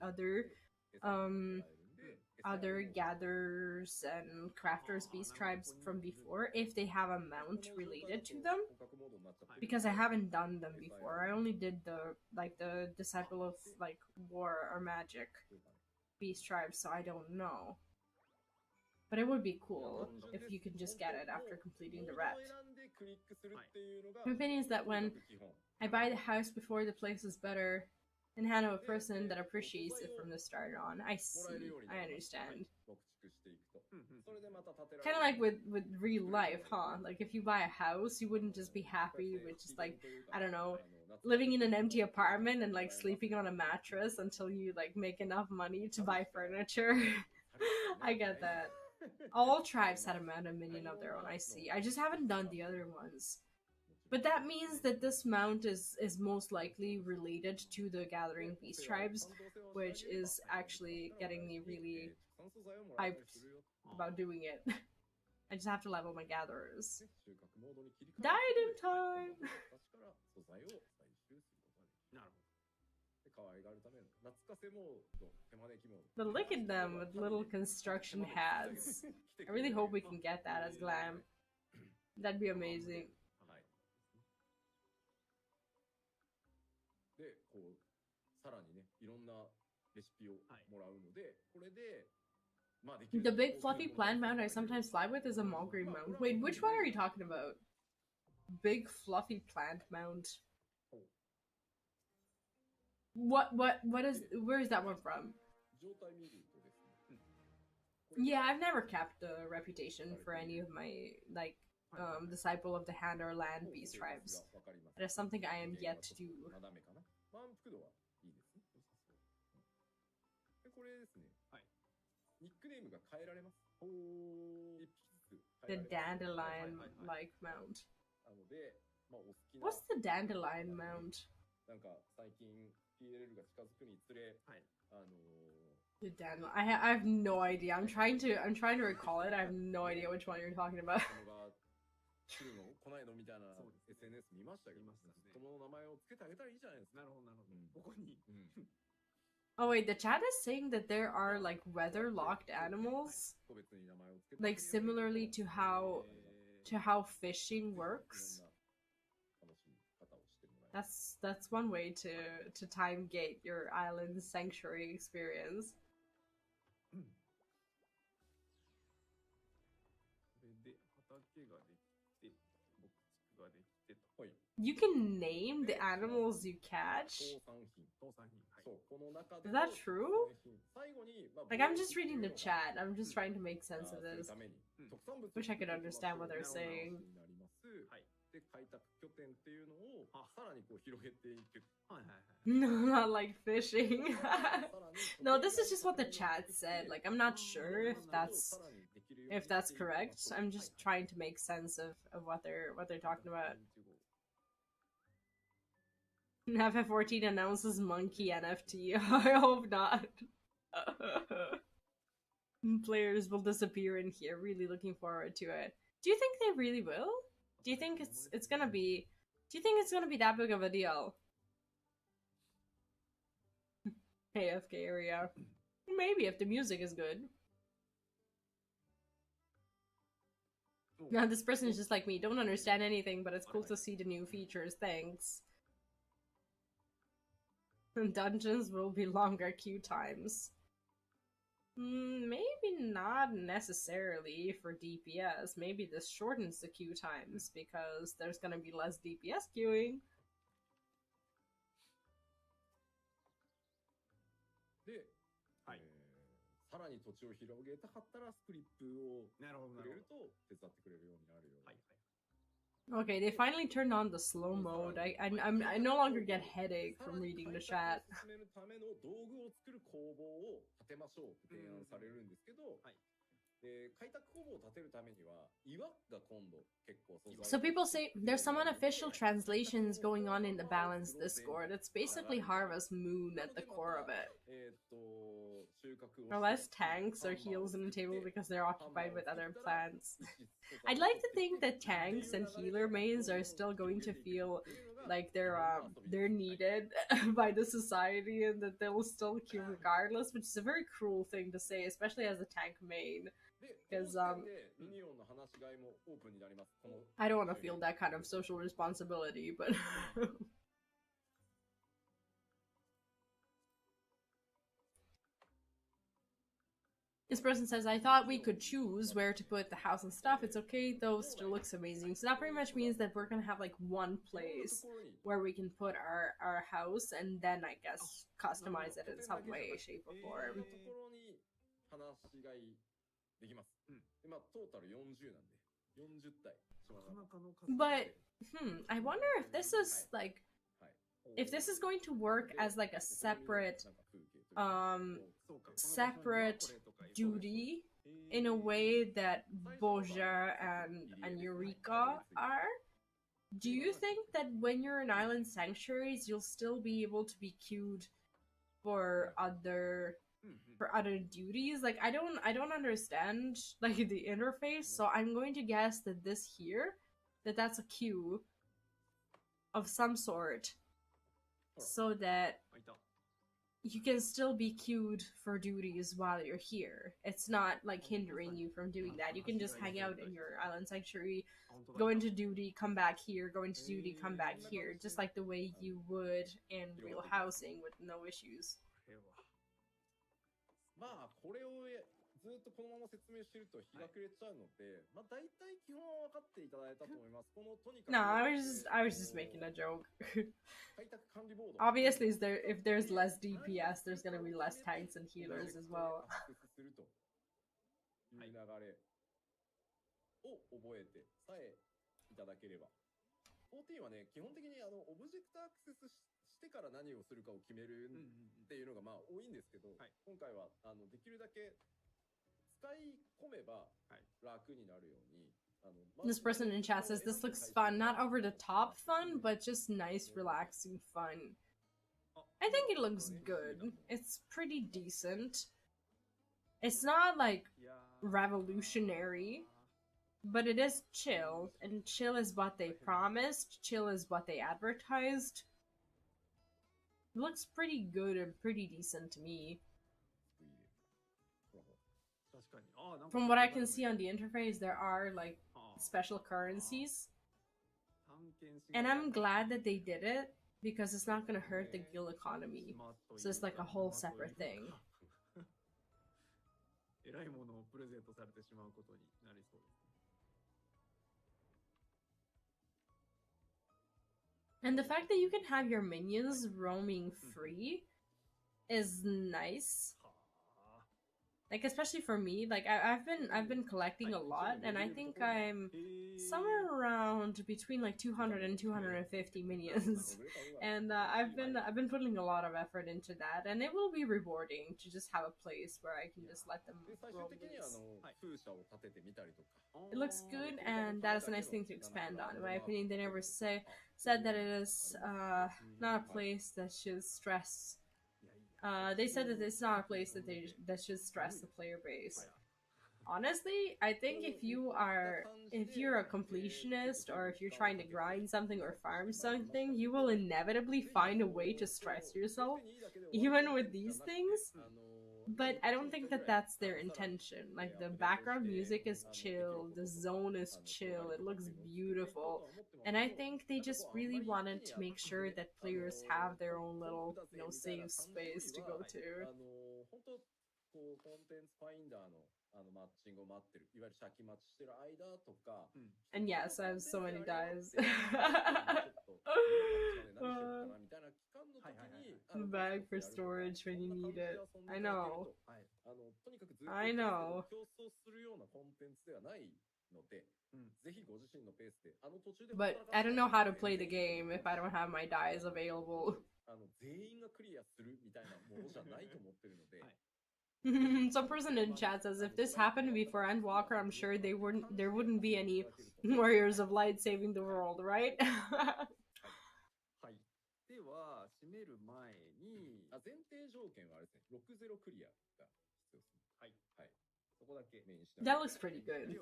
other gatherers and crafters beast tribes from before, if they have a mount related to them, because I haven't done them before. I only did the disciple of like war or magic beast tribes, so I don't know. But it would be cool if you could just get it after completing the rep. My opinion is that when I buy the house before the place is better, and hand of a person that appreciates it from the start on. I see. I understand. Kind of like with real life, huh? Like if you buy a house, you wouldn't just be happy with just like, I don't know, living in an empty apartment and like sleeping on a mattress until you like make enough money to buy furniture. I get that. All tribes had a mounted minion of their own, I see. I just haven't done the other ones. But that means that this mount is most likely related to the Gathering Beast Tribes, which is actually getting me really hyped about doing it. I just have to level my gatherers. Died in time! But look at them with little construction hats. I really hope we can get that as glam. That'd be amazing. で、こうさらにね、いろんなレシピをもらうので、これで、まあできる。 The big fluffy plant mount I sometimes fly with is a Mulgrave mount. Wait, which one are you talking about? Big fluffy plant mount. What is, where is that one from? Yeah, I've never kept a reputation for any of my, like, disciple of the hand or land beast tribes. That is something I am yet to do. 満腹度はいいですね。で、これですね。はい。ニックネームが変えられます。1匹ずつ変え The られます。 dandelion-like mount. なので、まあお好きな。 What's the dandelion mount? なんか最近 PLL が近づくにつれ、はい。The dandelion. I have no idea. I'm trying to recall it. I have no idea which one you're talking about. 来るの来ないのみたいな SNS 見ましたけど、ずっともの名前をつけてあげたらいいじゃないですか。なるほどなるほど。ここに。Oh wait, the chat is saying that there are like weather-locked animals, like similarly to how fishing works. That's one way to time gate your island sanctuary experience. You can name the animals you catch? Is that true? Like, I'm just reading the chat. I'm just trying to make sense of this. Wish I could understand what they're saying. No, not like fishing. No, this is just what the chat said. Like, I'm not sure if that's correct. I'm just trying to make sense of what they're talking about. FF14 announces monkey NFT. I hope not. Players will disappear in here. Really looking forward to it. Do you think they really will? Do you think it's gonna be? Do you think it's gonna be that big of a deal? AFK area. Maybe if the music is good. Now this person is just like me. Don't understand anything, but it's cool to see the new features. Thanks. Dungeons will be longer queue times. Maybe not necessarily for DPS. Maybe this shortens the queue times because there's gonna be less DPS queuing. で、はいさらに土地を広げたかったらスクリップをなるほどくれると手伝ってくれるようになるように。はいはい。 Okay, they finally turned on the slow mode. I no longer get headache from reading the chat. 進めるための道具を作る工房を建てましょうって提案されるんですけど、はい。で開拓工房を建てるためには岩が今度結構素材 So people say there's some unofficial translations going on in the Balance Discord. It's basically Harvest Moon at the core of it. 収穫を Or less tanks or heals in the table because they're occupied with other plants. I'd like to think that tanks and healer mains are still going to feel like they're needed by the society and that they'll still queue regardless, which is a very cruel thing to say, especially as a tank main. Because I don't want to feel that kind of social responsibility, but this person says, I thought we could choose where to put the house and stuff. It's okay though, still looks amazing. So that pretty much means that we're gonna have like one place where we can put our house and then I guess customize it in some way, shape, or form. できます。で、まあトータル40なんで40体。 But I wonder if this is like if this is going to work as like a separate duty in a way that Boja and Eureka are. Do you think that when you're in Island Sanctuaries you'll still be able to be queued for other duties? Like I don't understand like the interface, so I'm going to guess that this here that's a queue of some sort so that you can still be queued for duties while you're here. It's not like hindering you from doing that. You can just hang out in your island sanctuary, go into duty, come back here, go into duty, come back here, just like the way you would in real housing with no issues. まあこれをずっとこのまま説明してると日が暮れちゃうので、まあ大体基本は分かっていただいたと思います。このとにかく No, I was just making a joke. Obviously, if there's less DPS, there's gonna be less tanks and healers as well. するという流れを覚えてさえいただければ。14はね、基本的にオブジェクトアクセスしてから何をするかを決めるっていうのがまあ多いんですけど、今回はできるだけ使い込めば楽になるように。This person in chat says this looks fun, not over the top fun, but just nice, relaxing fun. I think it looks good. It's pretty decent. It's not like revolutionary, but it is chill, and chill is what they promised, chill is what they advertised. It looks pretty good and pretty decent to me. From what I can see on the interface, there are like special currencies, and I'm glad that they did it because it's not going to hurt the guild economy, so it's like a whole separate thing. And the fact that you can have your minions roaming free is nice. Like especially for me, like I've been collecting a lot, and I think I'm somewhere around between like 200 and 250 minions, and I've been putting a lot of effort into that, and it will be rewarding to just have a place where I can just let them roam loose. It looks good, and that is a nice thing to expand on. In my opinion, they never said that it is not a place that should stress. They said that it's not a place that should stress the player base. Honestly, I think if you're a completionist or if you're trying to grind something or farm something, you will inevitably find a way to stress yourself, even with these things. But I don't think that that's their intention. Like the background music is chill, the zone is chill, it looks beautiful, and I think they just really wanted to make sure that players have their own little, safe space to go to. こうコンテンツファインダーのマッチングを待ってる、いわゆる先待ちしてる間とか、And yes, I have so many dies. 何 Bag for storage when you need it. I know. I know. 競争するようなコンテンツではないので、ぜひご自身のペースで途中で But I don't know how to play the game if I don't have my dies available. 全員がクリアするみたいなものじゃないと思ってるので。Some person in chat says if this happened before Endwalker, I'm sure there wouldn't be any warriors of light saving the world, right? はい。では締める前に前提条件はあれですね、60クリアが必要ですね。はいはい。そこだけメインして。That looks pretty good.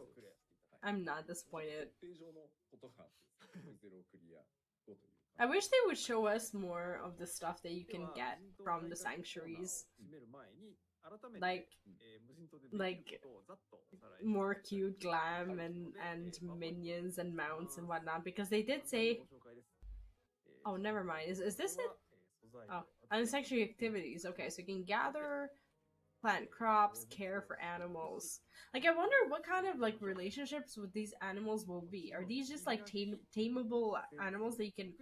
I'm not disappointed. 設定上のことが60クリア後という。I wish they would show us more of the stuff that you can get from the sanctuaries. Like more cute glam and minions and mounts and whatnot, because they did say, oh, never mind, is this it? Oh, sanctuary activities. Okay, so you can gather, plant crops, care for animals. Like, I wonder what kind of like relationships with these animals will be. Are these just like tameable animals that you can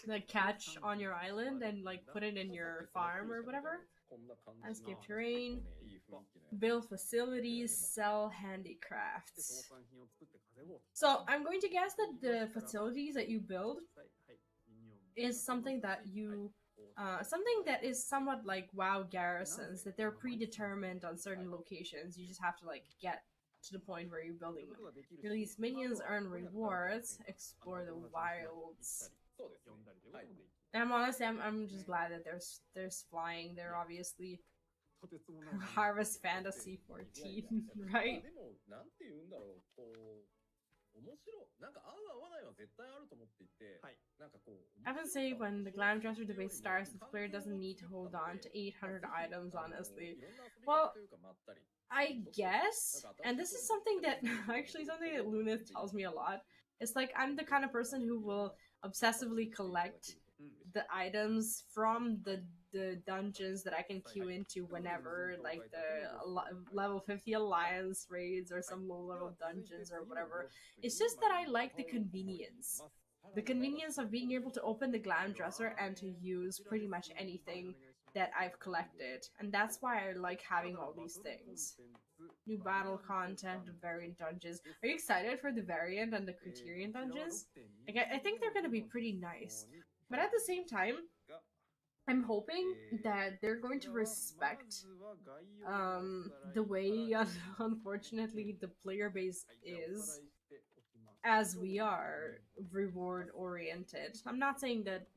like catch on your island and like put it in your farm or whatever? Landscape terrain, build facilities, sell handicrafts. So I'm going to guess that the facilities that you build is something that you something that is somewhat like WoW garrisons, that they're predetermined on certain locations. You just have to like get to the point where you're building them. Release minions, earn rewards, explore the wilds. And I'm honestly, I'm just glad that there's flying there, obviously. Harvest Fantasy 14, right? I would say when the Glam Dresser debate starts, the player doesn't need to hold on to 800 items, honestly. Well, I guess, and this is something that, actually something that Luna tells me a lot. It's like, I'm the kind of person who will obsessively collect the items from the dungeons that I can queue into whenever, like the level 50 alliance raids or some low level dungeons or whatever. It's just that I like the convenience. The convenience of being able to open the Glam Dresser and to use pretty much anything that I've collected. And that's why I like having all these things. New battle content, variant dungeons. Are you excited for the variant and the Criterion dungeons? Like, I think they're gonna be pretty nice. But at the same time, I'm hoping that they're going to respect the way, unfortunately, the player base is, as we are reward oriented. I'm not saying that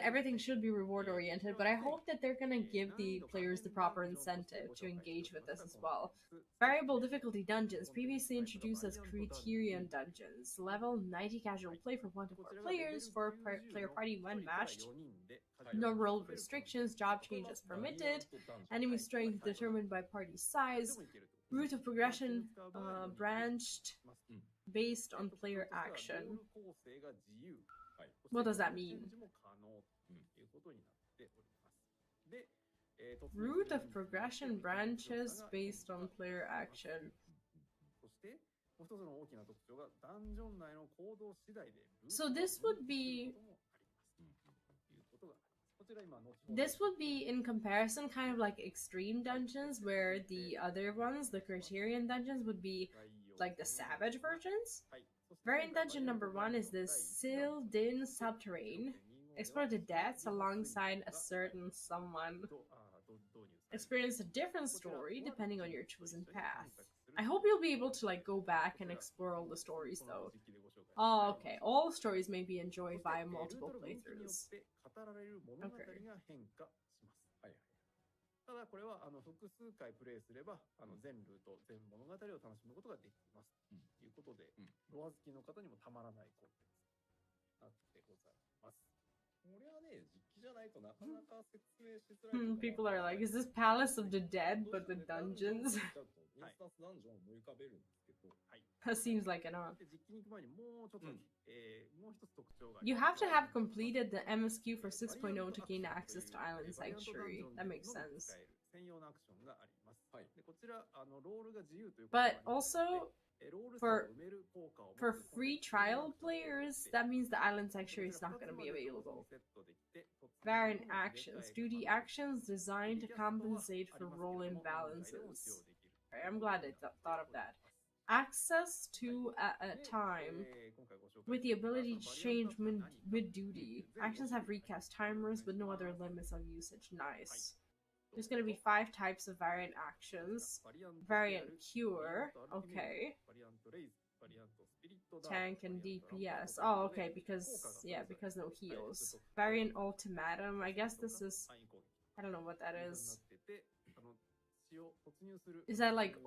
everything should be reward oriented, but I hope that they're gonna give the players the proper incentive to engage with this as well. Variable difficulty dungeons, previously introduced as Criterion dungeons. Level 90 casual play for 1 to 4 players, 4 player party when matched. No role restrictions, job changes permitted. Enemy strength determined by party size. Route of progression branched based on player action. What does that mean? Route of progression branches based on player action. So this would be in comparison kind of like extreme dungeons, where the other ones, the Criterion dungeons, would be like the savage versions. Variant dungeon number 1 is the Sildin Subterrane. Explore the depths alongside a certain someone. Experience a different story depending on your chosen path. I hope you'll be able to like go back and explore all the stories though. Oh, okay. All stories may be enjoyed by multiple playthroughs. Okay. ただこれは複数回プレイすれば全ルート全物語を楽しむことができますということで、ロア好きの方にもたまらないコンテンツになってございます。これはね、実機じゃないとなかなか説明しづらい。People are like, is this Palace of the Dead but the dungeons? インスタンスダンジョンを思い浮かべるんですけど、That seems like enough. 実機に行く前にもうちょっとだけ、もう一つ特徴があります。You have to have completed the MSQ for 6.0 to gain access to Island Sanctuary. That makes sense. 専用のアクションがあります。はい。でこちらロールが自由ということ But もありますの also, で、ロール差 for を埋める効果を持つ for コンテンツ free 専用 trial アクションがありま players, して、 that means the island こ texture ち is ら not 2 going つ to ま be で同時 available. にセットできて、突入 Variant も入れ替 actions. え Do が the 可能。 actions リ designed to キャストは compensate あ for りますけ role ども、オンラインでも使用 imbalances? できる Alright, I'm という glad ふう they になって thought お of り that. ます。 Access はい。 to a で、 time 今回ご紹介 with す the るのが ability そ to のバリアン change トダンジョンは何か mid っていう duty. 全 Actions 5 have 種類 recast お願 timers い with し no ま other す。 limits of usage. はい。 Nice. どう There's going to ぞ。 be 5 types of variant こちら actions. バリアントであ Variant るバリアン cure. トアルティメイ Okay. ト、バリアントレイズ、バリアントスピリットダーク、 Tank バ and リアントランパード DPS. という Oh, ことで okay, 効果 because がそ yeah, れぞれ because no はい heals. ちょっと Variant 効果 ultimatum. I です guess と this か is 範囲攻撃 I don't know what that というふうにな is. ってて、使用突入する Is that like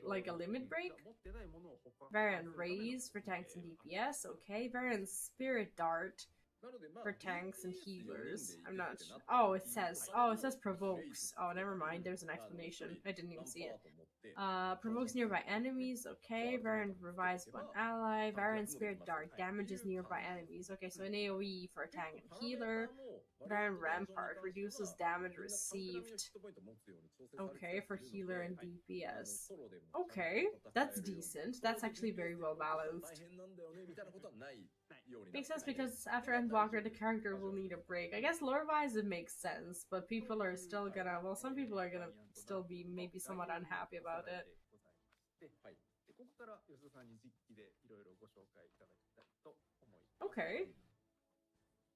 like a limit break? 持ってないものを保管 Variant するための raise for tanks and アクション DPS. Okay. Variant spirit dart なので、まあ、 for tanks and DPS 4人 healers. でい I'm け not るって sure. なった Oh, it 時 says. は Oh, it says レイズ provokes. っ Oh, ていう never のが mind. There's an 一 explanation. 人 I didn't ラ even ン see パ it. ート持って Provokes 登場 nearby するっていう enemies. そう Okay. アルティメイ Variant トもつけと revives け one ば ally. ちゃんと役 Variant もでき spirit ます dart ってい damages う感 nearby じです enemies. Okay, so an AoE for a 結 tank 構 and パラメータ healer. ーもバリアン Variant トダンジョンに rampart 関して reduces は damage みんなタンク並みの received. ヒットポイント持つように調整されてた Okay, り for するの healer で and はい DPS. ソロでもちゃんと Okay, 戦 that's えるように decent. ソロ That's で actually DPS very や well るとちょっと balanced. 大変なんだよねみたいなことはないようになっ Makes て sense て because こ after れは大 Endwalker, 丈 the 夫 character カジ will ュアル need に a 戦え break. I る guess lore-wise it makes sense, but とい people are う still はい gonna, well, some people are バ gonna リアントダ still ンジョ be ンの maybe 概 somewhat 要に unhappy おさ about らい it. でございまして、はいでここから吉田さんに実機でいろいろご紹介いただきたいと思います。 Okay.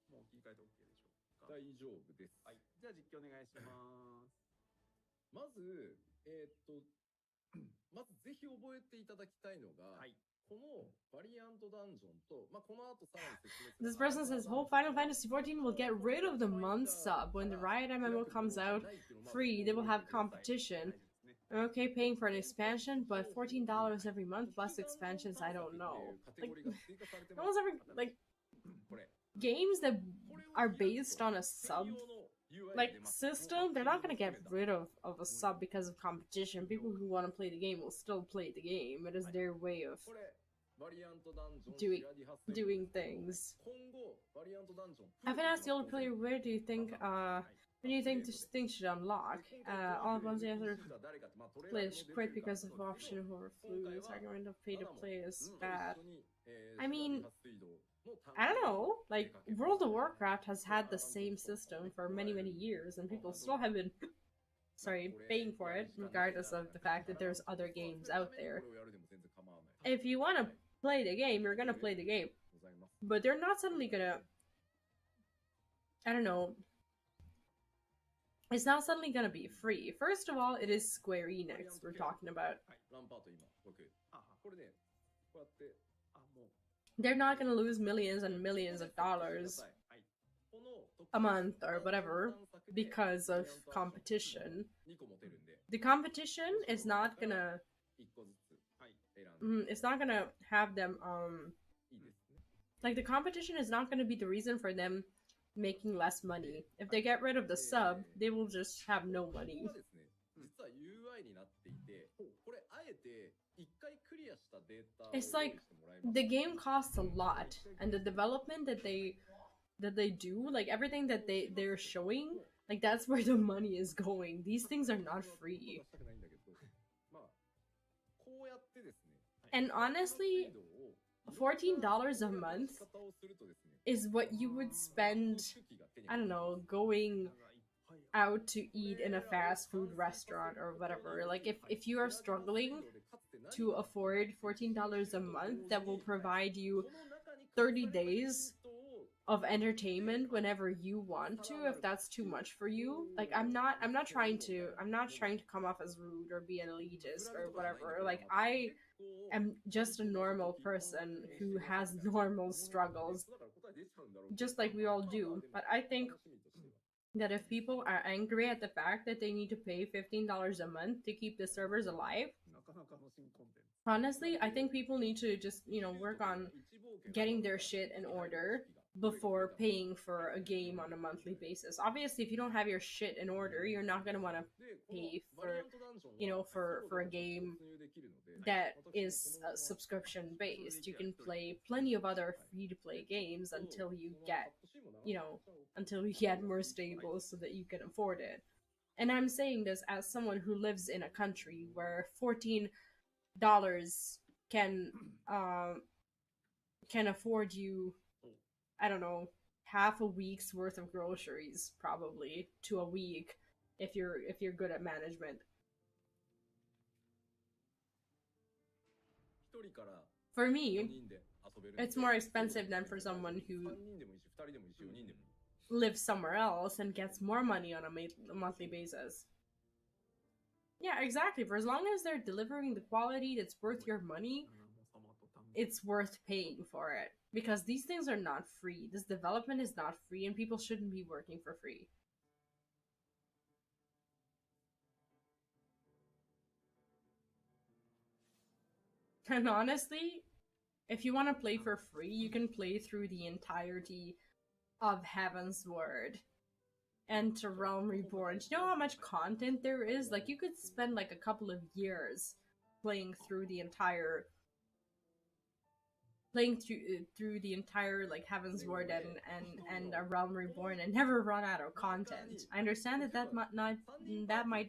もう切り替えて OK でしょうか。大丈夫ですはい、じゃあ実機お願いします。まずまずぜひ覚えていただきたいのが、はい、このバリアントダンジョンと、まあ、この後さらに説明する This person says, "Whole Final Fantasy XIV will get rid of the month sub when the Riot MMO comes out free. They will have competition. I'm okay paying for an expansion, but $14 every month plus expansions, I don't know." Like, no one's ever like games that are based on a sub like system. They're not gonna get rid of a sub because of competition. People who want to play the game will still play the game. It is their way of doing things. I've been asked the older player, where do you think this thing should unlock? All of ones answered, players should quit because of option overflows. Argument of pay to play is bad. I mean, I don't know. Like, World of Warcraft has had the same system for many, many years, and people still have been, paying for it, regardless of the fact that there's other games out there. If you want to play the game, you're gonna play the game. But they're not suddenly gonna, I don't know, it's not suddenly gonna be free. First of all, it is Square Enix we're talking about. They're not gonna lose millions and millions of dollars a month or whatever because of competition. The competition is not gonna have them like, the competition is not gonna be the reason for them making less money. If they get rid of the sub, they will just have no money. It's like the game costs a lot, and the development that they do, like everything that they're showing, like that's where the money is going. These things are not free. And honestly, $14 a month is what you would spend, I don't know, going out to eat in a fast food restaurant or whatever. Like, if you are struggling to afford $14 a month that will provide you 30 days of entertainment whenever you want to, if that's too much for you. Like, I'm not trying to come off as rude or be an elitist or whatever. Like, I am just a normal person who has normal struggles, just like we all do. But I think that if people are angry at the fact that they need to pay $15 a month to keep the servers alive, honestly, I think people need to just, work on getting their shit in order before paying for a game on a monthly basis. Obviously, if you don't have your shit in order, you're not going to want to pay for a game that is subscription based. You can play plenty of other free to play games until you get more stable so that you can afford it. And I'm saying this as someone who lives in a country where $14 can afford you, I don't know, half a week's worth of groceries, probably, to a week, if you're good at management. For me, it's more expensive than for someone who lives somewhere else and gets more money on a monthly basis. Yeah, exactly. For as long as they're delivering the quality that's worth your money, it's worth paying for it. Because these things are not free. This development is not free, and people shouldn't be working for free. And honestly, if you want to play for free, you can play through the entirety of Heaven's Word and to Realm Reborn. Do you know how much content there is? Like, you could spend like a couple of years playing through the entire like Heaven's Word and a Realm Reborn and never run out of content. I understand that might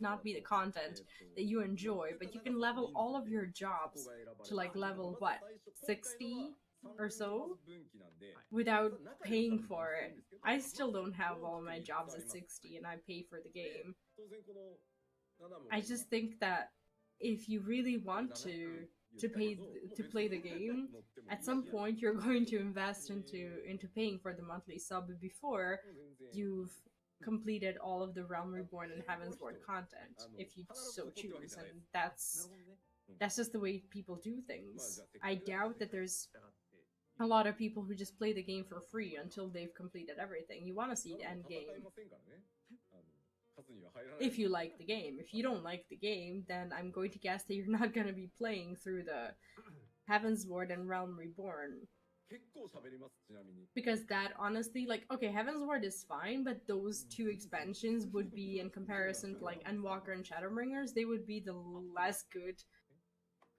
not be the content that you enjoy, but you can level all of your jobs to like level what, 60 or so without paying for it. I still don't have all my jobs at 60 and I pay for the game. I just think that if you really want to play the game, at some point you're going to invest into paying for the monthly sub before you've completed all of the Realm Reborn and Heaven's Ward content, if you so choose. And that's just the way people do things. I doubt that there's a lot of people who just play the game for free until they've completed everything. You want to see the end game. If you like the game. If you don't like the game, then I'm going to guess that you're not going to be playing through the Heaven's Ward and Realm Reborn. Because that, honestly, like, okay, Heaven's Ward is fine, but those two expansions would be, in comparison to, like, Endwalker and Shadowbringers, they would be the less good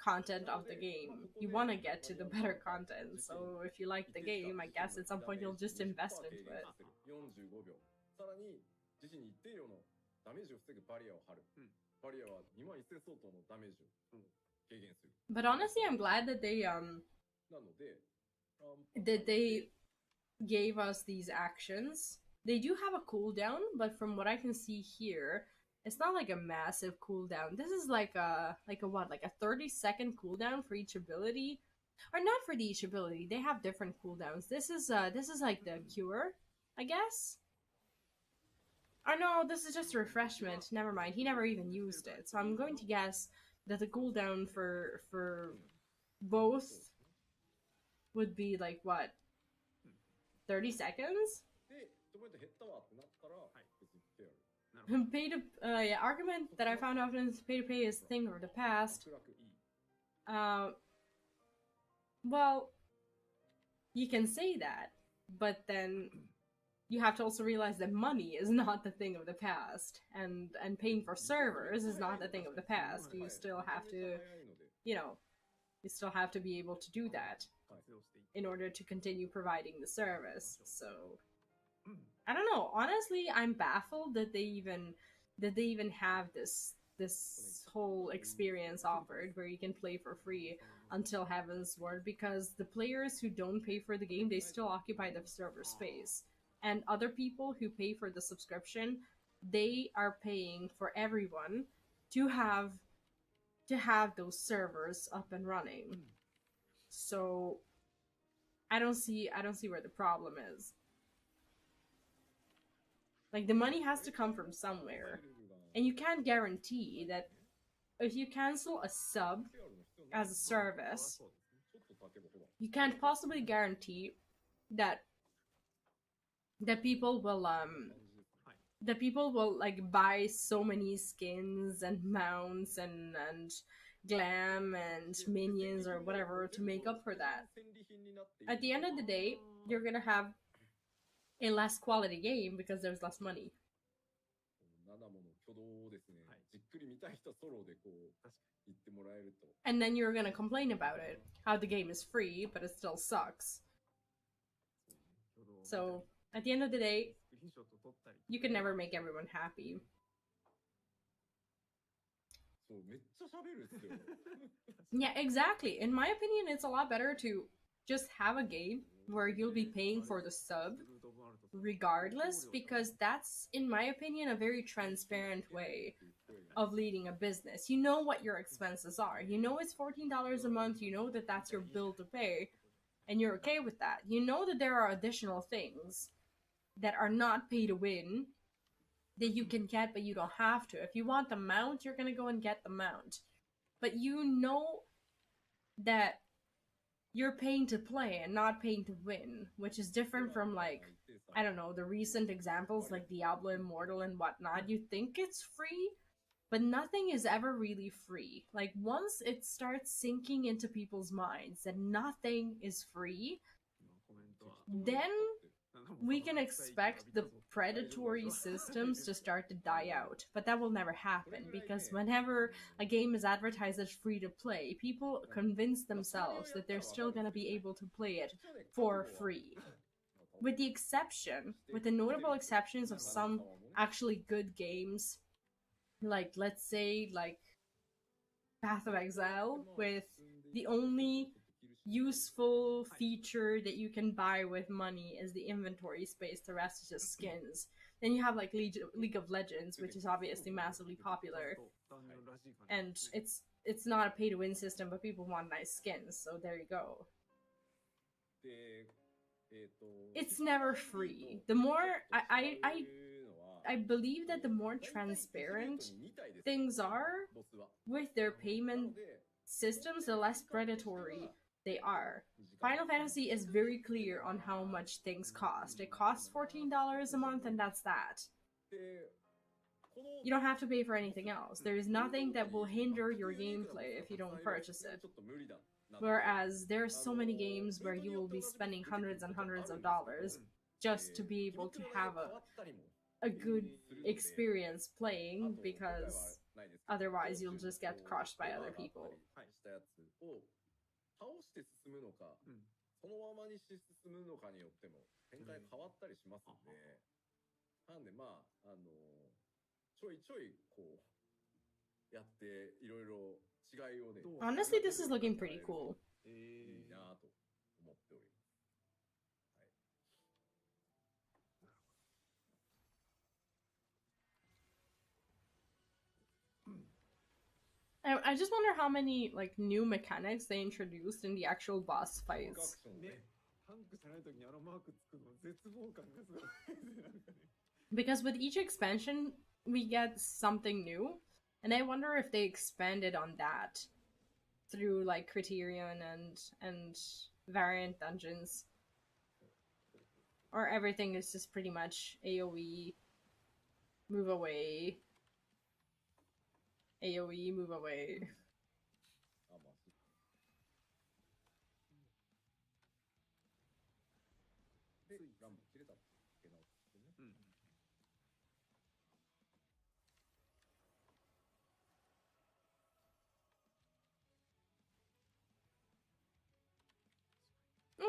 content of the game. You want to get to the better content, so if you like the game, I guess at some point you'll just invest into it. But honestly, I'm glad that they gave us these actions. They do have a cooldown, but from what I can see here, it's not like a massive cooldown. This is like a 30-second cooldown for each ability. Or not for each ability, they have different cooldowns. This is like the cure, I guess? Or no, this is just a refreshment. Never mind, he never even used it. So I'm going to guess that the cooldown for both would be like, what? 30 seconds? Pay to yeah, argument that I found often is pay to pay is a thing of the past. Well, you can say that, but then you have to also realize that money is not the thing of the past, and paying for servers is not the thing of the past. You still have to, you still have to be able to do that in order to continue providing the service. So I don't know. Honestly, I'm baffled that they even have this whole experience offered where you can play for free until Heaven's Ward, because the players who don't pay for the game, they still occupy the server space. And other people who pay for the subscription, they are paying for everyone to have those servers up and running. So I don't see where the problem is. Like, the money has to come from somewhere. And you can't guarantee that if you cancel a sub as a service, you can't possibly guarantee that people will like buy so many skins and mounts and glam and minions or whatever to make up for that. At the end of the day, you're gonna have a less quality game because there's less money. And then you're gonna complain about it, how the game is free, but it still sucks. So, at the end of the day, you can never make everyone happy. そう、めっちゃ喋るっすよ。Yeah, exactly. In my opinion, it's a lot better to just have a game where you'll be paying for the sub regardless, because that's, in my opinion, a very transparent way of leading a business. You know what your expenses are. You know it's $14 a month. You know that that's your bill to pay, and you're okay with that. You know that there are additional things that are not pay to win that you can get, but you don't have to. If you want the mount, you're gonna go and get the mount. But you know that you're paying to play and not paying to win, which is different from, like, I don't know, the recent examples like Diablo Immortal and whatnot. You think it's free, but nothing is ever really free. Like, once it starts sinking into people's minds that nothing is free, then we can expect the predatory systems to start to die out. But that will never happen, because whenever a game is advertised as free to play, people convince themselves that they're still going to be able to play it for free. With the notable exceptions of some actually good games, like, let's say, like Path of Exile, with the only useful feature that you can buy with money is the inventory space. The rest is just skins. Then you have like League of Legends, which is obviously massively popular, and it's not a pay to win system, but people want nice skins, so there you go. It's never free. The more I believe that the more transparent things are with their payment systems, the less predatory they are. Final Fantasy is very clear on how much things cost. It costs $14 a month, and that's that. You don't have to pay for anything else. There is nothing that will hinder your gameplay if you don't purchase it. Whereas there are so many games where you will be spending hundreds and hundreds of dollars just to be able to have a good experience playing, because otherwise you'll just get crushed by other people. 倒して進むのか、そのままにして進むのかによっても展開変わったりしますんで、なんでまあちょいちょいこうやっていろいろ違いをね。Honestly, this is looking pretty cool. いいなと思っております。I just wonder how many like new mechanics they introduced in the actual boss fights. Because with each expansion, we get something new, and I wonder if they expanded on that through like Criterion and variant dungeons, or everything is just pretty much AoE, move away. AoE, move away.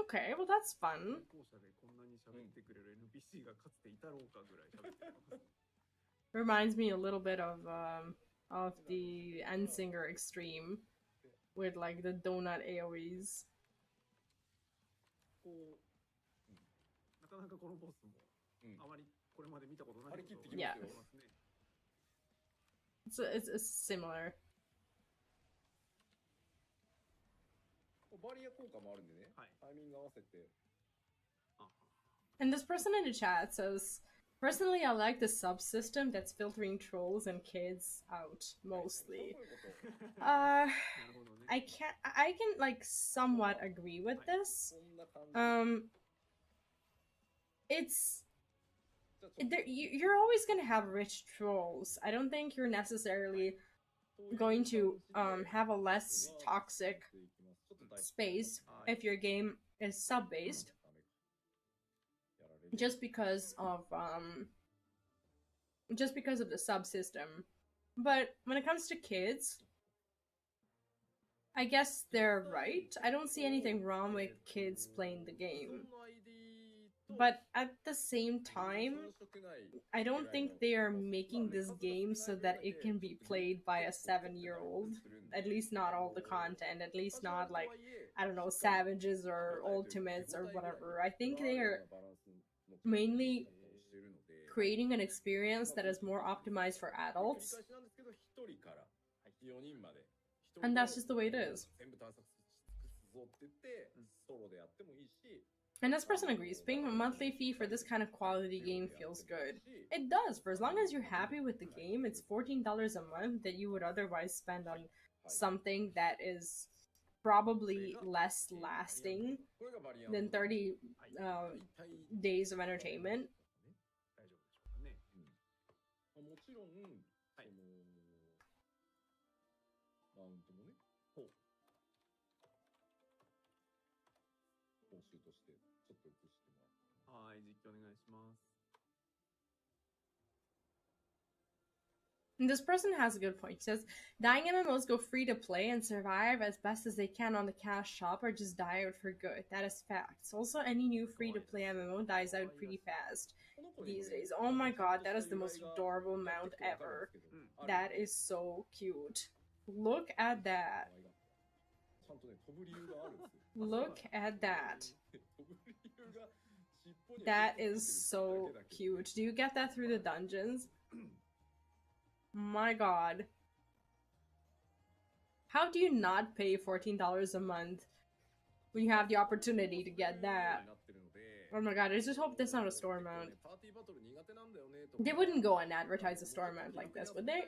Okay, well that's fun. Reminds me a little bit of the Endsinger Extreme with like the donut AoEs. Yeah. It's similar. And this person in the chat says, personally, I like the subsystem that's filtering trolls and kids out mostly. I can like somewhat agree with this. You're always gonna have rich trolls. I don't think you're necessarily going to have a less toxic space if your game is sub-based, just because of the subsystem. But when it comes to kids, I guess they're right. I don't see anything wrong with kids playing the game. But at the same time, I don't think they are making this game so that it can be played by a 7-year-old. At least not all the content. At least not like, I don't know, Savages or Ultimates or whatever. I think they are mainly creating an experience that is more optimized for adults. And that's just the way it is. And this person agrees, paying a monthly fee for this kind of quality game feels good. It does, for as long as you're happy with the game, it's $14 a month that you would otherwise spend on something that is probably less lasting than 30 days of entertainment. はい、実況お願いします。 And this person has a good point. He says, dying MMOs go free to play and survive as best as they can on the cash shop or just die out for good. That is facts. Also, any new free to play MMO dies out pretty fast these days. Oh my god, that is the most adorable mount ever. That is so cute. Look at that. Look at that. That is so cute. Do you get that through the dungeons? My god. How do you not pay $14 a month when you have the opportunity to get that? Oh my god, I just hope that's not a store mount. They wouldn't go and advertise a store mount like this, would they?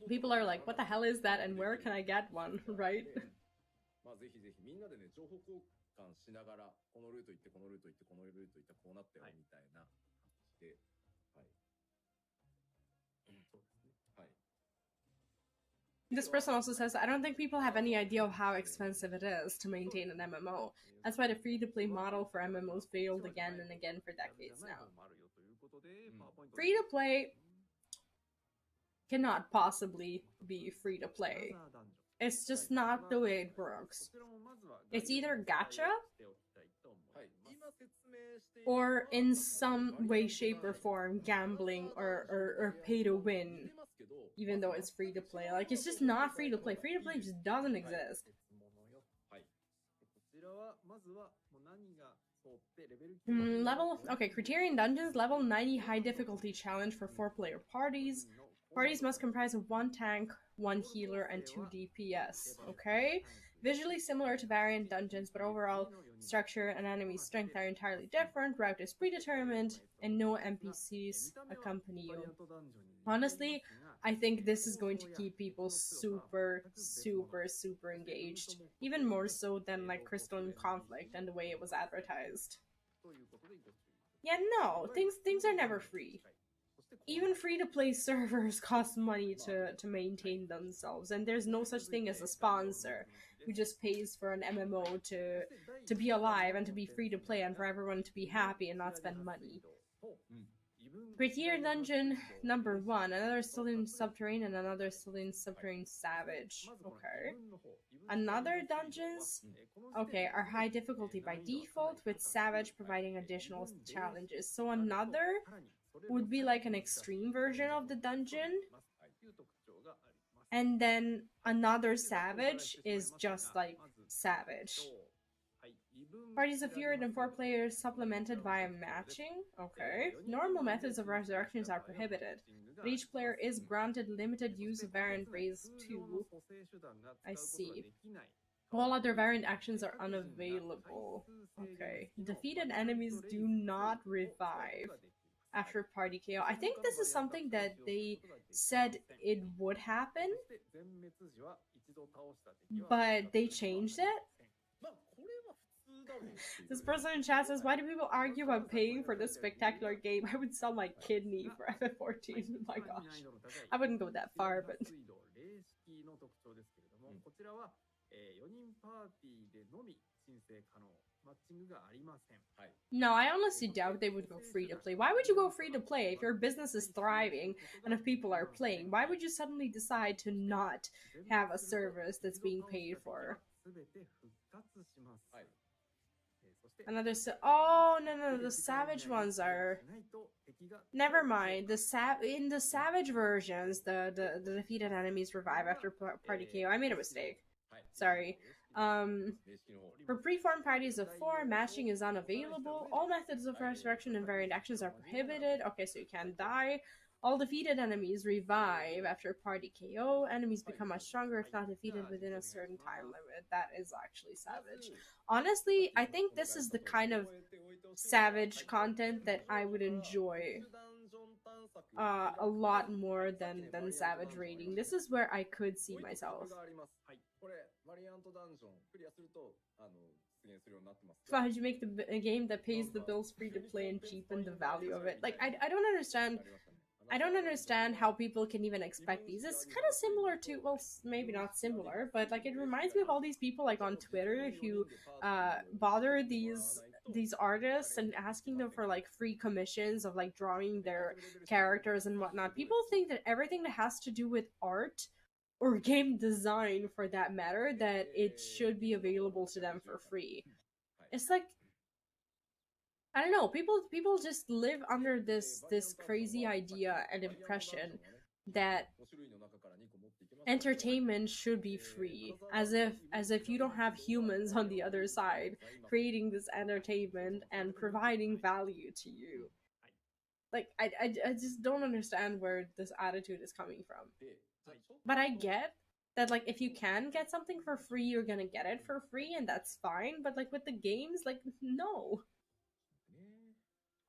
People are like, what the hell is that and where can I get one, right? まあぜひぜひみんなでね情報交換しながらこのルート行ってこのルート行ってこのルート行ってこうなったよみたいな感じで、はい。そうですね。はい。 This person also says, I don't think people have any idea of how expensive it is to maintain an MMO. That's why the free-to-play model for MMOs failed again and again for decades now. Free-to-play cannot possibly be free-to-play. It's just not the way it works. It's either gacha or in some way, shape, or form gambling or pay to win, even though it's free to play. Like, it's just not free to play. Free to play just doesn't exist. Okay, Criterion Dungeons, level 90 high difficulty challenge for 4-player parties. Parties must comprise of 1 tank, 1 healer, and 2 DPS. Okay? Visually similar to Variant Dungeons, but overall structure and enemy strength are entirely different, route is predetermined, and no NPCs accompany you. Honestly, I think this is going to keep people super, super, super engaged. Even more so than like Crystalline Conflict and the way it was advertised. Yeah, no, things are never free. Even free-to-play servers cost money to maintain themselves, and there's no such thing as a sponsor who just pays for an MMO to be alive and to be free-to-play and for everyone to be happy and not spend money. Criterion Dungeon number 1, another still in Subterranean and another still in Subterranean Savage. Okay. Another dungeons, okay, are high difficulty by default, with Savage providing additional challenges. So another would be like an extreme version of the dungeon, and then another Savage is just like Savage. Parties of fewer than 4 players supplemented via matching. Okay. Normal methods of resurrections are prohibited, but each player is granted limited use of variant raise 2. I see. All other variant actions are unavailable. Okay. Defeated enemies do not revive after party KO. I think this is something that they said it would happen, but they changed it. This person in chat says, why do people argue about paying for this spectacular game? I would sell my kidney for FF14. Oh my gosh. I wouldn't go that far, but... 4人パーティーでのみ申請可能。マッチングがありません。はい。No, I honestly doubt they would go free to play. Why would you go free to play if your business is thriving and if people are playing? Why would you suddenly decide to not have a service that's being paid for? Another oh no, the savage ones are. Never mind. In the savage versions, the defeated enemies revive after party KO. I made a mistake. Sorry. For preformed parties of 4, matching is unavailable. All methods of resurrection and variant actions are prohibited. Okay, so you can't die. All defeated enemies revive after party KO. Enemies become much stronger if not defeated within a certain time limit. That is actually savage. Honestly, I think this is the kind of savage content that I would enjoy a lot more than savage raiding. This is where I could see myself. Why would you make a game that pays the bills free to play and cheapen the value of it? Like, I don't understand. I don't understand how people can even expect these. It's kind of similar to, well, maybe not similar, but like it reminds me of all these people like on Twitter who bother these artists and asking them for like free commissions of like drawing their characters and whatnot. People think that everything that has to do with art or game design, for that matter, that it should be available to them for free. It's like, I don't know, people just live under this crazy idea and impression that entertainment should be free, as if you don't have humans on the other side creating this entertainment and providing value to you. Like, I just don't understand where this attitude is coming from. But I get that, like, if you can get something for free, you're gonna get it for free, and that's fine. But like with the games, like, no.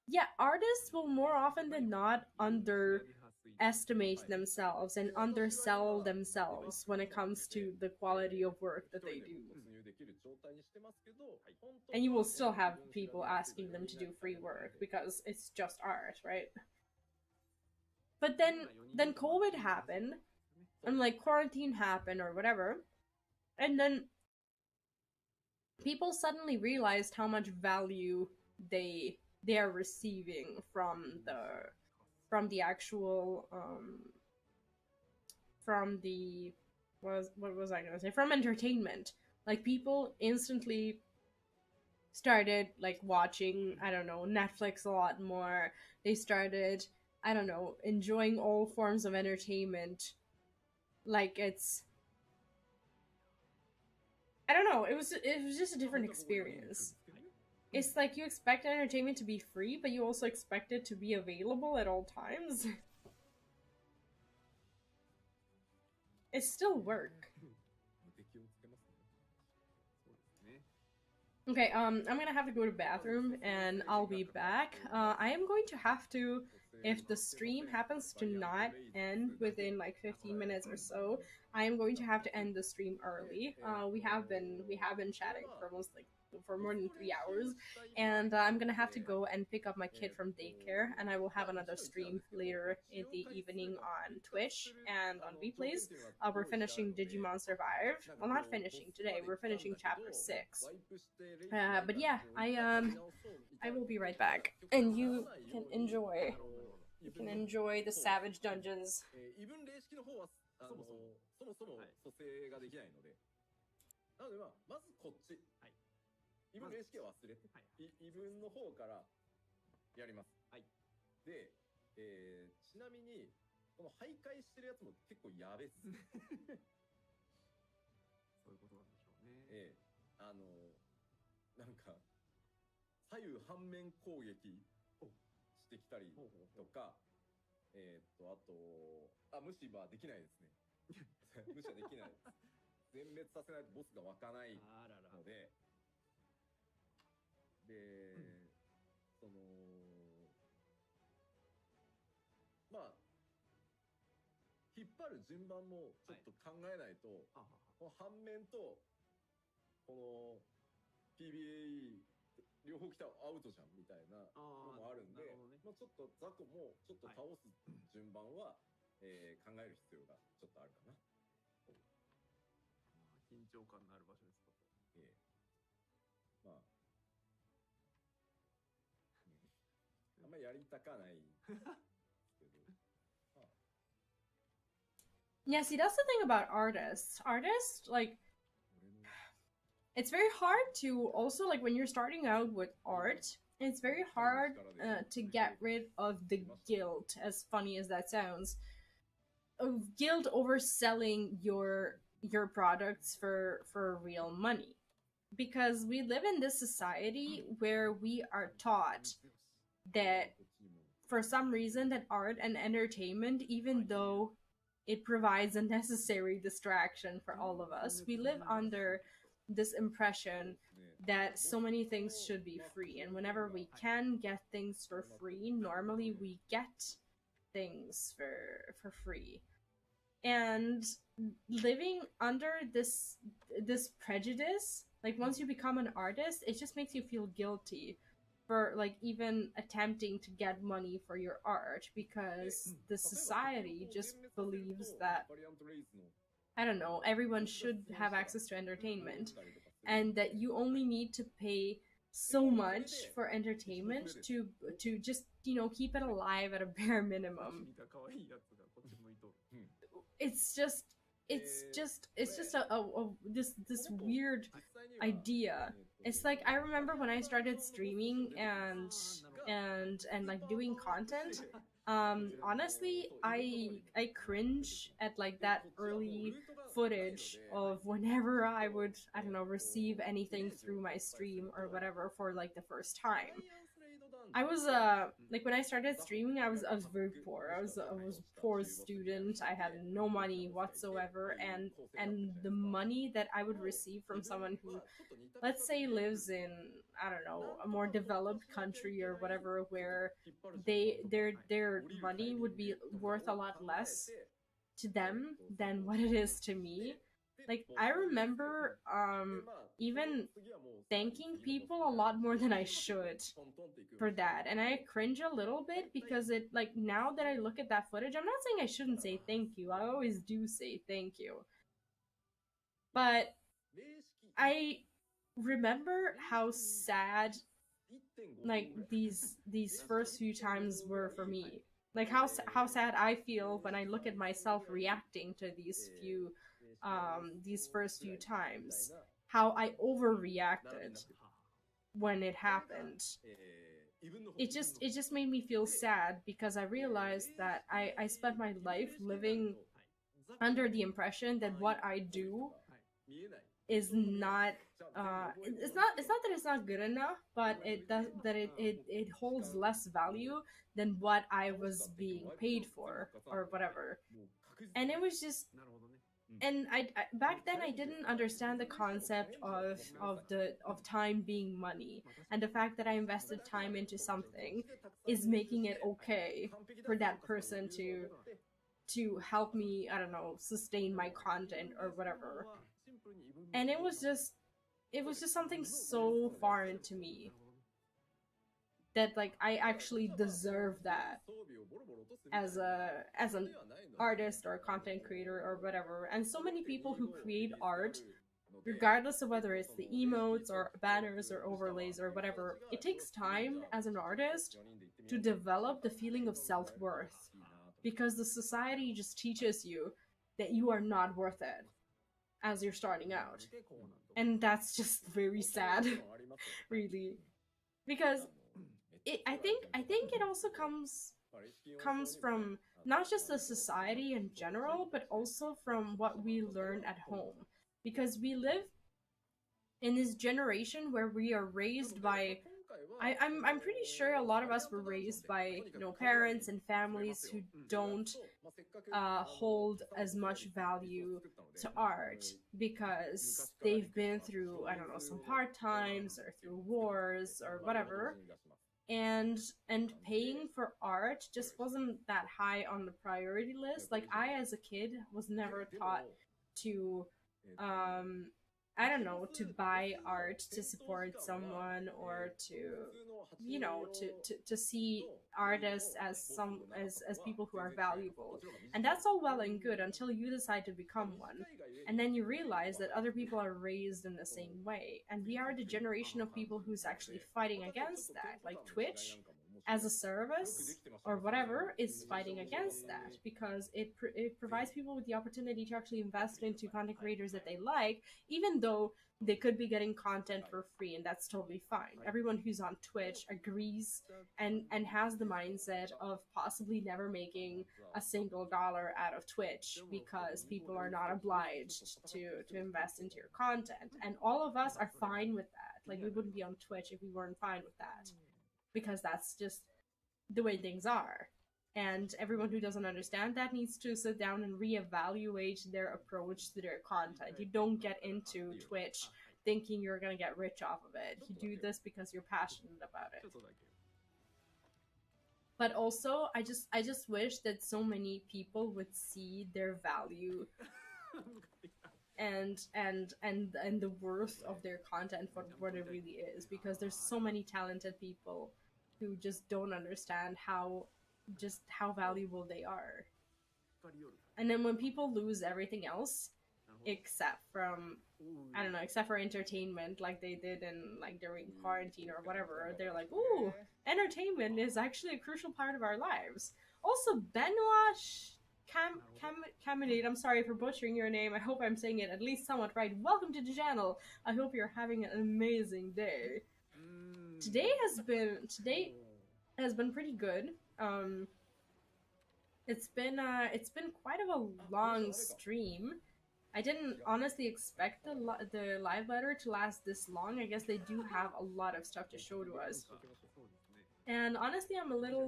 Yeah, artists will more often than not underestimate themselves and undersell themselves when it comes to the quality of work that they do. And you will still have people asking them to do free work because it's just art, right? But then COVID happened, and like quarantine happened or whatever, and then people suddenly realized how much value they are receiving from the actual from the what was I gonna say, from entertainment. Like, people instantly started like watching, I don't know, Netflix a lot more. They started, I don't know, enjoying all forms of entertainment like it's, I don't know, it was just a different experience. It's like you expect entertainment to be free, but you also expect it to be available at all times. It's still work. Okay, I'm gonna have to go to the bathroom and I'll be back. I am going to have to, if the stream happens to not end within like 15 minutes or so, I am going to have to end the stream early. We have been chatting for more than 3 hours, and I'm gonna have to go and pick up my kid from daycare, and I will have another stream later in the evening on Twitch and on replays. We're finishing Digimon Survive. Well, not finishing today. We're finishing chapter 6. But yeah, I will be right back, and you can enjoy the Savage Dungeons. そもそも蘇生ができないので、なのでまずこっち、異分霊式を忘れて、異分の方からやります。で、ちなみにこの徘徊してるやつも結構やべっす。そういうことなんでしょうね。なんか左右反面攻撃してきたりとか、あと無視はできないですね。無視はできないです。全滅させないとボスが湧かないので、で、まあ引っ張る順番もちょっと考えないと、この反面とこの PBA 両方来たらアウトじゃんみたいなのもあるんで、まあちょっとザコもちょっと倒す順番は、考える必要がちょっとあるかな。緊張感のある場所ですと。まあ、あんまりやりたかないけど、Yeah, see, that's the thing about artists. Artists, like, it's very hard to also, like, when you're starting out with art, it's very hard to get rid of the guilt, as funny as that sounds, of guilt over selling your products for real money. Because we live in this society where we are taught that for some reason that art and entertainment, even though it provides a necessary distraction for all of us, we live under this impression that so many things should be free, and whenever we can get things for free, normally we get things for free. And living under this prejudice, like once you become an artist, it just makes you feel guilty for like even attempting to get money for your art, because the society just believes that, I don't know, everyone should have access to entertainment, and that you only need to pay so much for entertainment to just, you know, keep it alive at a bare minimum. It's just this weird idea. It's like, I remember when I started streaming and like doing content, honestly, I cringe at like that early footage of whenever I would, I don't know, receive anything through my stream or whatever for like the first time. I was like, when I started streaming, I was very poor. I was a poor student. I had no money whatsoever, and the money that I would receive from someone who, let's say, lives in, I don't know, a more developed country or whatever, where their money would be worth a lot less to them than what it is to me. Like, I remember even thanking people a lot more than I should for that, and I cringe a little bit because it, like, now that I look at that footage, I'm not saying I shouldn't say thank you. I always do say thank you, but I remember how sad like these first few times were for me. Like how sad I feel when I look at myself reacting to these first few times, how I overreacted when it happened. It just made me feel sad, because I realized that I spent my life living under the impression that what I do is not it's not that it's not good enough, but it does that it holds less value than what I was being paid for or whatever. And it was just, and I back then I didn't understand the concept of time being money, and the fact that I invested time into something is making it okay for that person to help me, I don't know, sustain my content or whatever. And it was just something so foreign to me that, like, I actually deserve that as an artist or a content creator or whatever. And so many people who create art, regardless of whether it's the emotes or banners or overlays or whatever, it takes time as an artist to develop the feeling of self-worth, because the society just teaches you that you are not worth it as you're starting out. And that's just very sad, really, because I think it also comes from not just the society in general, but also from what we learn at home, because we live in this generation where we are raised by, I'm pretty sure a lot of us were raised by, you know, parents and families who don't hold as much value to art, because they've been through, I don't know, some hard times or through wars or whatever, and paying for art just wasn't that high on the priority list. Like, I as a kid was never taught to I don't know, to buy art to support someone, or to, you know, to see artists as people who are valuable. And that's all well and good until you decide to become one. And then you realize that other people are raised in the same way. And we are the generation of people who's actually fighting against that. Like Twitch as a service or whatever is fighting against that, because it provides people with the opportunity to actually invest into content creators that they like, even though they could be getting content for free, and that's totally fine. Everyone who's on Twitch agrees and has the mindset of possibly never making a single dollar out of Twitch, because people are not obliged to invest into your content. And all of us are fine with that. Like, we wouldn't be on Twitch if we weren't fine with that, because that's just the way things are. And everyone who doesn't understand that needs to sit down and reevaluate their approach to their content. You don't get into Twitch thinking you're gonna get rich off of it. You do this because you're passionate about it. But also, I just wish that so many people would see their value and the worth of their content for what it really is, because there's so many talented people who just don't understand how valuable they are. And then when people lose everything else except from, I don't know, except for entertainment, like they did in, like, during quarantine or whatever, they're like, ooh, entertainment is actually a crucial part of our lives. Also, Benoit Caminade, I'm sorry for butchering your name. I hope I'm saying it at least somewhat right. Welcome to the channel. I hope you're having an amazing day. Today has been pretty good. It's been quite of a long stream. I didn't honestly expect the live letter to last this long. I guess they do have a lot of stuff to show to us. And honestly, I'm a little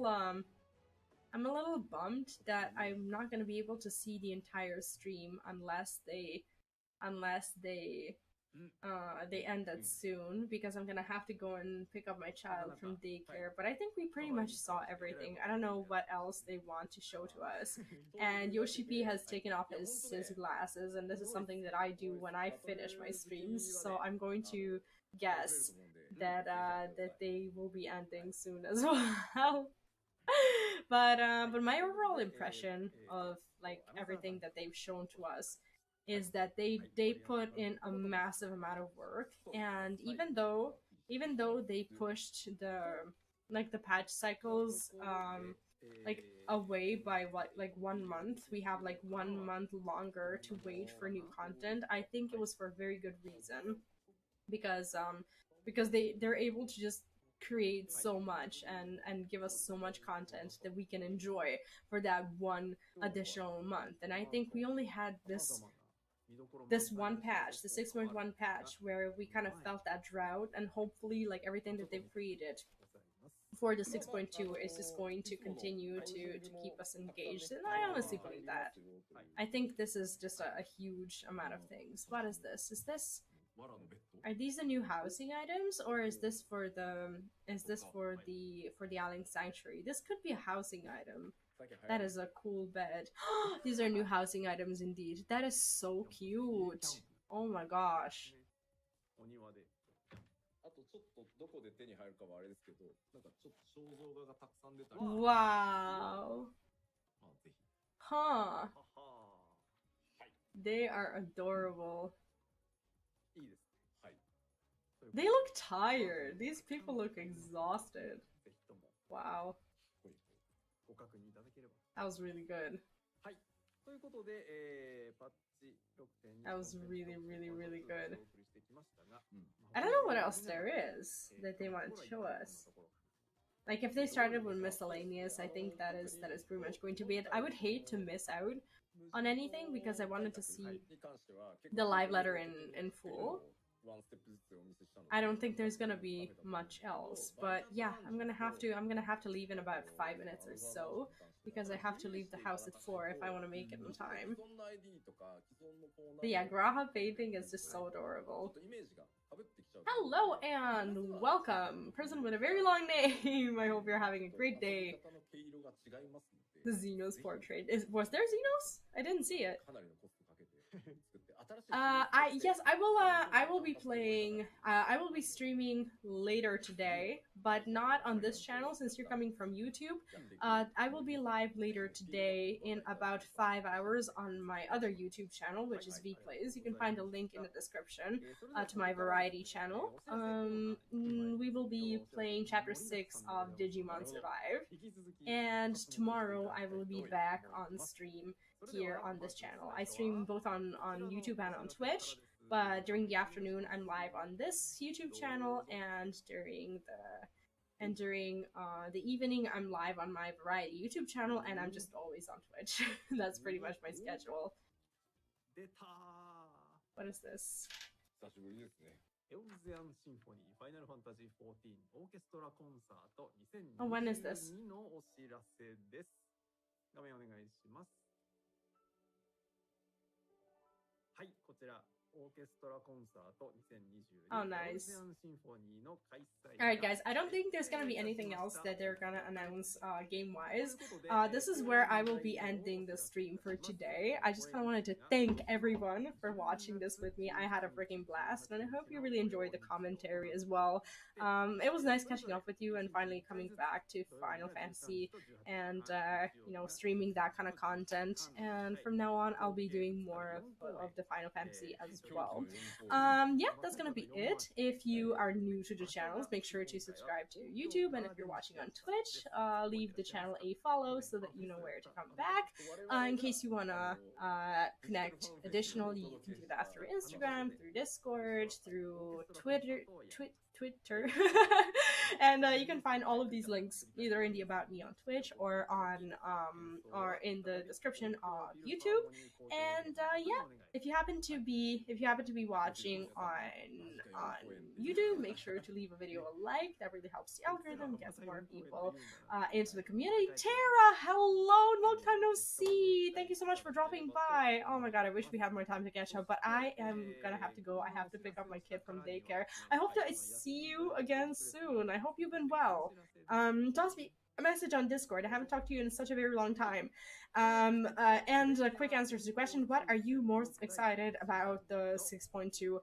bummed that I'm not gonna be able to see the entire stream unless they end it soon, because I'm gonna have to go and pick up my child from daycare. But I think we pretty much saw everything. I don't know what else they want to show to us. And Yoshi P has taken off his glasses, and this is something that I do when I finish my streams, so I'm going to guess that they will be ending soon as well. But my overall impression of, like, everything that they've shown to us is that they put in a massive amount of work. And even though they pushed the patch cycles like away by 1 month, we have like 1 month longer to wait for new content. I think it was for a very good reason, because they're able to just create so much and give us so much content that we can enjoy for that one additional month. And I think we only had this one patch, the 6.1 patch, where we kind of felt that drought, and hopefully, like, everything that they've created for the 6.2 is just going to continue to keep us engaged. And I honestly believe that. I think this is just a huge amount of things. What is this? Are these the new housing items, or is this for the Aling Sanctuary? This could be a housing item. That is a cool bed. These are new housing items indeed. That is so cute. Oh my gosh. Wow. Huh. They are adorable. They look tired. These people look exhausted. Wow. That was really good. That was really, really, really good. I don't know what else there is that they want to show us. Like, if they started with miscellaneous, I think that is pretty much going to be it. I would hate to miss out on anything, because I wanted to see the live letter in full. I don't think there's gonna be much else, but yeah, I'm gonna have to leave in about 5 minutes or so, because I have to leave the house at 4 if I want to make it in time. But yeah, Graha painting is just so adorable. Hello and welcome, person with a very long name. I hope you're having a great day. The Xenos portrait. Was there Xenos? I didn't see it. Yes, I will be playing. I will be streaming later today, but not on this channel since you're coming from YouTube. I will be live later today in about 5 hours on my other YouTube channel, which is VPlays. You can find a link in the description to my variety channel. We will be playing Chapter 6 of Digimon Survive, and tomorrow I will be back on stream here on this channel. I stream both on YouTube and on Twitch, but during the afternoon I'm live on this YouTube channel, and during the evening I'm live on my variety YouTube channel, and I'm just always on Twitch. That's pretty much my schedule. What is this? エオンゼアンシンフォニーファイナルファンタジー14オーケストラコンサート Oh, when is this? 2022のお知らせです。画面お願いします。はい、こちらオーケストラコンサート 2022 Oh, nice. オーゼアンシンフォニーの開催。 Alright guys, I don't think there's gonna be anything else that they're gonna announce game-wise. This is where I will be ending the stream for today. I just kinda wanted to thank everyone for watching this with me. I had a freaking blast, and I hope you really enjoyed the commentary as well. It was nice catching up with you and finally coming back to Final Fantasy and, you know, streaming that kind of content. And from now on, I'll be doing more of the Final Fantasy as well. Yeah, that's gonna be it. If you are new to the channels, make sure to subscribe to YouTube, and if you're watching on Twitch, leave the channel a follow so that you know where to come back. In case you wanna connect additionally, you can do that through Instagram, through Discord, through Twitter. And you can find all of these links either in the About Me on Twitch or or in the description of YouTube. And yeah, if you happen to be watching on YouTube, make sure to leave a video a like. That really helps the algorithm, gets more people into the community. Tara, hello, long time no see. Thank you so much for dropping by. Oh my god, I wish we had more time to catch up, but I am gonna have to go. I have to pick up my kid from daycare. I hope to see you again soon. I hope you've been well. Toss me a message on Discord. I haven't talked to you in such a very long time. And quick answers to the question: what are you most excited about the 6.2?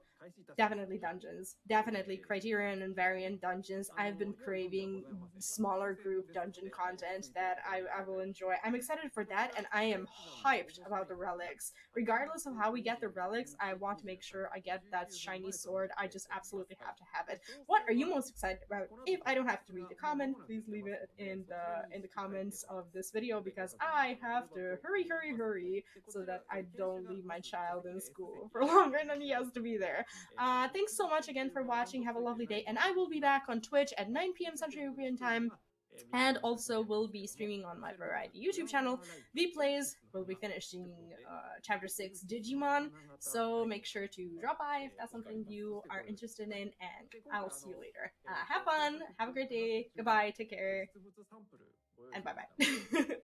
Definitely dungeons. Definitely Criterion and variant dungeons. I've been craving smaller group dungeon content that I will enjoy. I'm excited for that, and I am hyped about the relics. Regardless of how we get the relics, I want to make sure I get that shiny sword. I just absolutely have to have it. What are you most excited about? If I don't have to read the comment, please leave it in the comments of this video, because I have to hurry so that I don't leave my child in school for longer than he has to be there. Thanks so much again for watching. Have a lovely day, and I will be back on Twitch at 9 p.m. Central European Time, and also will be streaming on my variety YouTube channel. VPlays will be finishing Chapter 6 Digimon, so make sure to drop by if that's something you are interested in, and I'll see you later. Have fun, have a great day, goodbye, take care, and bye-bye.